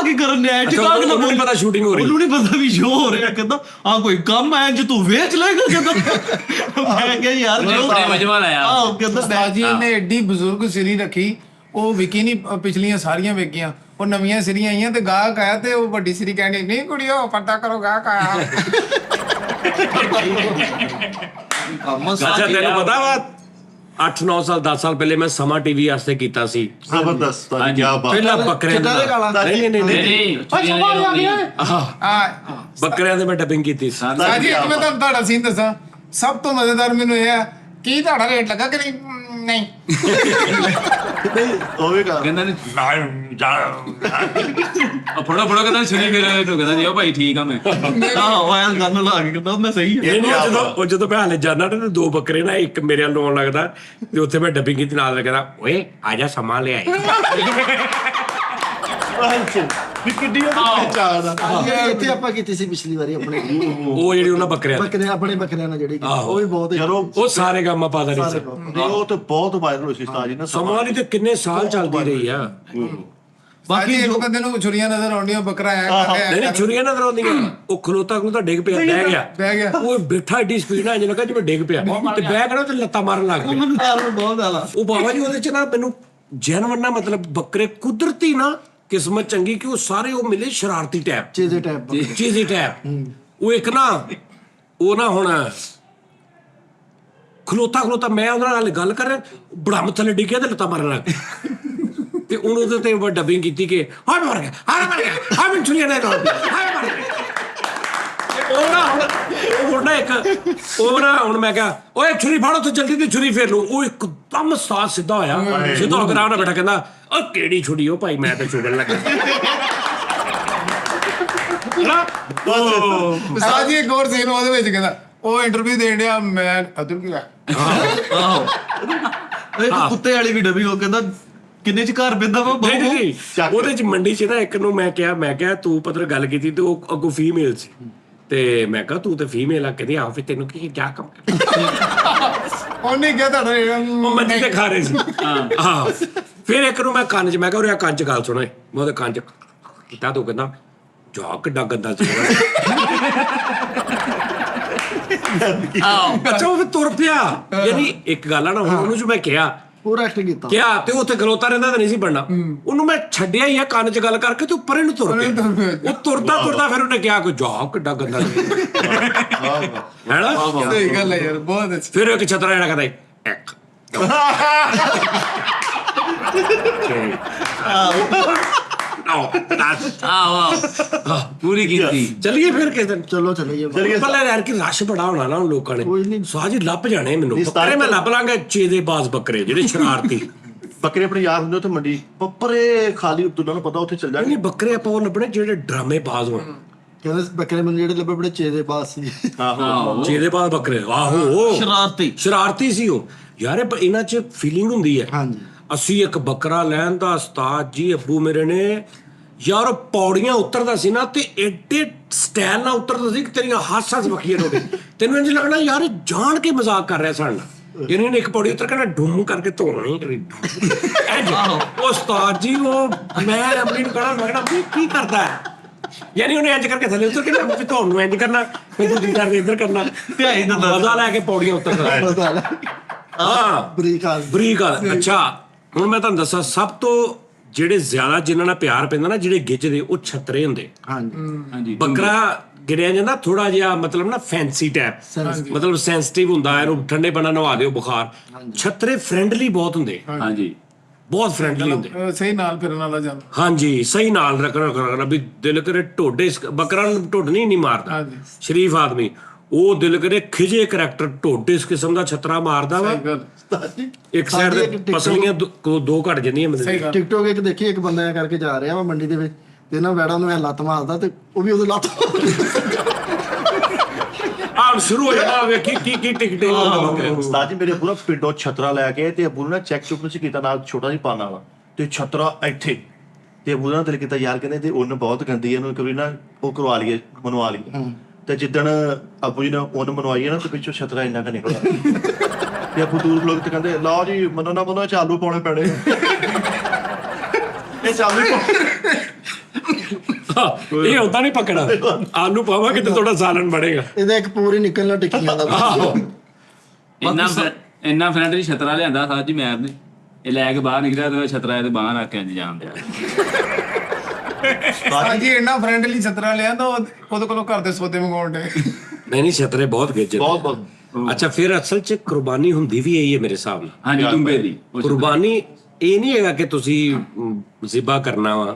[SPEAKER 6] ਕੀ ਕਰਨ ਡਿਆ?
[SPEAKER 4] ਉਹਨੂੰ ਨਹੀਂ ਪਤਾ ਸ਼ੂਟਿੰਗ ਹੋ ਰਹੀ,
[SPEAKER 6] ਉਹਨੂੰ ਨਹੀਂ ਪਤਾ ਵੀ ਸ਼ੋਅ ਹੋ ਰਿਹਾ। ਕਹਿੰਦਾ ਕੋਈ ਕੰਮ ਐ ਜੇ ਤੂੰ ਵੇਚ ਲਏਗਾ? ਕਹਿੰਦਾ ਮੈਂ ਕਿਹਾ ਯਾਰ ਜੋ
[SPEAKER 2] ਮਜਮਾ ਲਾਇਆ।
[SPEAKER 6] ਕਹਿੰਦਾ
[SPEAKER 3] ਜੀ ਨੇ ਐਡੀ ਬਜ਼ੁਰਗ ਸਿਰੀ ਰੱਖੀ, ਉਹ ਵਿਕੀ ਨਹੀਂ। ਪਿਛਲੀਆਂ ਸਾਰੀਆਂ ਵਿਕੀਆਂ, ਉਹ ਨਵੀਆਂ ਸਿਰੀਆਂ ਆਈਆਂ ਤੇ ਗਾਹਕ ਆਇਆ ਤੇ ਉਹ ਵੱਡੀ ਸਿਰੀ ਕਹਿੰਦੀ ਨਹੀਂ ਕੁੜੀਓ ਪਰਦਾ ਕਰੋ ਗਾਹਕ ਆਇਆ।
[SPEAKER 4] ਅੱਛਾ ਤੈਨੂੰ ਪਤਾ ਵਾ 8-9 ਸਾਲ 10 ਸਾਲ ਪਹਿਲੇ ਮੈਂ ਸਮਾਂ ਟੀਵੀ ਵਾਸਤੇ ਕੀਤਾ ਸੀ।
[SPEAKER 1] ਜ਼ਬਰਦਸਤ ਕੀ ਬਾਤ।
[SPEAKER 4] ਪਹਿਲਾਂ ਬੱਕਰਿਆਂ ਦਾ ਨਹੀਂ ਬੱਕਰਿਆਂ ਦੇ ਮੈਂ ਡੱਬਿੰਗ ਕੀਤੀ ਸੀ।
[SPEAKER 3] ਸਾਜੀ ਇੱਕ ਮੈਂ ਤੁਹਾਨੂੰ ਤੁਹਾਡਾ ਸੀਨ ਦੱਸਾਂ, ਸਭ ਤੋਂ ਮਜ਼ੇਦਾਰ ਮੈਨੂੰ ਇਹ ਹੈ ਕੀ ਤੁਹਾਡਾ ਰੇਟ ਲੱਗਾ ਕਿ ਨਹੀਂ?
[SPEAKER 1] ਹੋਵੇਗਾ
[SPEAKER 2] ਕਹਿੰਦਾ ਨਹੀਂ ਫੜੋ ਕਹਿੰਦਾ ਛੁਰੀ ਫੇਰ ਇਹਨੂੰ ਕਹਿੰਦਾ ਜੀ ਉਹ ਭਾਈ ਠੀਕ ਆ ਮੈਂ
[SPEAKER 6] ਆਇਆ ਗੱਲ ਲਾ ਕੇ ਕਹਿੰਦਾ ਮੈਂ ਸਹੀ
[SPEAKER 4] ਉਹ ਜਦੋਂ ਮੈਂ ਹਾਲੇ ਜਾਣਾ ਤੇ 2 ਬੱਕਰੇ ਨਾ ਇੱਕ ਮੇਰੇ ਵੱਲ ਆਉਣ ਲੱਗਦਾ ਤੇ ਉੱਥੇ ਮੈਂ ਡੱਬਿੰਗ ਕੀਤੀ ਨਾਲ ਕਹਿੰਦਾ ਓਏ ਆ ਜਾ ਸਮਾਂ ਲੈ ਆਈ।
[SPEAKER 1] ਵੀ ਕਿੱਡੀ ਚਾਹਦਾ।
[SPEAKER 7] ਇੱਥੇ ਆਪਾਂ ਕੀਤੀ ਸੀ ਪਿਛਲੀ ਵਾਰੀ ਆਪਣੇ
[SPEAKER 4] ਉਹ ਜਿਹੜੀ ਉਹਨਾਂ ਬੱਕਰਿਆਂ
[SPEAKER 7] ਆਪਣੇ ਬੱਕਰਿਆਂ ਨਾਲ ਜਿਹੜੀ ਉਹ ਵੀ ਬਹੁਤ
[SPEAKER 4] ਉਹ ਸਾਰੇ ਗਾਮਾ ਪਾ ਦੇ ਸੀ।
[SPEAKER 1] ਉਹ ਤੇ ਬਹੁਤ ਵਾਇਰਲ ਹੋਈ ਸੀ ਉਸਤਾਦ ਜੀ ਨਾ।
[SPEAKER 4] ਸਮਾਂ ਦੀ ਤੇ ਕਿੰਨੇ ਸਾਲ ਚੱਲਦੀ ਰਹੀ ਆ।
[SPEAKER 3] ਬਾਕੀ ਇੱਕ ਬੰਦੇ ਨੂੰ ਛੁਰੀਆਂ ਨਜ਼ਰ ਆਉਂਦੀਆਂ, ਬੱਕਰਾ ਆਇਆ
[SPEAKER 4] ਨਹੀਂ ਛੁਰੀਆਂ ਨਜ਼ਰ ਆਉਂਦੀਆਂ, ਉਹ ਖਲੋਤਾ ਡਿੱਗ ਪਿਆ, ਬਹਿ ਗਿਆ। ਉਹ ਬੈਠਾ ਏਡੀ ਸਪੀਡ ਨਾਲ ਜਿਹਨੂੰ ਜਿਵੇਂ ਡਿੱਗ ਪਿਆ ਤੇ ਬਹਿ ਕੇ ਨਾ ਤੇ ਲੱਤਾਂ ਮਾਰਨ ਲੱਗ ਪਿਆ।
[SPEAKER 6] ਬਹੁਤ ਜ਼ਿਆਦਾ
[SPEAKER 4] ਉਹ ਬਾਬਾ ਜੀ ਉਹਦੇ ਚ ਨਾ ਮੈਨੂੰ ਜਨਵਰ ਨਾ ਮਤਲਬ ਬੱਕਰੇ ਕੁਦਰਤੀ ਨਾ ਕਿਸਮਤ ਚੰਗੀ ਕਿ ਉਹ ਸਾਰੇ ਉਹ ਮਿਲੇ ਸ਼ਰਾਰਤੀ ਟੈਪ
[SPEAKER 7] ਚੀਜ਼ੇ ਟੈਪ।
[SPEAKER 4] ਉਹ ਇੱਕ ਨਾ ਉਹ ਨਾ ਹੁਣ ਖਲੋਤਾ ਮੈਂ ਉਹਦੇ ਨਾਲ ਗੱਲ ਕਰ ਰਿਹਾ, ਬੜਾ ਥੱਲੇ ਡਿੱਗਿਆ ਤੇ ਲੱਤਾਂ ਮਾਰਨ ਲੱਗ ਪਿਆ। ਤੇ ਉਹਨੂੰ ਉਹਦੇ ਤੇ ਡੱਬਿੰਗ ਕੀਤੀ ਕਿ ਮਰ ਗਿਆ ਮੈਨੂੰ ਛੁਰੀਆਂ ਨਾ ਮਰ ਗਿਆ। ਹੁਣ ਮੈਂ ਕਿਹਾ ਓਏ ਛੁਰੀ ਫੜੋ ਤੇ ਜਲਦੀ ਤੇ ਛੁਰੀ ਫੇਰ ਲਓ। ਉਹ ਇੱਕਦਮ ਸਾਹ ਸਿੱਧਾ ਹੋਇਆ, ਸਿੱਧਾ ਹੋ ਕੇ ਆਰਾਮ ਨਾਲ ਬੈਠਾ, ਕਹਿੰਦਾ ਉਹ ਕਿਹੜੀ ਛੁਰੀ ਉਹ ਭਾਈ ਮੈਂ ਤਾਂ ਚੁਗਣ ਲੱਗਾ।
[SPEAKER 3] ਸਾਜੀ ਇੱਕ ਹੋਰ ਸੀਨ ਉਹਦੇ ਵਿੱਚ ਕਹਿੰਦਾ ਉਹ ਇੰਟਰਵਿਊ ਦੇਣ ਡਿਆ, ਮੈਂ ਅਦਰ ਕੀ
[SPEAKER 6] ਇੱਕ ਕੁੱਤੇ ਵਾਲੀ ਵੀ ਡਬੀ ਉਹ ਕਹਿੰਦਾ ਕਿੰਨੇ ਚ ਘਰ ਪੈਂਦਾ ਵਾ
[SPEAKER 4] ਨਹੀਂ
[SPEAKER 6] ਬਹੁ
[SPEAKER 4] ਨਹੀਂ ਉਹਦੇ ਚ ਮੰਡੀ ਚ ਨਾ ਇੱਕ ਨੂੰ ਮੈਂ ਕਿਹਾ ਤੂੰ ਪਤਰ ਗੱਲ ਕੀਤੀ ਤੇ ਉਹ ਅੱਗੋਂ ਫੀਮੇਲ ਸੀ ਤੇ ਮੈਂ ਕਿਹਾ ਤੂੰ ਤੇ ਫੀਮੇਲ ਆ, ਕਹਿੰਦੀ ਆਹ ਫਿਰ ਤੈਨੂੰ ਕੀ ਜਾ ਕੰਮ
[SPEAKER 3] ਉਹਨੇ ਕਿਹਾ ਤੁਹਾਡਾ
[SPEAKER 4] ਉਹ ਮੰਜੀ ਤੇ ਖਾ ਰਹੇ ਸੀ ਹਾਂ ਫਿਰ ਇੱਕ ਨੂੰ ਮੈਂ ਕੰਨ 'ਚ ਮੈਂ ਕਿਹਾ ਉਰੇ ਕੰਨ 'ਚ ਗੱਲ ਸੁਣੇ ਮੈਂ ਉਹਦੇ ਕੰਨ 'ਚ ਕੀਤਾ ਤੂੰ ਕਹਿੰਦਾ ਜਾ ਕਿੱਡਾ ਗੰਦਾ ਸੀ ਅੱਛਾ ਉਹ ਫਿਰ ਤੁਰ ਪਿਆ ਯਾਨੀ ਇੱਕ ਗੱਲ ਆ ਨਾ ਹੁਣ ਉਹਨੂੰ ਜੋ ਮੈਂ
[SPEAKER 7] ਪੂਰਾ ਐਕਟਿੰਗ ਕੀਤਾ
[SPEAKER 4] ਕਿਹਾ ਤੇ ਉੱਥੇ ਖਲੋਤਾ ਰਹਿੰਦਾ ਤਾਂ ਨਹੀਂ ਸੀ ਬਣਨਾ ਉਹਨੂੰ ਮੈਂ ਛੱਡਿਆ ਹੀ ਆ ਕੰਨ 'ਚ ਗੱਲ ਕਰਕੇ ਤੇ ਉੱਪਰ ਇਹਨੂੰ ਤੁਰ ਪਿਆ ਉਹ ਤੁਰਦਾ ਫਿਰ ਉਹਨੇ ਕਿਹਾ ਕੋਈ ਜਾ ਕਿੱਡਾ ਗੰਦਾ ਸੀ ਹੈਨਾ
[SPEAKER 3] ਸਹੀ ਗੱਲ ਹੈ ਯਾਰ, ਬਹੁਤ ਅੱਛੀ।
[SPEAKER 4] ਫਿਰ ਇੱਕ ਛਤਰਾ ਜਿਹੜਾ ਕਹਿੰਦਾ ਇੱਕ
[SPEAKER 2] ਪੂਰੀ ਕੀਤੀ।
[SPEAKER 4] ਚੱਲੀਏ ਫਿਰ ਕਿਸ ਦਿਨ
[SPEAKER 7] ਚਲੋ ਚਲੇ ਜੀ
[SPEAKER 4] ਪਰ ਯਾਰ ਕਿ ਰਸ਼ ਬੜਾ ਹੋਣਾ ਨਾ ਹੁਣ ਲੋਕਾਂ ਨੇ
[SPEAKER 7] ਕੋਈ ਨਹੀਂ।
[SPEAKER 4] ਸਾਜੀ ਲੱਭ ਜਾਣੇ ਮੈਨੂੰ ਬੱਕਰੇ ਮੈਂ ਲੱਭ ਲਾਂਗਾ ਚੇਦੇ ਬਾਜ਼ ਬੱਕਰੇ ਜਿਹੜੇ ਸ਼ਰਾਰਤੀ
[SPEAKER 1] ਬੱਕਰੇ ਆਪਣੇ ਯਾਰ ਹੁੰਦੇ ਉੱਥੇ ਮੰਡੀ ਬੱਕਰੇ ਖਾਲੀ ਉਹਨਾਂ ਨੂੰ ਪਤਾ ਉੱਥੇ ਚੱਲ ਜਾਣਗੇ
[SPEAKER 4] ਨਹੀਂ ਬੱਕਰੇ ਆਪਾਂ ਉਹ ਲੱਭਣੇ ਜਿਹੜੇ ਡਰਾਮੇ ਬਾਜ਼ ਹੋਣ
[SPEAKER 7] ਕਹਿੰਦੇ ਬੱਕਰੇ ਮੈਨੂੰ ਜਿਹੜੇ ਲੱਭੇ ਬੜੇ ਚੇਦੇ ਪਾਸ ਸੀ
[SPEAKER 4] ਚੇਦੇ ਬਾਜ਼ ਬੱਕਰੇ ਆਹੋ
[SPEAKER 6] ਸ਼ਰਾਰਤੀ
[SPEAKER 4] ਸੀ ਉਹ ਯਾਰ ਇਹਨਾਂ 'ਚ ਫੀਲਿੰਗ ਹੁੰਦੀ ਹੈ
[SPEAKER 7] ਹਾਂਜੀ
[SPEAKER 4] ਅਸੀਂ ਇੱਕ ਬੱਕਰਾ ਲੈਣ ਦਾ ਉਸਤਾਦ ਜੀ ਅੱਬੂ ਮੇਰੇ ਨੇ ਯਾਰ ਪੌੜੀਆਂ ਉਤਰਦਾ ਸੀ ਨਾ ਤੇ ਏਡੇ ਸਟਾਈਲ ਨਾਲ ਉਤਰਦਾ ਸੀ ਕਿ ਤੇਰੀਆਂ ਹੱਸ ਵਕੀਆਂ ਰੋੜੇ ਤੈਨੂੰ ਇੰਜ ਲੱਗਣਾ ਯਾਰ ਇਹ ਜਾਣ ਕੇ ਮਜ਼ਾਕ ਕਰ ਰਿਹਾ ਸਾਡੇ ਨਾਲ ਇਹਨੇ ਇੱਕ ਪੌੜੀ ਉਤਰ ਕੇ ਨਾ ਡੁੰਮ ਕਰਕੇ ਧੋਣੀ ਕਰੀ ਉਹ ਉਸਤਾਦ ਜੀ ਉਹ ਮੈਂ ਅਮਲੀ ਨੂੰ ਕਹਣਾ ਮੈਂ ਕਿਹਾ ਕੀ ਕਰਦਾ ਹੈ ਯਾਨੀ ਉਹਨੇ ਇੰਜ ਕਰਕੇ ਥੱਲੇ ਉਤਰ ਕੇ ਨਾ ਫਿਰ ਤੁਹਾਨੂੰ ਇੰਜ ਕਰਨਾ ਫਿਰ ਦੂਜੀ ਕਰਕੇ ਇੱਧਰ ਕਰਨਾ
[SPEAKER 6] ਧਿਆਈ ਦਿੰਦਾ
[SPEAKER 4] ਮਜ਼ਾ ਲੈ ਕੇ ਪੌੜੀਆਂ ਉਤਰਦਾ ਹਾਂ ਬਰੀਕ ਆ ਅੱਛਾ ਹੁਣ ਮੈਂ ਤੁਹਾਨੂੰ ਦੱਸਾਂ ਸਭ ਤੋਂ ਜਿਹੜੇ ਜ਼ਿਆਦਾ ਜਿਨ੍ਹਾਂ ਨਾਲ ਪਿਆਰ ਪੈਂਦਾ ਨਾ ਜਿਹੜੇ ਗਿੱਜਦੇ ਉਹ ਛਤਰੇ ਹੁੰਦੇ
[SPEAKER 7] ਹਾਂਜੀ
[SPEAKER 4] ਬੱਕਰਾ ਗਿਰਿਆ ਜਾਂਦਾ ਥੋੜਾ ਜਿਹਾ ਮਤਲਬ ਨਾ ਫੈਂਸੀ ਟਾਈਪ ਮਤਲਬ ਸੈਂਸਿਟਿਵ ਹੁੰਦਾ ਇਹਨੂੰ ਠੰਡੇ ਬਣਾ ਨਵਾ ਦਿਓ ਬੁਖਾਰ ਛਤਰੇ ਫ੍ਰੈਂਡਲੀ ਬਹੁਤ ਹੁੰਦੇ
[SPEAKER 2] ਹਾਂਜੀ
[SPEAKER 4] ਬਹੁਤ ਫ੍ਰੈਂਡਲੀ ਹੁੰਦੇ
[SPEAKER 3] ਸਹੀ ਨਾਲ ਫਿਰਨ ਵਾਲਾ ਜਾਂਦਾ।
[SPEAKER 4] ਹਾਂਜੀ ਸਹੀ ਨਾਲ ਰੱਖਣਾ ਵੀ ਦਿਲ ਕਰੇ ਟੋਡੇ ਬੱਕਰਾ ਨੂੰ ਢੁੱਡ ਨਹੀਂ ਮਾਰਦਾ
[SPEAKER 3] ਹਾਂਜੀ।
[SPEAKER 4] ਸ਼ਰੀਫ ਆਦਮੀ ਉਹ ਦਿਲ ਕਰੇ ਖਿਜੇ ਕਰੈਕਟਰ ਢੋਡੇ ਇਸ ਕਿਸਮ ਦਾ ਛਤਰਾ ਮਾਰਦਾ ਵਾ
[SPEAKER 3] ਸਹੀ ਗੱਲ।
[SPEAKER 4] ਇੱਕ ਸਾਈਡ ਦੇ ਪਸਲੀਆਂ ਦੋ ਘਟ ਜਾਂਦੀਆਂ ਬੰਦੇ
[SPEAKER 3] ਸਹੀ ਗੱਲ।
[SPEAKER 7] ਟਿਕਟੋਕ ਇੱਕ ਦੇਖੀ ਇੱਕ ਬੰਦਾ ਐਂ ਕਰਕੇ ਜਾ ਰਿਹਾ ਵਾ ਮੰਡੀ ਦੇ ਵਿੱਚ ਤੇ ਨਾ ਵੈੜਾ ਨੂੰ ਐ ਲੱਤ ਮਾਰਦਾ ਤੇ ਉਹ ਵੀ ਉਹਦੇ ਲੱਤ
[SPEAKER 4] ਆਹ ਸ਼ੁਰੂ ਹੋ ਜਾਣਾ ਵੇਖੀ ਕੀ ਟਿਕਟੇ
[SPEAKER 1] ਉਸਤਾਦ ਜੀ ਮੇਰੇ ਪੂਰਾ ਪਿੰਡੋਂ ਛਤਰਾ ਲੈ ਕੇ ਤੇ ਅੱਬੂ ਨੂੰ ਨਾ ਚੈੱਕ ਚੁੱਕ ਚ ਕੀਤਾ ਨਾਲ ਛੋਟਾ ਜਿਹਾ ਪਾਣਾ ਵਾ ਤੇ ਛਤਰਾ ਇੱਥੇ ਤੇ ਅੱਬੂ ਦਾ ਦਿਲ ਕੀਤਾ ਯਾਰ ਕਹਿੰਦੇ ਤੇ ਉਹਨ ਬਹੁਤ ਗੰਦੀ ਇਹਨੂੰ ਇੱਕ ਵਾਰੀ ਨਾ ਉਹ ਕਰਵਾ ਲਈਏ ਮਨਵਾ ਲਈਏ ਤੇ ਜਿੱਦਣ ਅੱਬੂ ਜੀ ਨੇ ਉਹਨ ਮਨਵਾਈ ਨਾ ਤੇ ਪਿੱਛੋਂ ਛਤਰਾ ਇੰਨਾ ਕ ਨਿਕਲਿਆ ਤੇ ਅੱਬੂ ਦੂਰ ਲੋਕ ਤੇ ਕਹਿੰਦੇ ਲਓ ਜੀ ਮਨੋ ਨਾ ਮਨੋ ਚਾਲੂ ਪਾਉਣੇ ਪੈਣੇ ਇਹ ਚਾਲੂ
[SPEAKER 4] ਇਹ ਹੁੰਦਾ ਨਹੀਂ ਪਕੜਾ ਆਲੂ ਪਾਵਾਂਗੇ ਤੇ ਥੋੜਾ ਸਾਲਨ ਬਣੇਗਾ
[SPEAKER 7] ਇਹਦਾ ਇੱਕ ਪੂਰੀ ਨਿਕਲਣਾ ਟਿੱਕੀਆਂ ਦਾ
[SPEAKER 2] ਇੰਨਾ ਫਰੈਂਡਲੀ ਛਤਰਾ ਲਿਆਂਦਾ ਸਾਜੀ ਮੈਰ ਨੇ ਇਹ ਲੈ ਕੇ ਬਾਹਰ ਨਿਕਲਿਆ ਤੇ ਛਤਰਾ ਇਹਦੇ ਬਾਹਰ ਰੱਖ ਕੇ ਇੰਜ ਜਾਣ ਦਿਆ
[SPEAKER 3] ਹਾਂਜੀ ਇੰਨਾ ਫ੍ਰੈਂਡਲੀ ਛਤਰਾ ਲਿਆ ਤਾਂ ਉਹਦੇ ਕੋਲੋਂ ਘਰ ਦੇ ਸੌਦੇ ਮੰਗਾਉਣ ਦੇ
[SPEAKER 4] ਨਹੀਂ ਛਤਰੇ ਬਹੁਤ ਗਿੱਜੇ
[SPEAKER 1] ਬਹੁਤ
[SPEAKER 4] ਅੱਛਾ ਫਿਰ ਅਸਲ 'ਚ ਕੁਰਬਾਨੀ ਹੁੰਦੀ ਵੀ ਇਹੀ ਹੈ ਮੇਰੇ ਹਿਸਾਬ ਨਾਲ
[SPEAKER 2] ਹਾਂਜੀ ਤੁੰਬੇ ਦੀ
[SPEAKER 4] ਕੁਰਬਾਨੀ ਇਹ ਨਹੀਂ ਹੈਗਾ ਕਿ ਤੁਸੀਂ ਜ਼ਿਬਾ ਕਰਨਾ ਵਾ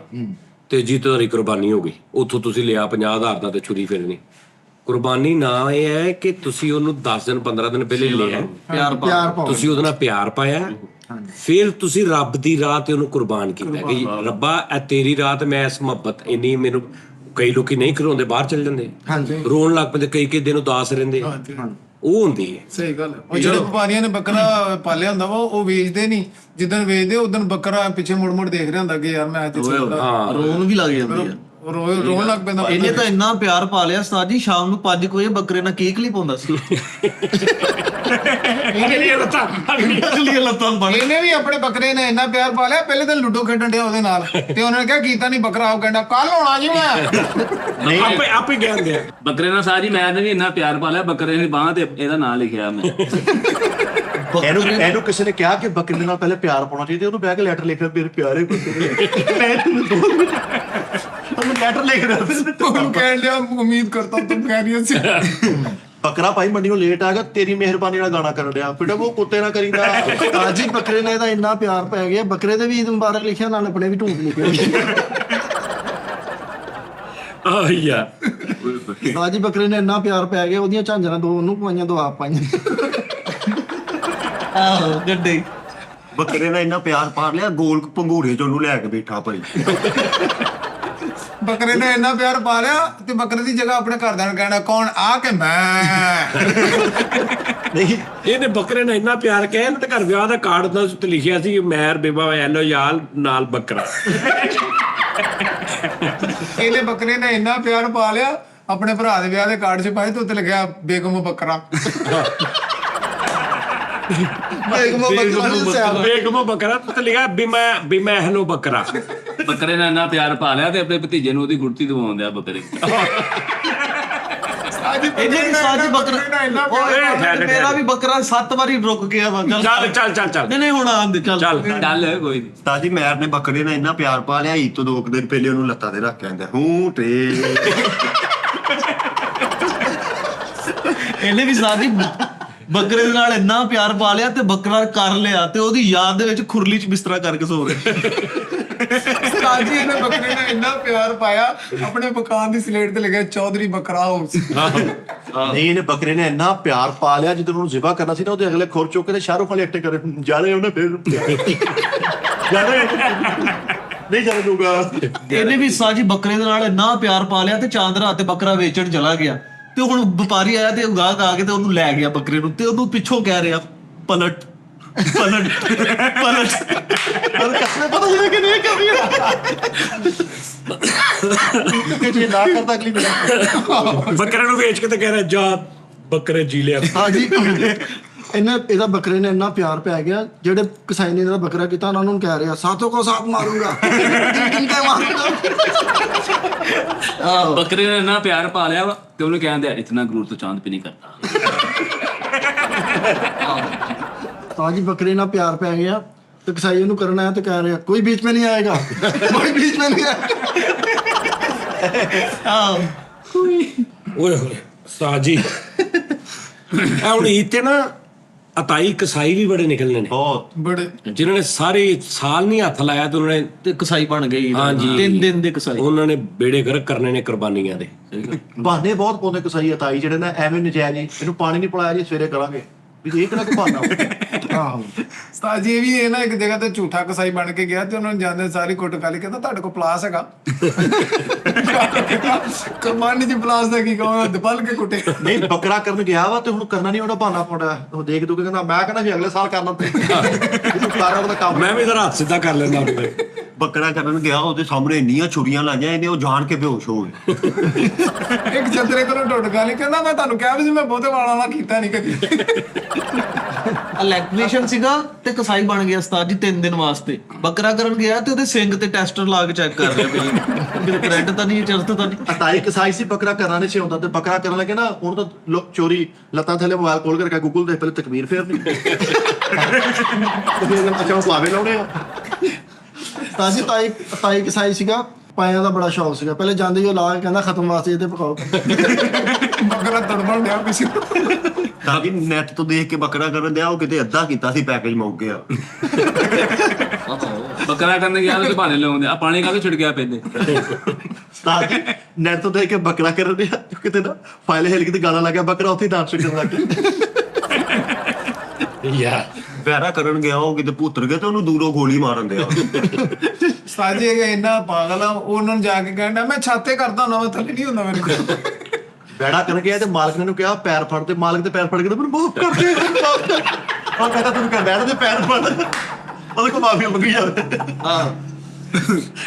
[SPEAKER 4] ਤੇ ਜੀ ਤੁਹਾਡੀ ਕੁਰਬਾਨੀ ਹੋ ਗਈ ਉੱਥੋਂ ਤੁਸੀਂ ਲਿਆ 50,000 ਦਾ ਤੇ ਛੁਰੀ ਫਿਰਨੀ ਕੁਰਬਾਨੀ ਨਾ ਇਹ ਹੈ ਕਿ ਤੁਸੀਂ ਉਹਨੂੰ 10 ਦਿਨ 15 ਦਿਨ ਪਹਿਲੇ ਲਿਆ
[SPEAKER 7] ਪਿਆਰ ਪਾਓ
[SPEAKER 4] ਤੁਸੀਂ ਉਹਦੇ ਨਾਲ ਪਿਆਰ ਪਾਇਆ ਫਿਰ ਤੁਸੀਂ ਰੱਬ ਦੀ ਰਾਹ ਤੇ ਉਹਨੂੰ ਕੁਰਬਾਨ ਕੀਤਾ ਕਿ ਰੱਬਾ ਇਹ ਤੇਰੀ ਰਾਹ ਤੇ ਮੈਂ ਇਸ ਮੁਹੱਬਤ ਇੰਨੀ ਮੈਨੂੰ ਕਈ ਲੋਕੀ ਨਹੀਂ ਕਰਾਉਂਦੇ ਬਾਹਰ ਚਲ ਜਾਂਦੇ
[SPEAKER 7] ਹਾਂਜੀ
[SPEAKER 4] ਰੋਣ ਲੱਗ ਪੈਂਦੇ ਕਈ ਦਿਨ ਉਦਾਸ ਰਹਿੰਦੇ ਉਹ ਹੁੰਦੀ ਹੈ
[SPEAKER 3] ਸਹੀ ਗੱਲ ਹੈ। ਉਹ ਜਿਹੜੇ ਵਪਾਰੀਆਂ ਨੇ ਬੱਕਰਾ ਪਾਲਿਆ ਹੁੰਦਾ ਵਾ ਉਹ ਵੇਚਦੇ ਨਹੀਂ ਜਿੱਦਣ ਵੇਚਦੇ ਉਦੋਂ ਬੱਕਰਾ ਪਿੱਛੇ ਮੁੜ ਦੇਖ ਰਿਹਾ ਹੁੰਦਾ ਕਿ ਯਾਰ ਮੈਂ ਅੱਜ
[SPEAKER 4] ਹਾਂ
[SPEAKER 6] ਰੋਣ ਵੀ ਲੱਗ ਜਾਂਦੀ ਆ
[SPEAKER 3] ਰੋਣ ਲੱਗ ਪੈਂਦਾ
[SPEAKER 6] ਇਹਨੇ ਤਾਂ ਇੰਨਾ ਪਿਆਰ ਪਾ ਲਿਆ ਉਸਤਾਦ ਜੀ ਸ਼ਾਮ ਨੂੰ 5 ਵਜੇ ਬੱਕਰੇ ਨਾਲ ਕੇਕ ਲਈ ਪਾਉਂਦਾ ਸੀ ਅਗਲੀ ਲੱਤਾਂ ਬਣ
[SPEAKER 3] ਇਹਨੇ ਵੀ ਆਪਣੇ ਬੱਕਰੇ ਨੇ ਇੰਨਾ ਪਿਆਰ ਪਾ ਲਿਆ ਪਹਿਲੇ ਤਾਂ ਲੁੱਡੋ ਖੇਡਣ ਡਿਆ ਉਹਦੇ ਨਾਲ ਤੇ ਉਹਨਾਂ ਨੇ ਕਿਹਾ ਕੀਤਾ ਨਹੀਂ ਬੱਕਰਾ ਉਹ ਕਹਿੰਦਾ ਕੱਲ ਆਉਣਾ ਜੀ ਮੈਂ
[SPEAKER 4] ਆਪੇ ਕਹਿੰਦੇ ਆ
[SPEAKER 2] ਬੱਕਰੇ ਨਾਲ ਸਾਜੀ ਮੈਰ ਨੇ ਵੀ ਇੰਨਾ ਪਿਆਰ ਪਾ ਲਿਆ ਬੱਕਰੇ ਦੀ ਬਾਂਹ ਤੇ ਇਹਦਾ ਨਾਂ ਲਿਖਿਆ ਮੈਂ
[SPEAKER 1] ਇਹਨੂੰ ਕਿਸੇ ਨੇ ਕਿਹਾ ਕਿ ਬੱਕਰੀ ਦੇ ਨਾਲ ਪਹਿਲੇ ਪਿਆਰ ਪਾਉਣਾ ਚਾਹੀਦਾ ਉਹਨੂੰ ਬਹਿ ਕੇ ਲੈਟਰ ਲਿਖਿਆ ਮੇਰੇ ਪਿਆਰੇ ਉਹਨੂੰ ਲੈਟਰ ਲਿਖ ਰਿਹਾ
[SPEAKER 3] ਉਹਨੂੰ ਕਹਿਣ ਡਿਆ ਉਮੀਦ ਕਰਤਾ ਤੂੰ ਖੈਰੀਅਤ ਸੀ
[SPEAKER 1] ਬੱਕਰਾ ਭਾਈ ਮੰਡੀ ਨੂੰ ਲੇਟ ਆ ਗਿਆ ਤੇਰੀ ਮਿਹਰਬਾਨੀ ਨਾਲ ਗਾਣਾ ਕਰਨ ਡਿਆ ਫਿਰ ਉਹ ਕੁੱਤੇ ਨਾਲ ਕਰੀਦਾ
[SPEAKER 7] ਅੱਜ ਹੀ ਬੱਕਰੇ ਨੇ ਇਹਦਾ ਇੰਨਾ ਪਿਆਰ ਪੈ ਗਿਆ ਬੱਕਰੇ ਦੇ ਵੀ ਈਦ ਮੁਬਾਰਕ ਲਿਖਿਆ ਨਾਲ ਆਪਣੇ ਵੀ ਢੂੰਡ ਲਿਖਿਆ
[SPEAKER 4] ਆਹ ਯਾ
[SPEAKER 7] ਅੱਜ ਹੀ ਬੱਕਰੇ ਨੇ ਇੰਨਾ ਪਿਆਰ ਪੈ ਗਿਆ ਉਹਦੀਆਂ ਝਾਂਜਰਾਂ ਦੋ ਉਹਨੂੰ ਪਾਈਆਂ ਦੋ ਆਪ ਪਾਈਆਂ
[SPEAKER 6] ਆਹੋ ਗੱਡੇ
[SPEAKER 5] ਬੱਕਰੇ ਦਾ ਇੰਨਾ ਪਿਆਰ ਪਾ ਲਿਆ ਗੋਲ ਪੰਗੂੜੇ ਚ ਉਹਨੂੰ ਲੈ ਕੇ ਬੈਠਾ ਭਾਈ
[SPEAKER 3] ਬੱਕਰੇ ਨੇ ਇੰਨਾ ਪਿਆਰ ਪਾ ਲਿਆ ਤੇ ਬੱਕਰੇ ਦੀ ਜਗ੍ਹਾ ਆਪਣੇ ਘਰਦਿਆਂ ਨੂੰ ਕਹਿਣਾ ਕੌਣ ਆ ਕੇ ਮੈਂ
[SPEAKER 1] ਨਹੀਂ
[SPEAKER 4] ਇਹਨੇ ਬੱਕਰੇ ਨਾਲ ਇੰਨਾ ਪਿਆਰ ਕਿਹਾ ਇਹਨਾਂ ਦੇ ਘਰ ਵਿਆਹ ਦਾ ਕਾਰਡ ਦਾ ਉੱਤੇ ਲਿਖਿਆ ਸੀ ਮੈਰ ਬੇਬਾ ਐਲੋ ਯਾਲ ਨਾਲ ਬੱਕਰਾ।
[SPEAKER 3] ਇਹਨੇ ਬੱਕਰੇ ਨੇ ਇੰਨਾ ਪਿਆਰ ਪਾ ਲਿਆ ਆਪਣੇ ਭਰਾ ਦੇ ਵਿਆਹ ਦੇ ਕਾਰਡ 'ਚ ਪਾਏ ਤੇ ਉੱਤੇ ਲਿਖਿਆ ਬੇਗਮ ਬੱਕਰਾ।
[SPEAKER 4] ਬੇਗਮੋ ਬੱਕਰਾ ਤੇ ਲਿਖਿਆ ਵੀ ਮੈਂ ਹੈਲੋ ਬੱਕਰਾ।
[SPEAKER 2] ਬੱਕਰੇ ਨਾਲ ਇੰਨਾ ਪਿਆਰ ਪਾ ਲਿਆ ਤੇ ਆਪਣੇ ਭਤੀਜੇ ਨੂੰ ਉਹਦੀ ਗੁੜਤੀ ਦਵਾਉਂਦੇ ਆ ਬੱਕਰੇ।
[SPEAKER 6] ਇਹਨੇ ਵੀ ਸਾਜੀ ਬੱਕਰਾ ਓਏ ਮੇਰਾ ਵੀ ਬੱਕਰਾ 7 ਵਾਰੀ ਰੁਕ ਗਿਆ ਵਾ।
[SPEAKER 4] ਚੱਲ
[SPEAKER 6] ਨਹੀਂ ਹੁਣ ਆਂਦੇ ਚੱਲ
[SPEAKER 2] ਚੱਲ ਕੋਈ ਨਹੀਂ।
[SPEAKER 5] ਤਾਜੀ ਮੈਰ ਨੇ ਬੱਕਰੇ ਨਾਲ ਇੰਨਾ ਪਿਆਰ ਪਾ ਲਿਆ ਈਦ ਤੋਂ 2 ਦਿਨ ਪਹਿਲੇ ਉਹਨੂੰ ਲੱਤਾਂ ਤੇ ਰੱਖ ਕੇ ਆਂਦਾ ਹੂੰ ਤੇ
[SPEAKER 6] ਇਹਨੇ ਵੀ ਸਾਜੀ ਬੱਕਰੇ ਦੇ ਨਾਲ ਇੰਨਾ ਪਿਆਰ ਪਾ ਲਿਆ ਤੇ ਬੱਕਰਾ ਕਰ ਲਿਆ ਤੇ ਉਹਦੀ ਯਾਦ ਦੇ ਵਿੱਚ ਖੁਰਲੀ 'ਚ ਬਿਸਤਰਾ ਕਰਕੇ ਸੋ ਰਿਹਾ।
[SPEAKER 3] ਸਾਜੀ ਇਹਨੇ ਬੱਕਰੇ ਨੇ ਇੰਨਾ ਪਿਆਰ ਪਾਇਆ ਆਪਣੇ ਮਕਾਨ ਦੀ ਸਲੇਟ ਤੇ ਲਿਖਿਆ ਚੌਧਰੀ ਬੱਕਰਾ ਹਾਊਸ।
[SPEAKER 1] ਨਹੀਂ ਇਹਨੇ ਬੱਕਰੇ ਨੇ ਇੰਨਾ ਪਿਆਰ ਪਾ ਲਿਆ ਜਦੋਂ ਉਹਨੂੰ ਜ਼ਿਬਾ ਕਰਨਾ ਸੀ ਨਾ ਉਹਦੇ ਅਗਲੇ ਖੁਰ ਚੁੱਕ ਕੇ ਤੇ ਸ਼ਾਹਰੁਖ ਵਾਲੀ ਐਕਟਿੰਗ ਕਰੇ ਜਾ ਰਹੇ ਉਹਨੇ ਫਿਰ ਜਾ ਰਹੇ ਨਹੀਂ ਜਾ ਦੂਗਾ।
[SPEAKER 6] ਇਹਨੇ ਵੀ ਸਾਜੀ ਬੱਕਰੇ ਦੇ ਨਾਲ ਇੰਨਾ ਪਿਆਰ ਪਾ ਲਿਆ ਤੇ ਚਾਂਦ ਰਾਤ ਤੇ ਬੱਕਰਾ ਵੇਚਣ ਚਲਾ ਗਿਆ ਤੇ ਹੁਣ ਵਪਾਰੀ ਆਇਆ ਤੇ ਗਾਹਕ ਆ ਕੇ ਤੇ ਉਹਨੂੰ ਲੈ ਗਿਆ ਬੱਕਰੇ ਨੂੰ ਤੇ ਉਹਨੂੰ ਪਿੱਛੋਂ ਕਹਿ ਰਿਹਾ ਪਲਟ ਪਲਟ ਪਲਟ
[SPEAKER 1] ਪਰ ਕਸਨੇ ਪਤਾ ਨਹੀਂ ਕਿ ਨਹੀਂ ਕਰੀ ਕਿ ਜੇ ਨਾ ਕਰਦਾ ਅਗਲੀ
[SPEAKER 4] ਬੱਕਰੇ ਨੂੰ ਵੇਚ ਕੇ ਤੇ ਕਹਿ ਰਿਹਾ ਜਾ ਬੱਕਰੇ ਜੀ ਲਿਆ।
[SPEAKER 7] ਹਾਂਜੀ ਇਹਦਾ ਬੱਕਰੇ ਨੇ ਇੰਨਾ ਪਿਆਰ ਪੈ ਗਿਆ ਜਿਹੜੇ ਕਸਾਈ ਨੇ ਇਹਦਾ ਬੱਕਰਾ ਕੀਤਾ ਉਹਨਾਂ ਨੂੰ ਕਹਿ ਰਿਹਾ ਸਾਥੋਂ ਕੋ ਸਾਥ ਮਾਰੂੰਗਾ ਕਿੰਨੇ ਮਾਰੂੰਗਾ।
[SPEAKER 2] ਬੱਕਰੇ ਨੇ ਇੰਨਾ ਪਿਆਰ ਪਾ ਲਿਆ ਵਾ ਤੇ ਉਹਨੂੰ ਕਹਿੰਦੇ ਇਤਨਾ ਗਰੂਰ ਤੋਂ ਚਾਂਦ ਵੀ ਨਹੀਂ ਕਰਦਾ।
[SPEAKER 7] ताजी बकरे ना प्यार पै गया तो कसाई ਉਹਨੂੰ करना है तो कह रहे कोई बीच में नहीं आएगा कोई बीच में नहीं आएगा।
[SPEAKER 4] ਓਏ ਹੋਏ ਸਾਜੀ ਹੁਣ ਇੱਥੇ ਨਾ ਅਤਾਈ ਕਸਾਈ ਵੀ ਬੜੇ ਨਿਕਲਨੇ ਨੇ
[SPEAKER 5] ਬਹੁਤ
[SPEAKER 3] ਬੜੇ
[SPEAKER 4] ਜਿਨ੍ਹਾਂ ਨੇ ਸਾਰੇ ਸਾਲ ਨਹੀਂ ਹੱਥ ਲਾਇਆ ਤੇ ਉਹਨਾਂ ਨੇ
[SPEAKER 6] ਤੇ ਕਸਾਈ ਬਣ ਗਈ
[SPEAKER 4] ਹਾਂਜੀ
[SPEAKER 6] 3 ਦਿਨ ਦੇ ਕਸਾਈ।
[SPEAKER 4] ਉਹਨਾਂ ਨੇ ਬੇੜੇ ਗਰਕ ਕਰਨੇ ਨੇ ਕੁਰਬਾਨੀਆਂ ਦੇ।
[SPEAKER 1] ਬਹਾਨੇ ਬਹੁਤ ਪਾਉਂਦੇ ਕਸਾਈ ਅਤਾਈ ਜਿਹੜੇ ਨਾ ਐਵੇਂ ਨਜਾਇਜ਼ ਜੀ ਇਹਨੂੰ ਪਾਣੀ ਨਹੀਂ ਪਿਲਾਇਆ ਜੀ ਸਵੇਰੇ ਕਰਾਂਗੇ ਵੀ ਇਹ ਕਿਹੜਾ ਕੋ ਬਹਾਨਾ ਆਹੋ
[SPEAKER 3] ਸਾਜੀ ਇਹ ਵੀ ਇਹ ਨਾ ਇੱਕ ਜਗ੍ਹਾ ਤੇ ਝੂਠਾ ਕਸਾਈ ਬਣ ਕੇ ਗਿਆ ਤੇ ਉਹਨਾਂ ਨੂੰ ਜਾਂਦੇ ਸਾਰੀ ਕੁੱਟ ਕਾਲੀ ਕਹਿੰਦਾ ਤੁਹਾਡੇ ਕੋਲ ਪਲਾਸ ਹੈਗਾ ਕਮਾਨੀ ਦੀ ਪਲਾਸ ਦਾ ਕੀ ਕਹਾਂ ਦਪਲ ਕੇ ਕੁੱਟੇ।
[SPEAKER 1] ਨਹੀਂ ਬੱਕਰਾ ਕਰਨ ਗਿਆ ਵਾ ਤੇ ਹੁਣ ਕਰਨਾ ਨਹੀਂ ਉਹਦਾ ਬਹਾਨਾ ਪਾਉਂਦਾ ਉਹ ਦੇਖ ਦੂ ਕੇ ਕਹਿੰਦਾ ਮੈਂ ਕਹਿੰਦਾ ਵੀ ਅਗਲੇ ਸਾਲ ਕਰਨਾ ਤੇ ਸਾਰਾ ਉਹਦਾ ਕੰਮ
[SPEAKER 4] ਮੈਂ ਵੀ ਇਹਦਾ ਹੱਥ ਸਿੱਧਾ ਕਰ ਲੈਂਦਾ ਉਹਦੇ।
[SPEAKER 5] ਬੱਕਰਾ ਕਰਨ ਗਿਆ ਉਹਦੇ ਸਾਹਮਣੇ ਇੰਨੀਆਂ ਛੁਰੀਆਂ ਲਾਈਆਂ ਇਹਨੇ ਉਹ ਜਾਣ ਕੇ ਬੇਹੋਸ਼ ਹੋ ਗਏ।
[SPEAKER 3] ਇੱਕ ਚੰਦਰੇ ਕੋਲੋਂ ਟੁੱਟ ਕਾਲੀ ਕਹਿੰਦਾ ਮੈਂ ਤੁਹਾਨੂੰ ਕਿਹਾ ਵੀ ਸੀ ਮੈਂ ਬਹੁਤੇ ਵਾਲਾਂ ਵਾਲਾ ਕੀਤਾ ਨਹੀਂ ਕਦੀ।
[SPEAKER 6] ਇਲੈਕਟ੍ਰੀਸ਼ੀਅਨ ਸੀਗਾ ਤੇ ਕਸਾਈ ਬਣ ਗਿਆ ਉਸਤਾਦ ਜੀ 3 ਦਿਨ ਵਾਸਤੇ। ਬੱਕਰਾ ਕਰਨ ਗਿਆ ਤੇ ਉਹਦੇ ਸਿੰਗ ਤੇ ਟੈਸਟਰ ਲਾ ਕੇ ਚੈੱਕ ਕਰ ਰਿਹਾ ਵੀ ਕਿਤੇ ਕਰੰਟ ਤਾਂ ਨਹੀਂ ਚਰਤ ਤਾਂ ਨਹੀਂ।
[SPEAKER 1] ਅਤਾਈ ਕਸਾਈ ਸੀ ਬੱਕਰਾ ਕਰਨਾ ਨਹੀਂ ਸੀ ਹੁੰਦਾ ਤੇ ਬੱਕਰਾ ਕਰਨ ਲੱਗੇ ਨਾ ਹੁਣ ਤਾਂ ਚੋਰੀ ਲੱਤਾਂ ਥੱਲੇ ਮੋਬਾਈਲ ਖੋਲ ਕਰਕੇ ਗੂਗਲ ਦੇ ਪਹਿਲੇ ਤਕਬੀਰ ਫੇਰਨੀ ਤੇ ਫਿਰ ਅੱਛਾ ਪਾਵੇ ਲਾਉਣੇ ਆ।
[SPEAKER 7] ताजी ताई कसाई ਸੀਗਾ ਪਾਇਆਂ ਦਾ ਬੜਾ ਸ਼ੌਕ ਸੀਗਾ ਪਹਿਲੇ ਜਾਂਦੇ ਹੀ ਉਹ ਲਾ ਕੇ ਕਹਿੰਦਾ ਖਤਮ ਵਾਸਤੇ ਇਹ ਤੇ ਪਕਾਓ
[SPEAKER 3] ਬੱਕਰਾ ਤੜਫਣ ਡਿਆ ਪਿੱਛੇ।
[SPEAKER 5] ਤਾਂ ਕਿ ਨੈਟ ਤੋਂ ਦੇਖ ਕੇ ਬੱਕਰਾ ਕਰਨ ਦਿਆ ਉਹ ਕਿਤੇ ਅੱਧਾ ਕੀਤਾ ਸੀ ਪੈਕੇਜ ਮੁੱਕ ਗਿਆ।
[SPEAKER 2] ਬੱਕਰਾ ਕਰਨ ਗਿਆ ਤੇ ਬਹਾਨੇ ਲਾਉਂਦੇ ਆ ਪਾਣੀ ਕਾਹਦੇ ਛਿੜ ਗਿਆ ਪਹਿਲੇ।
[SPEAKER 1] ਤਾਂ ਕਿ ਨੈਟ ਤੋਂ ਦੇਖ ਕੇ ਬੱਕਰਾ ਕਰਨ ਦੇ ਕਿਤੇ ਨਾ ਫਾਈਲ ਹਿਲ ਕੇ ਤੇ ਗਾਣਾ ਲੱਗਿਆ ਬੱਕਰਾ ਉੱਥੇ ਡਾਂਸ ਕਰਨ ਲੱਗ ਗਿਆ।
[SPEAKER 4] ਯਾਰ
[SPEAKER 5] ਵੈਰਾ ਕਰਨ ਗਿਆ ਉਹ ਕਿਤੇ ਪੁੱਤਰ ਗਿਆ ਤੇ ਉਹਨੂੰ ਦੂਰੋਂ ਗੋਲੀ ਮਾਰਨ ਦਿਆ।
[SPEAKER 3] ਸਾਜੀ ਇਹ ਇੰਨਾ ਪਾਗਲ ਆ ਉਹਨਾਂ ਨੂੰ ਜਾ ਕੇ ਕਹਿੰਦਾ ਮੈਂ ਛਾਤੇ ਕਰਦਾ ਹੁੰਦਾ ਮੈਂ ਥੱਲੇ ਨਹੀਂ ਹੁੰਦਾ ਮੇਰੇ ਕੋਲ।
[SPEAKER 1] ਬੈੜਾ ਕਰਨ ਗਿਆ ਤੇ ਮਾਲਕ ਨੇ ਉਹਨੂੰ ਕਿਹਾ ਪੈਰ ਫੜ ਤੇ ਮਾਲਕ ਦੇ ਪੈਰ ਫੜ ਕੇ ਮੈਨੂੰ ਮਾਫ ਕਰ ਦੇ ਉਹ ਕਹਿੰਦਾ ਤੂੰ ਕਰ ਬੈਠ ਦੇ ਪੈਰ ਫੜ ਉਹਦੇ ਕੋ ਮਾਫੀ ਮੰਗੀ ਜਾਵੇ।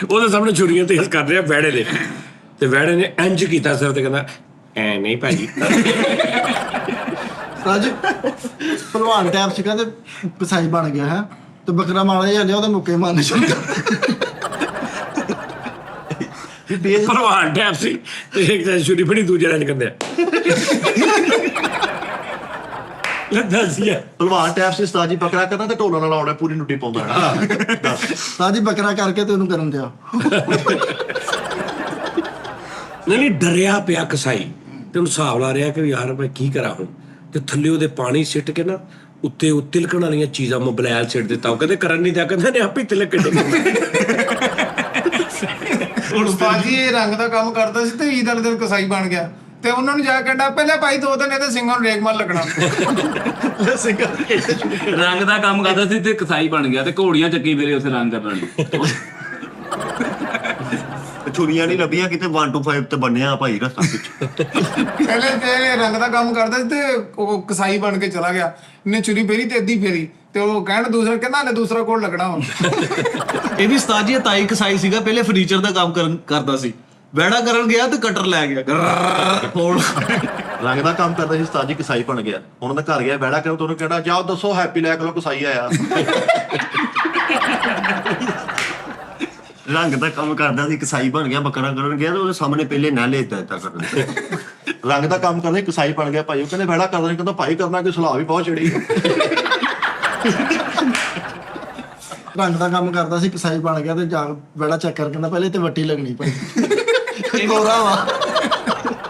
[SPEAKER 4] ਉਹਦੇ ਸਾਹਮਣੇ ਛੁਰੀਆਂ ਤੇਜ਼ ਕਰ ਰਿਹਾ ਵੈੜੇ ਦੇ ਤੇ ਵੈੜੇ ਨੇ ਇੰਜ ਕੀਤਾ ਸਿਰ ਤੇ ਕਹਿੰਦਾ ਐ ਨਹੀਂ ਭਾਜੀ।
[SPEAKER 7] ਰਾਜ ਪਹਿਲਵਾਨ ਟੈਪ ਸੀਗਾ ਤੇ ਕਸਾਈ ਬਣ ਗਿਆ ਹੈ ਤੇ ਬੱਕਰਾ ਮਾਰਿਆ ਜਾਂਦੇ ਉਹਦੇ ਮੁੱਕੇ ਮਾਰਨੇ ਸ਼ੁਰੂ ਕਰ
[SPEAKER 4] ਭਲਵਾਨ ਟੈਪ ਸੀ ਤੇ ਇੱਕ ਤਾਂ ਛੁਰੀ ਫੜੀ ਦੂਜੇ ਨਾਲ ਨਿਕਲਦੇ ਲੱਦਾ ਸੀ।
[SPEAKER 1] ਭਲਵਾਨ ਟੈਪ ਸੀ ਉਸਤਾਦ ਜੀ ਬੱਕਰਾ ਕਰਨਾ ਤੇ ਢੋਲਾਂ ਨਾਲ ਆਉਣਾ ਪੂਰੀ ਨੁੱਟੀ ਪਾਉਂਦਾ
[SPEAKER 7] ਤਾਜੀ ਬੱਕਰਾ ਕਰਕੇ ਤੇ ਉਹਨੂੰ ਕਰਨ ਦਿਆ।
[SPEAKER 4] ਨਹੀਂ ਡਰਿਆ ਪਿਆ ਕਸਾਈ ਤੇ ਉਹਨੂੰ ਹਿਸਾਬ ਲਾ ਰਿਹਾ ਕਿ ਯਾਰ ਮੈਂ ਕੀ ਕਰਾਂ ਹੁਣ ਤੇ ਥੱਲੇ ਉਹਦੇ ਪਾਣੀ ਸਿੱਟ ਕੇ ਨਾ ਉੱਤੇ ਉਹ ਤਿਲਕਣ ਵਾਲੀਆਂ ਚੀਜ਼ਾਂ ਮੋਬਲੈਲ ਸਿੱਟ ਦਿੱਤਾ। ਉਹ ਕਹਿੰਦੇ ਕਰਨ ਨਹੀਂ ਦਿਆ ਕਹਿੰਦਾ ਨੇ ਆਪੇ ਤਿਲਕ ਕੱਢੇ।
[SPEAKER 3] ਹੁਣ ਸਾਜੀ ਇਹ ਰੰਗ ਦਾ ਕੰਮ ਕਰਦਾ ਸੀ ਤੇ ਈਦ ਵਾਲੇ ਦਿਨ ਕਸਾਈ ਬਣ ਗਿਆ ਤੇ ਉਹਨਾਂ ਨੂੰ ਜਾ ਕੇ ਕਹਿੰਦਾ ਪਹਿਲੇ ਭਾਈ 2 ਦਿਨ ਇਹਦੇ ਸਿੰਘਾਂ ਨੂੰ ਰੇਗਮਾਲ ਲੱਗਣਾ।
[SPEAKER 2] ਰੰਗ ਦਾ ਕੰਮ ਕਰਦਾ ਸੀ ਤੇ ਕਸਾਈ ਬਣ ਗਿਆ ਤੇ ਘੋੜੀਆਂ ਚੱਕੀ ਫਿਰੇ ਉਸੇ ਰੰਗ ਕਰਨ ਨੂੰ।
[SPEAKER 5] ਛੁਰੀਆਂ ਨਹੀਂ ਲੱਭੀਆਂ ਕਿਤੇ 1 to 5 ਤੇ ਬੰਨਿਆ ਭਾਈ ਰਸਤਾ ਵਿੱਚ।
[SPEAKER 3] ਪਹਿਲੇ ਤੇ ਰੰਗ ਦਾ ਕੰਮ ਕਰਦਾ ਸੀ ਤੇ ਉਹ ਕਸਾਈ ਬਣ ਕੇ ਚਲਾ ਗਿਆ, ਇਹਨੇ ਚੁਰੀ ਫੇਰੀ ਤੇ ਅੱਧੀ ਫੇਰੀ ਤੇ ਉਹ ਕਹਿਣ ਦੂਸਰਾ ਕਹਿੰਦਾ ਹਲੇ ਦੂਸਰਾ ਕੋਡ ਲੱਗਣਾ ਹੁਣ।
[SPEAKER 6] ਇਹ ਵੀ ਉਸਤਾਦ ਜੀ ਤਾਈ ਕਸਾਈ ਸੀਗਾ, ਪਹਿਲੇ ਫਰਨੀਚਰ ਦਾ ਕੰਮ ਕਰਦਾ ਸੀ। ਵੈੜਾ ਕਰਨ ਗਿਆ ਤੇ ਕਟਰ ਲੈ ਗਿਆ ਹੁਣ
[SPEAKER 1] ਰੰਗ ਦਾ ਕੰਮ ਕਰਦਾ ਸੀ ਉਸਤਾਦ ਜੀ, ਕਸਾਈ ਬਣ ਗਿਆ। ਹੁਣ ਉਹਦਾ ਘਰ ਗਿਆ ਬਹਿੜਾ ਕਰ, ਤੁਹਾਨੂੰ ਕਹਿੰਦਾ ਜਾਓ ਦੱਸੋ ਹੈਪੀ ਲੈ ਕੇ ਲੋ ਕਸਾਈ ਆਇਆ।
[SPEAKER 5] ਰੰਗ ਦਾ ਕੰਮ ਕਰਦਾ ਸੀ, ਕਸਾਈ ਬਣ ਗਿਆ, ਬੱਕਰਾ ਕਰਨ ਗਿਆ ਤੇ ਉਹਦੇ ਸਾਹਮਣੇ ਪਹਿਲੇ ਨਾ ਲੈ ਦਿੱਤਾ ਕਰਨ।
[SPEAKER 1] ਰੰਗ ਦਾ ਕੰਮ ਕਰਦਾ ਸੀ, ਕਸਾਈ ਬਣ ਗਿਆ ਭਾਈ। ਉਹ ਕਹਿੰਦੇ ਬਹਿੜਾ ਕਰਦਾ ਨਹੀਂ, ਕਹਿੰਦਾ ਭਾਈ ਕਰਨਾ ਕਿ ਸਲਾਹ ਵੀ ਬਹੁਤ ਚੜੀ।
[SPEAKER 7] ਰੰਗ ਦਾ ਕੰਮ ਕਰਦਾ ਸੀ, ਕਸਾਈ ਬਣ ਗਿਆ ਤੇ ਜਾ ਬੜਾ ਚੱਕਰ ਕਹਿੰਦਾ ਪਹਿਲੇ ਤੇ ਵੱਟੀ ਲੱਗਣੀ ਭਾਈ। ਗੋਰਾ ਵਾ।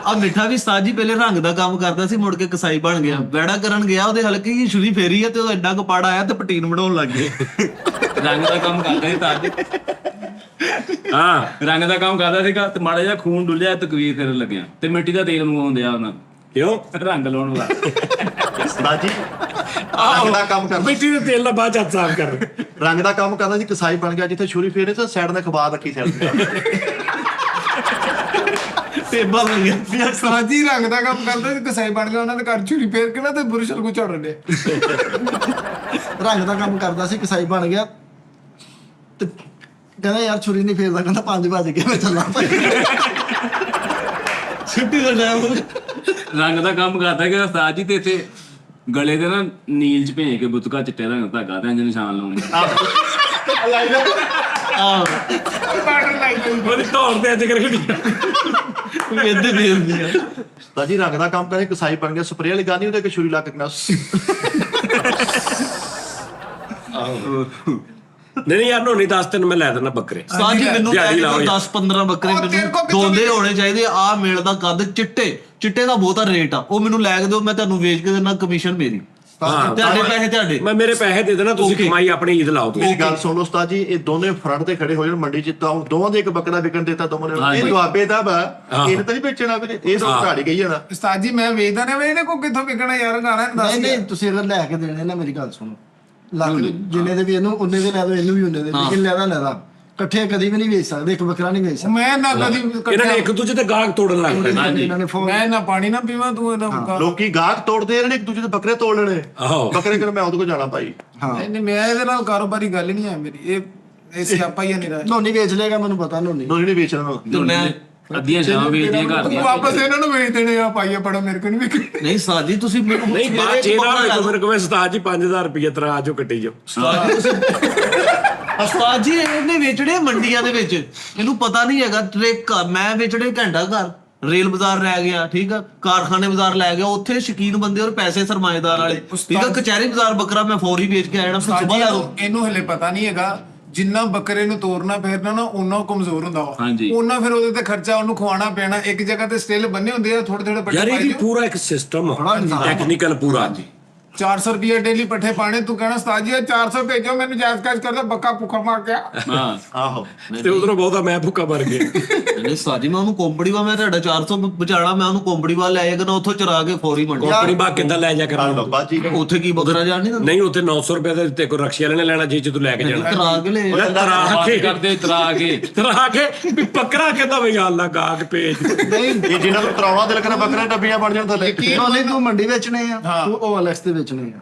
[SPEAKER 6] ਆ ਮਿੱਠਾ ਵੀ ਉਸਤਾਦ ਜੀ ਪਹਿਲੇ ਰੰਗ ਦਾ ਕੰਮ ਕਰਦਾ ਸੀ, ਮੁੜ ਕੇ ਕਸਾਈ ਬਣ ਗਿਆ। ਵੈੜਾ ਕਰਨ ਗਿਆ, ਉਹਦੇ ਹਲਕੀ ਜਿਹੀ ਛੁਰੀ ਫੇਰੀ ਆ ਤੇ ਉਹ ਐਡਾ ਕਪਾੜ ਆਇਆ ਤੇ ਪਟੀਨ ਬਣਾਉਣ ਲੱਗ ਗਏ।
[SPEAKER 2] ਰੰਗ ਦਾ ਕੰਮ ਕਰਦਾ ਸੀ ਤਾਂ ਹਾਂ, ਰੰਗ ਦਾ ਕੰਮ ਕਰਦਾ ਸੀਗਾ ਤੇ ਮਾੜਾ ਜਿਹਾ ਖੂਨ ਡੁੱਲਿਆ, ਤਕਵੀਰ ਕਰਨ ਲੱਗਿਆ ਤੇ ਮਿੱਟੀ ਦਾ ਤੇਲ ਮੰਗਵਾਉਣ ਦਿਆ ਉਹਨਾਂ।
[SPEAKER 4] ਕਿਉਂ?
[SPEAKER 2] ਰੰਗ ਲਾਉਣ ਵਾਲਾ।
[SPEAKER 1] ਉਸਤਾਦ ਜੀ ਰੰਗ ਦਾ ਕੰਮ ਕਰਦਾ,
[SPEAKER 4] ਮਿੱਟੀ ਦੇ ਤੇਲ ਨਾਲ ਬਾਅਦ ਚ ਸਾਫ਼ ਕਰ।
[SPEAKER 1] ਰੰਗ ਦਾ ਕੰਮ ਕਰਦਾ ਸੀ, ਕਸਾਈ ਬਣ ਗਿਆ। ਜਿੱਥੇ ਛੁਰੀ ਫੇਰੇ ਤੇ ਸਾਈਡ ਤੇ ਖਬਾ ਰੱਖੀ ਸਾਈਡ ਤੇ।
[SPEAKER 6] ਟੇਬਾ ਬਣ ਗਿਆ।
[SPEAKER 3] ਉਸਤਾਦ ਜੀ ਰੰਗ ਦਾ ਕੰਮ ਕਰਦਾ ਸੀ, ਕਸਾਈ ਬਣ ਗਿਆ, ਉਹਨਾਂ ਦੇ ਘਰ ਚੁਰੀ ਫੇਰ ਕੇ ਨਾ ਤੇ ਬੁਰਸ਼ ਲਗੂ ਝੜ ਰਹੇ।
[SPEAKER 7] ਰੰਗ ਦਾ ਕੰਮ ਕਰਦਾ ਸੀ, ਕਸਾਈ ਬਣ ਗਿਆ ਤੇ ਕਹਿੰਦਾ ਯਾਰ ਛੁਰੀ ਨਹੀਂ ਫੇਰਦਾ, ਕਹਿੰਦਾ 5 ਵਜ ਗਏ ਮੈਂ ਚੱਲਾਂ ਭਾਈ।
[SPEAKER 6] ਛੁੱਟੀ ਦਾ ਟਾਈਮ।
[SPEAKER 2] ਰੰਗ ਦਾ ਕੰਮ ਕਰਦਾ ਕਿ ਉਸਤਾਦ ਜੀ ਤੇ ਇੱਥੇ ਗਲੇ ਤੇ ਨਾ ਨੀਲ ਚ ਭੇਜ ਕੇ ਬੁੱਤਕਾ ਚਿੱਟੇ ਰੰਗ ਦਾ ਧਾਗਾ ਤੇ ਇੰਜ ਨਿਸ਼ਾਨ ਲਾਉਣੇ।
[SPEAKER 4] ਉਹਦੀ ਧੌਣ ਤੇ ਅੱਜ ਕਰਕੇ
[SPEAKER 6] ਇਹਦੇ ਫੇਰਦੀ ਆ।
[SPEAKER 1] ਉਸਤਾਦ ਜੀ ਰੰਗ ਦਾ ਕੰਮ ਕਰਦਾ ਸੀ, ਕਸਾਈ ਬਣ ਗਿਆ। ਸਪਰੇਅ ਵਾਲੀ ਗਾਨੀ ਉਹਦੇ ਇੱਕ ਛੁਰੀ ਲਾ ਕੇ ਕਹਿੰਦਾ
[SPEAKER 4] ਨਹੀਂ ਯਾਰ, ਨੋਨੀ ਦੱਸ ਤੈਨੂੰ ਮੈਂ ਲੈ ਦਿੰਦਾ ਬੱਕਰੇ।
[SPEAKER 6] ਉਸਤਾਦ ਜੀ ਮੈਨੂੰ
[SPEAKER 4] ਦਿਹਾੜੀ
[SPEAKER 6] ਲੈ
[SPEAKER 4] ਲਾਓ
[SPEAKER 6] ਕੇ
[SPEAKER 4] ਯਾਰ।
[SPEAKER 6] 10-15 ਬੱਕਰੇ
[SPEAKER 3] ਉਹ ਤੇਰੇ
[SPEAKER 6] ਮੈਨੂੰ
[SPEAKER 3] ਕੋਲ ਕਿੱਥੋਂ
[SPEAKER 6] ਦੋਂਦੇ ਹੋਣੇ ਚਾਹੀਦੇ। ਆ ਮੇਲ ਦਾ ਕੱਦ ਚਿੱਟੇ ਦਾ ਬਹੁਤਾ ਰੇਟ ਆ, ਉਹ ਮੈਨੂੰ ਲੈ ਕੇ ਦਿਓ, ਮੈਂ ਤੁਹਾਨੂੰ ਵੇਚ ਕੇ ਦੇਣਾ, ਕਮਿਸ਼ਨ ਮੇਰੀ।
[SPEAKER 4] ਹਾਂ,
[SPEAKER 6] ਤੁਹਾਡੇ ਪੈਸੇ ਤੁਹਾਡੇ।
[SPEAKER 4] ਮੈਂ ਮੇਰੇ ਪੈਸੇ ਦੇ ਦੇਣਾ, ਤੁਸੀਂ ਕਮਾਈ ਆਪਣੀ ਈਦ ਲਾਓ ਤੁਸੀਂ।
[SPEAKER 1] ਮੇਰੀ ਗੱਲ ਸੁਣ ਲਓ ਉਸਤਾਦ ਜੀ, ਇਹ ਦੋਨੇ ਫਰੰਟ ਤੇ ਖੜੇ ਹੋ ਜਾਣ ਮੰਡੀ ਚ ਤਾਂ ਦੋਵਾਂ ਦੇ ਇੱਕ ਬੱਕਰਾ ਵਿਕਣ ਦਿੱਤਾ ਦੋਵਾਂ ਨੇ। ਇਹ ਦੁਆਬੇ ਦਾ ਵਾ, ਇਹਨੇ ਤਾਂ ਨਹੀਂ ਵੇਚਣਾ ਵੀਰੇ, ਇਹ ਤਾਂ ਘਾੜੀ ਗਈ ਜਾਣਾ।
[SPEAKER 3] ਉਸਤਾਦ ਜੀ ਮੈਂ ਵੇਚਦਾ ਨਾ, ਇਹਨੇ ਕੋ ਕਿੱਥੋਂ ਵਿਕਣਾ ਯਾਰ, ਗਾਣਾ ਦੱਸ।
[SPEAKER 7] ਨਹੀਂ ਨਹੀਂ ਤੁਸੀਂ ਅਗਰ ਲੈ ਕੇ ਦੇਣੇ ਨਾ, ਮੇਰੀ ਗੱਲ ਸੁਣੋ, ਲੱਖ ਜਿੰਨੇ ਦੇ ਵੀ ਇਹਨੂੰ ਉਹਨੇ ਦੇ ਲੈ ਦੋ, ਇਹਨੂੰ ਵੀ ਉਹਨੇ ਦੇ, ਲੇਕਿਨ ਲੈਦਾ ਇਕੱਠੇ ਕਦੀ ਵੀ ਨਹੀਂ ਵੇਚ ਸਕਦੇ, ਇੱਕ ਬੱਕਰਾ ਨਹੀਂ ਵੇਚ ਸਕਦੇ।
[SPEAKER 3] ਮੈਂ ਨਾ ਕਦੀ
[SPEAKER 4] ਇਹਨਾਂ ਨੇ ਇੱਕ ਦੂਜੇ ਤੇ ਗਾਹਕ ਤੋੜਨ ਲੱਗ ਪਏ।
[SPEAKER 7] ਇਹਨਾਂ ਨੇ ਫੋਨ
[SPEAKER 3] ਮੈਂ ਨਾ ਪਾਣੀ ਨਾ ਪੀਵਾਂ, ਤੂੰ ਇਹਦਾ ਮੁੱਕਾ।
[SPEAKER 1] ਲੋਕੀ ਗਾਹਕ ਤੋੜਦੇ ਰਹੇ ਨੇ, ਇੱਕ ਦੂਜੇ ਦੇ ਬੱਕਰੇ ਤੋੜ ਲੈਣੇ।
[SPEAKER 4] ਆਹੋ।
[SPEAKER 1] ਬੱਕਰੇ ਕਰ ਮੈਂ ਉਹਦੇ ਕੋਲ ਜਾਣਾ ਭਾਈ।
[SPEAKER 3] ਨਹੀਂ ਮੈਂ ਇਹਦੇ ਨਾਲ ਕਾਰੋਬਾਰੀ ਗੱਲ ਹੀ ਨਹੀਂ ਹੈ ਮੇਰੀ, ਇਹ ਸਿਆਪਾ ਹੀ ਹੈ ਨਿਰਾ।
[SPEAKER 7] ਨੋਨੀ ਵੇਚ ਲੇਗਾ, ਮੈਨੂੰ ਪਤਾ ਨੋਨੀ।
[SPEAKER 1] ਨੋਨੀ ਨਹੀਂ ਵੇਚਣਾ।
[SPEAKER 6] ਤੇ ਮੈਂ
[SPEAKER 2] ਅੱਧੀਆਂ ਸ਼ਾਮ ਵੇਚਦੀਆਂ ਘਰ ਦੀਆਂ।
[SPEAKER 3] ਵਾਪਸ ਇਹਨਾਂ ਨੂੰ ਵੇਚ ਦੇਣੇ ਆ, ਪਾਈਆ ਪੜਾ ਮੇਰੇ ਕੋਲ ਨਹੀਂ ਵਿਕਣੇ।
[SPEAKER 6] ਨਹੀਂ ਉਸਤਾਦ ਜੀ ਤੁਸੀਂ ਮੈਨੂੰ
[SPEAKER 4] ਨਹੀਂ ਬਾਅਦ ਚ ਮੇਰੇ ਕੋਲ ਉਸਤਾਦ ਜੀ 5000 ਰੁਪਏ ਤਰਾ ਆਜੋ ਕੱਟੀ ਜਾਓ।
[SPEAKER 6] ਉਸਤਾਦ ਜੀ ਇਹਨੇ ਵੇਚੜੇ ਮੰਡੀਆਂ ਦੇ ਵਿੱਚ, ਇਹਨੂੰ ਪਤਾ ਨਹੀਂ ਹੈਗਾ ਟ੍ਰੇਕ। ਮੈਂ ਵੇਚੜੇ ਘੰਟਾ ਘਰ, ਰੇਲ ਬਾਜ਼ਾਰ ਰਹਿ ਗਿਆ, ਠੀਕ ਆ, ਕਾਰਖਾਨੇ ਬਾਜ਼ਾਰ ਲੈ ਗਿਆ, ਉੱਥੇ ਸ਼ਕੀਨ ਬੰਦੇ ਔਰ ਪੈਸੇ ਸਰਮਾਏਦਾਰ ਵਾਲੇ, ਠੀਕ ਆ। ਕਚਹਿਰੀ ਬਾਜ਼ਾਰ ਬੱਕਰਾ ਮੈਂ ਫੌਰੀ ਵੇਚ ਕੇ ਆਇਆ ਨਾ, ਫਿਰ ਸੁਬਾਹ ਲੈ ਦੋ।
[SPEAKER 3] ਇਹਨੂੰ ਹਲੇ ਪਤਾ ਨਹੀਂ ਹੈਗਾ, ਜਿੰਨਾ ਬੱਕਰੇ ਨੂੰ ਤੋਰਨਾ ਫੇਰਨਾ ਨਾ ਉਹਨਾਂ ਕਮਜ਼ੋਰ ਹੁੰਦਾ ਵਾ,
[SPEAKER 2] ਹਾਂਜੀ।
[SPEAKER 3] ਉਹਨਾਂ ਫਿਰ ਉਹਦੇ ਤੇ ਖਰਚਾ ਉਹਨੂੰ ਖਵਾਉਣਾ ਪੈਣਾ। ਇੱਕ ਜਗ੍ਹਾ ਤੇ ਸਟਿਲ ਬੰਨੇ ਹੁੰਦੇ ਆ, ਥੋੜੇ ਥੋੜੇ
[SPEAKER 4] ਯਾਰ ਇਹ
[SPEAKER 3] ਪੱਠੇ
[SPEAKER 4] ਵੀ ਪੂਰਾ ਇੱਕ ਸਿਸਟਮ ਆ, ਟੈਕਨੀਕਲ ਪੂਰਾ।
[SPEAKER 3] 400 ਰੁਪਏ ਡੇਲੀ ਪੱਠੇ ਪਾਣੇ, ਤੂੰ ਕਹਿਣਾ ਉਸਤਾਦ ਜੀ 400 ਭੇਜੋ, ਮੈਨੂੰ ਜਾਇਜ਼ ਕਾਜ ਕਰਦਾ, ਬੱਕਾ ਭੁੱਖਾ ਮਾਰ ਗਿਆ।
[SPEAKER 2] ਹਾਂ
[SPEAKER 1] ਆਹੋ
[SPEAKER 4] ਤੇ ਉਧਰੋਂ ਬਹੁਤਾ ਮੈਂ ਭੁੱਖਾ ਮਰ ਗਿਆ।
[SPEAKER 6] ਨਹੀਂ ਉਸਤਾਦ ਜੀ ਮੈਂ ਉਹਨੂੰ ਕੋਂਬੜੀ ਵਾ, ਮੈਂ ਤੁਹਾਡਾ 400 ਬਚਾਣਾ, ਮੈਂ ਉਹਨੂੰ ਕੋਂਬੜੀ ਵਾ ਲੈ ਜਾਗਾ ਨਾ, ਉੱਥੋਂ ਚਰਾ ਕੇ ਫੌਰੀ ਮੰਡੀ।
[SPEAKER 4] ਕੰਪਨੀ ਬਾ ਕਿੱਦਾਂ ਲੈ ਜਾ
[SPEAKER 1] ਹਾਂ
[SPEAKER 4] ਕਰਾਂ?
[SPEAKER 1] ਬਾਬਾ ਜੀ
[SPEAKER 6] ਉੱਥੇ ਕੀ ਬੱਕਰਾ ਜਾਣ ਨਹੀਂ ਦਿੰਦਾ,
[SPEAKER 4] ਨਹੀਂ ਉੱਥੇ 900 ਰੁਪਏ ਦੇ ਤੇ ਕੋਈ ਰਕਸ਼ੇ ਵਾਲੇ ਨੇ ਲੈਣਾ ਜੇ ਤੂੰ ਲੈ ਕੇ ਜਾਣਾ।
[SPEAKER 6] ਕਰਾ ਕੇ ਲੈ।
[SPEAKER 4] ਤਰਾ ਕੇ
[SPEAKER 2] ਕਰਦੇ ਤਰਾ ਕੇ
[SPEAKER 4] ਵੀ ਬੱਕਰਾ ਕਹਿੰਦਾ ਵੀ ਅੱਲਾ ਗਾਹਕ ਭੇਜ।
[SPEAKER 7] ਨਹੀਂ
[SPEAKER 1] ਇਹ ਜਿਹਨਾਂ ਨੂੰ ਤਰਾਉਣਾ ਦਿਲ ਕਰੇ ਬੱਕਰੇ ਡੱਬੀਆਂ ਬਣ ਜਾਣ ਥੱਲੇ।
[SPEAKER 7] ਨੋਨੀ ਤੂੰ ਮੰਡੀ ਵੇਚਣੇ ਆ, ਤੂੰ OLX ਤੇ ਵੇਚਣੇ ਆ।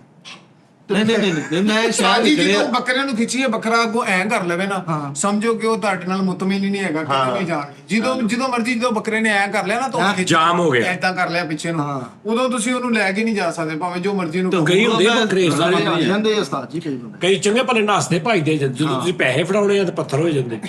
[SPEAKER 6] ਨਹੀਂ ਮੈਂ
[SPEAKER 3] ਉਸਤਾਦ
[SPEAKER 6] ਸ਼ਾਇਦ
[SPEAKER 3] ਜੀ
[SPEAKER 6] ਨਿਕਲਿਆ।
[SPEAKER 3] ਜਦੋਂ ਬੱਕਰੇ ਨੂੰ ਖਿੱਚੀਏ, ਬੱਕਰਾ ਅੱਗੋਂ ਐਂ ਕਰ ਲਵੇ ਨਾ, ਸਮਝੋ ਕਿ ਉਹ ਤੁਹਾਡੇ ਨਾਲ ਮੁਤਮਿਨ ਹੀ ਨਹੀਂ ਹੈਗਾ, ਕਿਤੇ ਵੀ ਜਾਣਗੇ। ਜਦੋਂ ਮਰਜ਼ੀ ਜਦੋਂ ਬੱਕਰੇ ਨੇ ਐਂ ਕਰ ਲਿਆ ਨਾ, ਤਾਂ ਉਹ
[SPEAKER 4] ਜਾਮ ਹੋ ਗਿਆ।
[SPEAKER 3] ਐਦਾਂ ਕਰ ਲਿਆ ਪਿੱਛੇ ਨੂੰ, ਉਦੋਂ ਤੁਸੀਂ ਉਹਨੂੰ ਲੈ ਕੇ ਨਹੀਂ ਜਾ ਸਕਦੇ, ਭਾਵੇਂ ਜੋ ਮਰਜ਼ੀ ਨੂੰ
[SPEAKER 4] ਕਈ ਹੁੰਦੇ ਆ ਬੱਕਰੇ
[SPEAKER 7] ਜਾਂਦੇ ਆ ਉਸਤਾਦ ਜੀ ਕਈ ਬੰਦੇ।
[SPEAKER 4] ਕਈ ਚੰਗੇ ਭਲੇ ਨੱਸਦੇ ਭਾਈਦੇ, ਜਦੋਂ ਤੁਸੀਂ ਪੈਸੇ ਫੜਾਉਣੇ ਆ ਤੇ ਪੱਥਰ ਹੋ ਜਾਂਦੇ।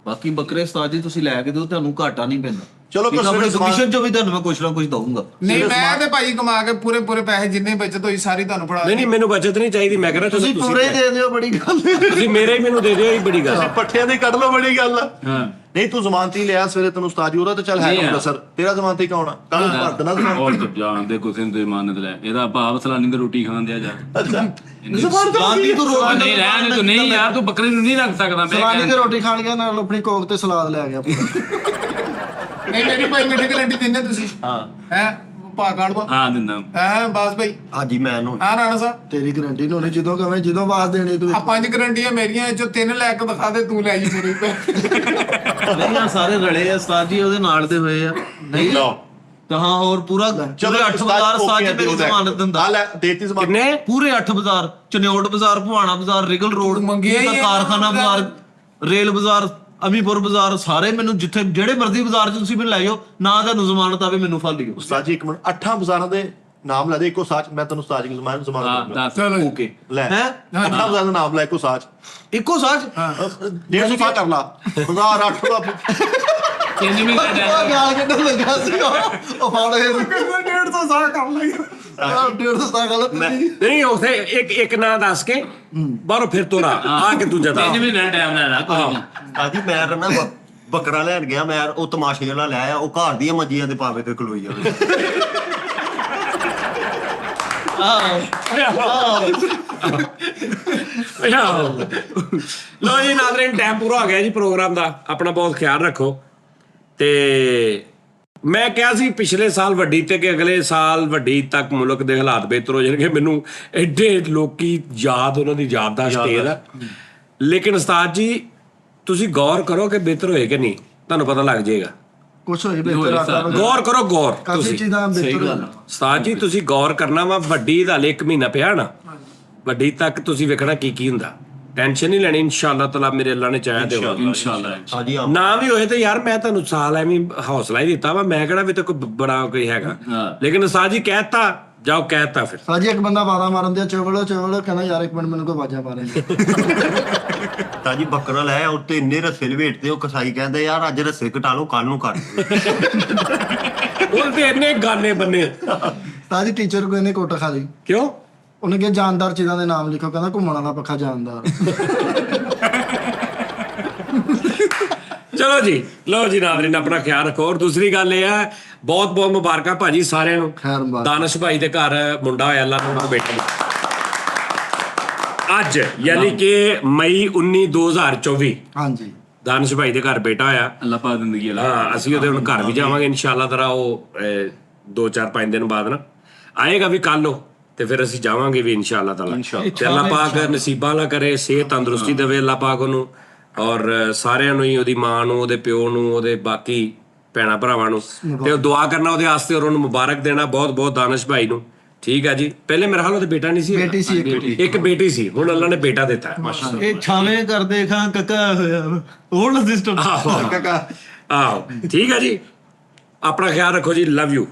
[SPEAKER 6] ਬਾਕੀ ਬੱਕਰੇ ਉਸਤਾਦ ਜੀ ਤੁਸੀਂ ਲੈ ਕੇ ਦਿਓ, ਤੁਹਾਨੂੰ ਘਾਟਾ ਨਹੀਂ ਪੈਂਦਾ।
[SPEAKER 1] ਚਲੋ
[SPEAKER 6] ਠੀਕ ਆ, ਆਪਣੇ
[SPEAKER 1] ਸਮਾਨ-
[SPEAKER 6] ਕਮਿਸ਼ਨ ਚੋਂ ਵੀ ਤੁਹਾਨੂੰ ਮੈਂ ਕੁਛ ਨਾ ਕੁਛ ਦਊਂਗਾ।
[SPEAKER 3] ਨਹੀਂ ਮੈਂ ਤੇ ਭਾਈ ਕਮਾ ਕੇ ਪੂਰੇ ਪੈਸੇ ਜਿੰਨੇ ਬਚਤ ਹੋਈ ਸਾਰੀ ਤੁਹਾਨੂੰ ਫੜਾ
[SPEAKER 4] ਨਹੀਂ ਮੈਨੂੰ ਬਚਤ ਨਹੀਂ ਚਾਹੀਦੀ, ਮੈਂ ਕਹਿੰਦਾ
[SPEAKER 7] ਤੁਸੀਂ ਪੂਰੇ ਦੇ ਦਿਓ, ਬੜੀ ਗੱਲ ਹੈ।
[SPEAKER 4] ਤੁਸੀਂ ਮੇਰੇ ਹੀ ਮੈਨੂੰ ਦੇ ਦਿਓ, ਇਹ ਬੜੀ ਗੱਲ।
[SPEAKER 1] ਪੱਠਿਆਂ ਦੀ ਕੱਢ ਲਓ, ਬੜੀ ਗੱਲ ਆ।
[SPEAKER 2] ਹਾਂ
[SPEAKER 1] ਨਹੀਂ ਤੂੰ ਜ਼ਮਾਨਤੀ ਲਿਆ ਸਵੇਰੇ, ਤੈਨੂੰ ਉਸਤਾਦ ਜੀ ਉਹਦਾ ਤਾਂ ਚੱਲ ਹੈ
[SPEAKER 2] ਨਹੀਂ ਆ।
[SPEAKER 1] ਸਰ, ਤੇਰਾ ਜ਼ਮਾਨਤੀ ਕੌਣ ਆ? ਕੱਲ ਭਰ ਦੇਣਾ ਜ਼ਮਾਨਤੀ।
[SPEAKER 2] ਔਰ ਜਾਣਦੇ ਕਿਸੇ ਨੂੰ ਤੇ ਮਾਨਤ ਲੈ, ਇਹਦਾ ਭਾਵ ਸਲਾਨੀ ਤੇ ਰੋਟੀ ਖਾਣ ਦਿਆ ਜਾ।
[SPEAKER 1] ਅੱਛਾ
[SPEAKER 6] ਗਾਂਧੀ ਤੋਂ
[SPEAKER 2] ਉਹ ਨਹੀਂ ਰਹਿਣ ਦੇ ਤੂੰ, ਨਹੀਂ ਯਾਰ ਤੂੰ ਬੱਕਰੇ ਨੂੰ ਨਹੀਂ ਰੱਖ ਸਕਦਾ। ਮੈਂ
[SPEAKER 7] ਸਲਾਨੀ ਤੇ ਰੋਟੀ ਖਾਣ ਗਿਆ, ਨਾਲ ਆਪਣੀ ਕੋਕ ਤੇ ਸਲਾਦ ਲੈ ਗਿਆ ਪੂਰਾ।
[SPEAKER 3] ਨਹੀਂ ਮੇਰੀ ਭਾਈ ਮਿੱਠੀ ਕਲੇਟੀ ਦਿੰਦੇ ਤੁਸੀਂ।
[SPEAKER 1] ਹਾਂ
[SPEAKER 3] ਹੈ ਪਾ ਕਾੜ ਦੋ
[SPEAKER 2] ਹਾਂ ਦਿੰਦਾ
[SPEAKER 3] ਬਸ ਭਾਈ
[SPEAKER 5] ਅੱਜ ਹੀ ਮੈਂ ਨੂੰ
[SPEAKER 3] ਹਾਂ ਰਾਣਾ ਸਾਹਿਬ
[SPEAKER 7] ਤੇਰੀ ਗਰੰਟੀ ਨੂੰ ਨਹੀਂ ਜਦੋਂ ਕਵੇਂ ਜਦੋਂ ਆਵਾਜ਼ ਦੇਣੀ ਤੂੰ
[SPEAKER 3] ਆ 5 ਗਰੰਟੀਆਂ ਮੇਰੀਆਂ ਇਹ ਚੋਂ 3 ਲੈ ਕੇ ਦਿਖਾ ਦੇ ਤੂੰ ਲੈ ਜੀ ਮੇਰੇ
[SPEAKER 6] ਨਹੀਂ ਆ ਸਾਰੇ ਰਲੇ ਆ ਉਸਤਾਦ ਜੀ ਉਹਦੇ ਨਾਲ ਦੇ ਹੋਏ ਆ ਨਹੀਂ
[SPEAKER 1] ਲਓ
[SPEAKER 6] ਤਾਂ ਹਾਂ ਹੋਰ ਪੂਰਾ
[SPEAKER 1] ਚਲੋ
[SPEAKER 6] 8 ਬਾਜ਼ਾਰ ਉਸਤਾਦ ਜੀ ਮੇਰੀ ਜ਼ਮਾਨਤ ਦਿੰਦਾ
[SPEAKER 1] ਆ ਲੈ ਦੇਤੀ ਜ਼ਮਾਨਤ
[SPEAKER 4] ਕਿੰਨੇ
[SPEAKER 6] ਪੂਰੇ 8 ਬਾਜ਼ਾਰ ਚਨਿਓਟ ਬਾਜ਼ਾਰ ਭਵਾਨਾ ਬਾਜ਼ਾਰ ਰਿਗਲ ਰੋਡ
[SPEAKER 3] ਮੰਗਿਆ ਹੀ ਆ
[SPEAKER 6] ਕਾਰਖਾਨਾ ਬਾਜ਼ਾਰ ਰੇਲ ਬਾਜ਼ਾਰ ਅਮੀਪੁਰ ਬਾਜ਼ਾਰ ਸਾਰੇ ਮੈਨੂੰ ਜਿੱਥੇ ਜਿਹੜੇ ਮਰਜ਼ੀ ਬਾਜ਼ਾਰ 'ਚ ਤੁਸੀਂ ਮੈਨੂੰ ਲੈ ਜਾਓ ਨਾ ਤੁਹਾਨੂੰ ਜ਼ਮਾਨਤ ਆਵੇ ਮੈਨੂੰ ਫੜ ਲਿਓ
[SPEAKER 1] ਉਸਤਾਦ ਜੀ ਇੱਕ ਮਿੰਟ 8 ਬਾਜ਼ਾਰਾਂ ਦੇ ਨਾਮ ਲੈ ਦੇ ਇੱਕੋ ਸਾਚ ਮੈਂ ਤੈਨੂੰ ਉਸਤਾਦ ਜੀ ਨੂੰ
[SPEAKER 2] ਹਾਂ
[SPEAKER 1] ਜ਼ਮਾਨਤ ਦੂੰਗਾ
[SPEAKER 2] ਦੱਸ
[SPEAKER 3] ਚਲੋ ਜੀ।
[SPEAKER 2] ਓਕੇ
[SPEAKER 1] ਲੈ
[SPEAKER 6] ਹੈਂ?
[SPEAKER 1] 8 ਬਾਜ਼ਾਰਾਂ ਦਾ ਨਾਮ ਲੈ ਇੱਕੋ ਸਾਚ
[SPEAKER 6] ਇੱਕੋ ਸਾਜ
[SPEAKER 1] 150 ਸਾਚ ਕਰ ਲਾ ਬਾਜ਼ਾਰ 8 ਦਾ
[SPEAKER 2] ਕਿੰਨੀ ਵੀ
[SPEAKER 7] ਉਹ ਗਾਲ ਕੱਢਣ ਲੱਗਾ ਸੀ ਉਹ ਫਾੜੇ
[SPEAKER 3] 150 ਸਾਲ ਕੰਮ ਲਈ
[SPEAKER 7] 150 ਸਾਲ ਗੱਲ ਤੁਸੀਂ
[SPEAKER 4] ਨਹੀਂ ਉਥੇ ਇੱਕ ਨਾਂ ਦੱਸ ਕੇ ਬਾਹਰੋਂ ਫਿਰ ਤੋਰਾ ਆ ਕੇ ਦੂਜਾ ਦਾ
[SPEAKER 2] 3 ਮਹੀਨੇ ਟਾਈਮ ਲੈਣਾ ਕੋਈ ਨਾ
[SPEAKER 5] ਆਜੀ ਮੈਂ ਨਾ ਬੱਕਰਾ ਲੈਣ ਗਿਆ ਮੈਂ ਉਹ ਤਮਾਸ਼ੇ ਵਾਲਾ ਲੈ ਆਇਆ ਉਹ ਘਰ ਦੀਆਂ ਮੰਜੀਆਂ ਤੇ ਪਾਵੇ ਤੇ ਖਲੋਈ ਜਾਵੇ
[SPEAKER 4] ਲੋ ਜੀ ਨਾਜ਼ਰੀਨ ਟਾਈਮ ਪੂਰਾ ਹੋ ਗਿਆ ਜੀ ਪ੍ਰੋਗਰਾਮ ਦਾ ਆਪਣਾ ਬਹੁਤ ਖਿਆਲ ਰੱਖੋ ਤੇ ਮੈਂ ਕਿਹਾ ਸੀ ਪਿਛਲੇ ਸਾਲ ਵੱਡੀ ਤੇ ਕਿ ਅਗਲੇ ਸਾਲ ਵੱਡੀ ਤੱਕ ਮੁਲਕ ਦੇ ਹਾਲਾਤ ਬਿਹਤਰ ਹੋ ਜਾਣਗੇ ਮੈਨੂੰ ਐਡੇ ਲੋਕੀ ਯਾਦ ਉਹਨਾਂ ਦੀ ਯਾਦਦਾਸ਼ਤ ਤੇਜ਼ ਆ ਲੇਕਿਨ ਉਸਤਾਦ ਜੀ ਤੁਸੀਂ ਗੌਰ ਕਰੋ ਕਿ ਬਿਹਤਰ ਹੋਏ ਕਿ ਨਹੀਂ ਤੁਹਾਨੂੰ ਪਤਾ ਲੱਗ ਜਾਏਗਾ
[SPEAKER 7] ਕੁਛ ਹੋਈ ਬਿਹਤਰ ਆਦਾ
[SPEAKER 4] ਗੌਰ ਕਰੋ ਗੌਰ
[SPEAKER 7] ਕਾਫੀ
[SPEAKER 4] ਤੁਸੀਂ
[SPEAKER 7] ਚੀਜ਼ਾਂ ਬਿਹਤਰ ਹੋਈਆਂ।
[SPEAKER 4] ਉਸਤਾਦ ਜੀ ਤੁਸੀਂ ਗੌਰ ਕਰਨਾ ਵਾ ਵੱਡੀ ਦਾ ਹਲੇ 1 ਮਹੀਨਾ ਪਿਆ ਨਾ ਵੱਡੀ ਤੱਕ ਤੁਸੀਂ ਵੇਖਣਾ ਕੀ ਹੁੰਦਾ ਟੈਨਸ਼ਨ ਨਹੀਂ ਲੈਣੀ ਇਨਸ਼ਾਅੱਲਾ ਤਾਲਾ ਮੇਰੇ ਅੱਲਾ ਨੇ ਚਾਹਿਆ ਤੇ ਹੋਊਗਾ
[SPEAKER 2] ਇਨਸ਼ਾਅੱਲਾ
[SPEAKER 5] ਆਜੀ
[SPEAKER 4] ਨਾ ਵੀ ਹੋਏ ਤੇ ਯਾਰ ਮੈਂ ਤੁਹਾਨੂੰ ਸਾਲ ਐਵੇਂ ਹੌਸਲਾ ਹੀ ਦਿੱਤਾ ਵਾ ਮੈਂ ਕਿਹੜਾ ਵੀ ਤੇ ਕੋਈ ਬੜਾ ਕੋਈ ਹੈਗਾ
[SPEAKER 2] ਹਾਂ।
[SPEAKER 4] ਲੇਕਿਨ ਉਸਤਾਦ ਜੀ ਕਹਿਤਾ ਜਾਓ ਕਹਿਤਾ ਫਿਰ
[SPEAKER 7] ਸਾਜੀ ਇੱਕ ਬੰਦਾ ਵਾਦਾ ਮਾਰਨ ਦਿਆ ਚਵਲ ਕਹਿੰਦਾ ਯਾਰ ਇੱਕ ਮਿੰਟ ਮੈਨੂੰ ਕੋਈ ਆਵਾਜ਼ਾਂ ਪਾ ਰਹੇ
[SPEAKER 5] ਤਾਜੀ ਬੱਕਰਾ ਲੈ ਆਇਆ ਉੱਤੇ ਇੰਨੇ ਰੱਸੇ ਲਵੇਟਦੇ ਉਹ ਕਸਾਈ ਕਹਿੰਦੇ ਯਾਰ ਅੱਜ ਰੱਸੇ ਘਟਾ ਲਓ ਕੱਲ ਨੂੰ ਕਰ
[SPEAKER 4] ਉਹ ਤੇ ਇੰਨੇ ਗਾਨੇ ਬੰਨੇ
[SPEAKER 7] ਸਾਜੀ ਟੀਚਰ ਕੋਈ ਨੇ ਕੋਟਾ ਖਾ ਲਈ
[SPEAKER 4] ਕਿਉਂ
[SPEAKER 7] ਉਹਨੇ ਕਿਹਾ ਜਾਨਦਾਰ ਚੀਜ਼ਾਂ ਦੇ ਨਾਮ ਲਿਖੋ ਕਹਿੰਦਾ ਘੁੰਮਣ ਵਾਲਾ ਪੱਖਾ ਜਾਨਦਾਰ
[SPEAKER 4] ਚਲੋ ਜੀ ਲਓ ਜੀ ਨਾਜ਼ਰੀਨ ਆਪਣਾ ਖਿਆਲ ਰੱਖੋ ਔਰ ਦੂਸਰੀ ਗੱਲ ਇਹ ਹੈ ਬਹੁਤ ਬਹੁਤ ਮੁਬਾਰਕਾਂ ਭਾਜੀ ਸਾਰਿਆਂ ਨੂੰ
[SPEAKER 7] ਖੈਰ ਮੁਬਾਰਕ।
[SPEAKER 4] ਦਾਨਿਸ਼ ਭਾਈ ਦੇ ਘਰ ਮੁੰਡਾ ਹੋਇਆ ਅੱਲਾ ਨੂੰ ਬੇਟਾ ਅੱਜ ਯਾਨੀ ਕਿ ਮਈ 19 2024
[SPEAKER 7] ਹਾਂਜੀ
[SPEAKER 4] ਦਾਨਿਸ਼ ਭਾਈ ਦੇ ਘਰ ਬੇਟਾ ਹੋਇਆ
[SPEAKER 2] ਅੱਲਾਹ ਪਾਕ ਜ਼ਿੰਦਗੀ ਅੱਲਾਹ
[SPEAKER 4] ਹਾਂ ਅਸੀਂ ਉਹਦੇ ਹੁਣ ਘਰ ਵੀ ਜਾਵਾਂਗੇ ਇਨਸ਼ਾਅੱਲਾ ਤਰਾ ਉਹ 2-4-5 ਦਿਨ ਬਾਅਦ ਨਾ ਆਏਗਾ ਵੀ ਕੱਲ ਉਹ ਤੇ ਫਿਰ ਅਸੀਂ ਜਾਵਾਂਗੇ ਵੀ ਇਨਸ਼ਾਅੱਲਾ ਤਾਲਾ ਤੇ ਅੱਲਾਹ ਪਾਕ ਨਸੀਬਾਂ ਵਾਲਾ ਕਰੇ ਸਿਹਤ ਤੰਦਰੁਸਤੀ ਦੇਵੇ ਅੱਲਾਹ ਪਾਕ ਉਹਨੂੰ ਔਰ ਸਾਰਿਆਂ ਨੂੰ ਹੀ ਉਹਦੀ ਮਾਂ ਨੂੰ ਉਹਦੇ ਪਿਓ ਨੂੰ ਉਹਦੇ ਬਾਕੀ ਭੈਣਾਂ ਭਰਾਵਾਂ ਨੂੰ ਤੇ ਉਹ ਦੁਆ ਕਰਨਾ ਉਹਦੇ ਵਾਸਤੇ ਔਰ ਉਹਨੂੰ ਮੁਬਾਰਕ ਦੇਣਾ ਬਹੁਤ ਬਹੁਤ ਦਾਨਿਸ਼ ਭਾਈ ਨੂੰ ਠੀਕ ਹੈ ਜੀ ਪਹਿਲੇ ਮੇਰੇ ਹਾਲ ਉਹਦੇ ਬੇਟਾ ਨਹੀਂ ਸੀ
[SPEAKER 7] ਬੇਟੀ ਸੀ
[SPEAKER 4] ਇੱਕ ਬੇਟੀ ਸੀ ਹੁਣ ਅੱਲਾ ਨੇ ਬੇਟਾ ਦਿੱਤਾ
[SPEAKER 6] ਇਹ ਛਾਵੇਂ ਕਰਦੇ ਖਾਂ ਕੱਕਾ ਹੋਇਆ ਓਲਡ ਸਿਸਟਮ
[SPEAKER 4] ਆਹੋ ਠੀਕ ਹੈ ਜੀ ਆਪਣਾ ਖਿਆਲ ਰੱਖੋ ਜੀ ਲਵ ਯੂ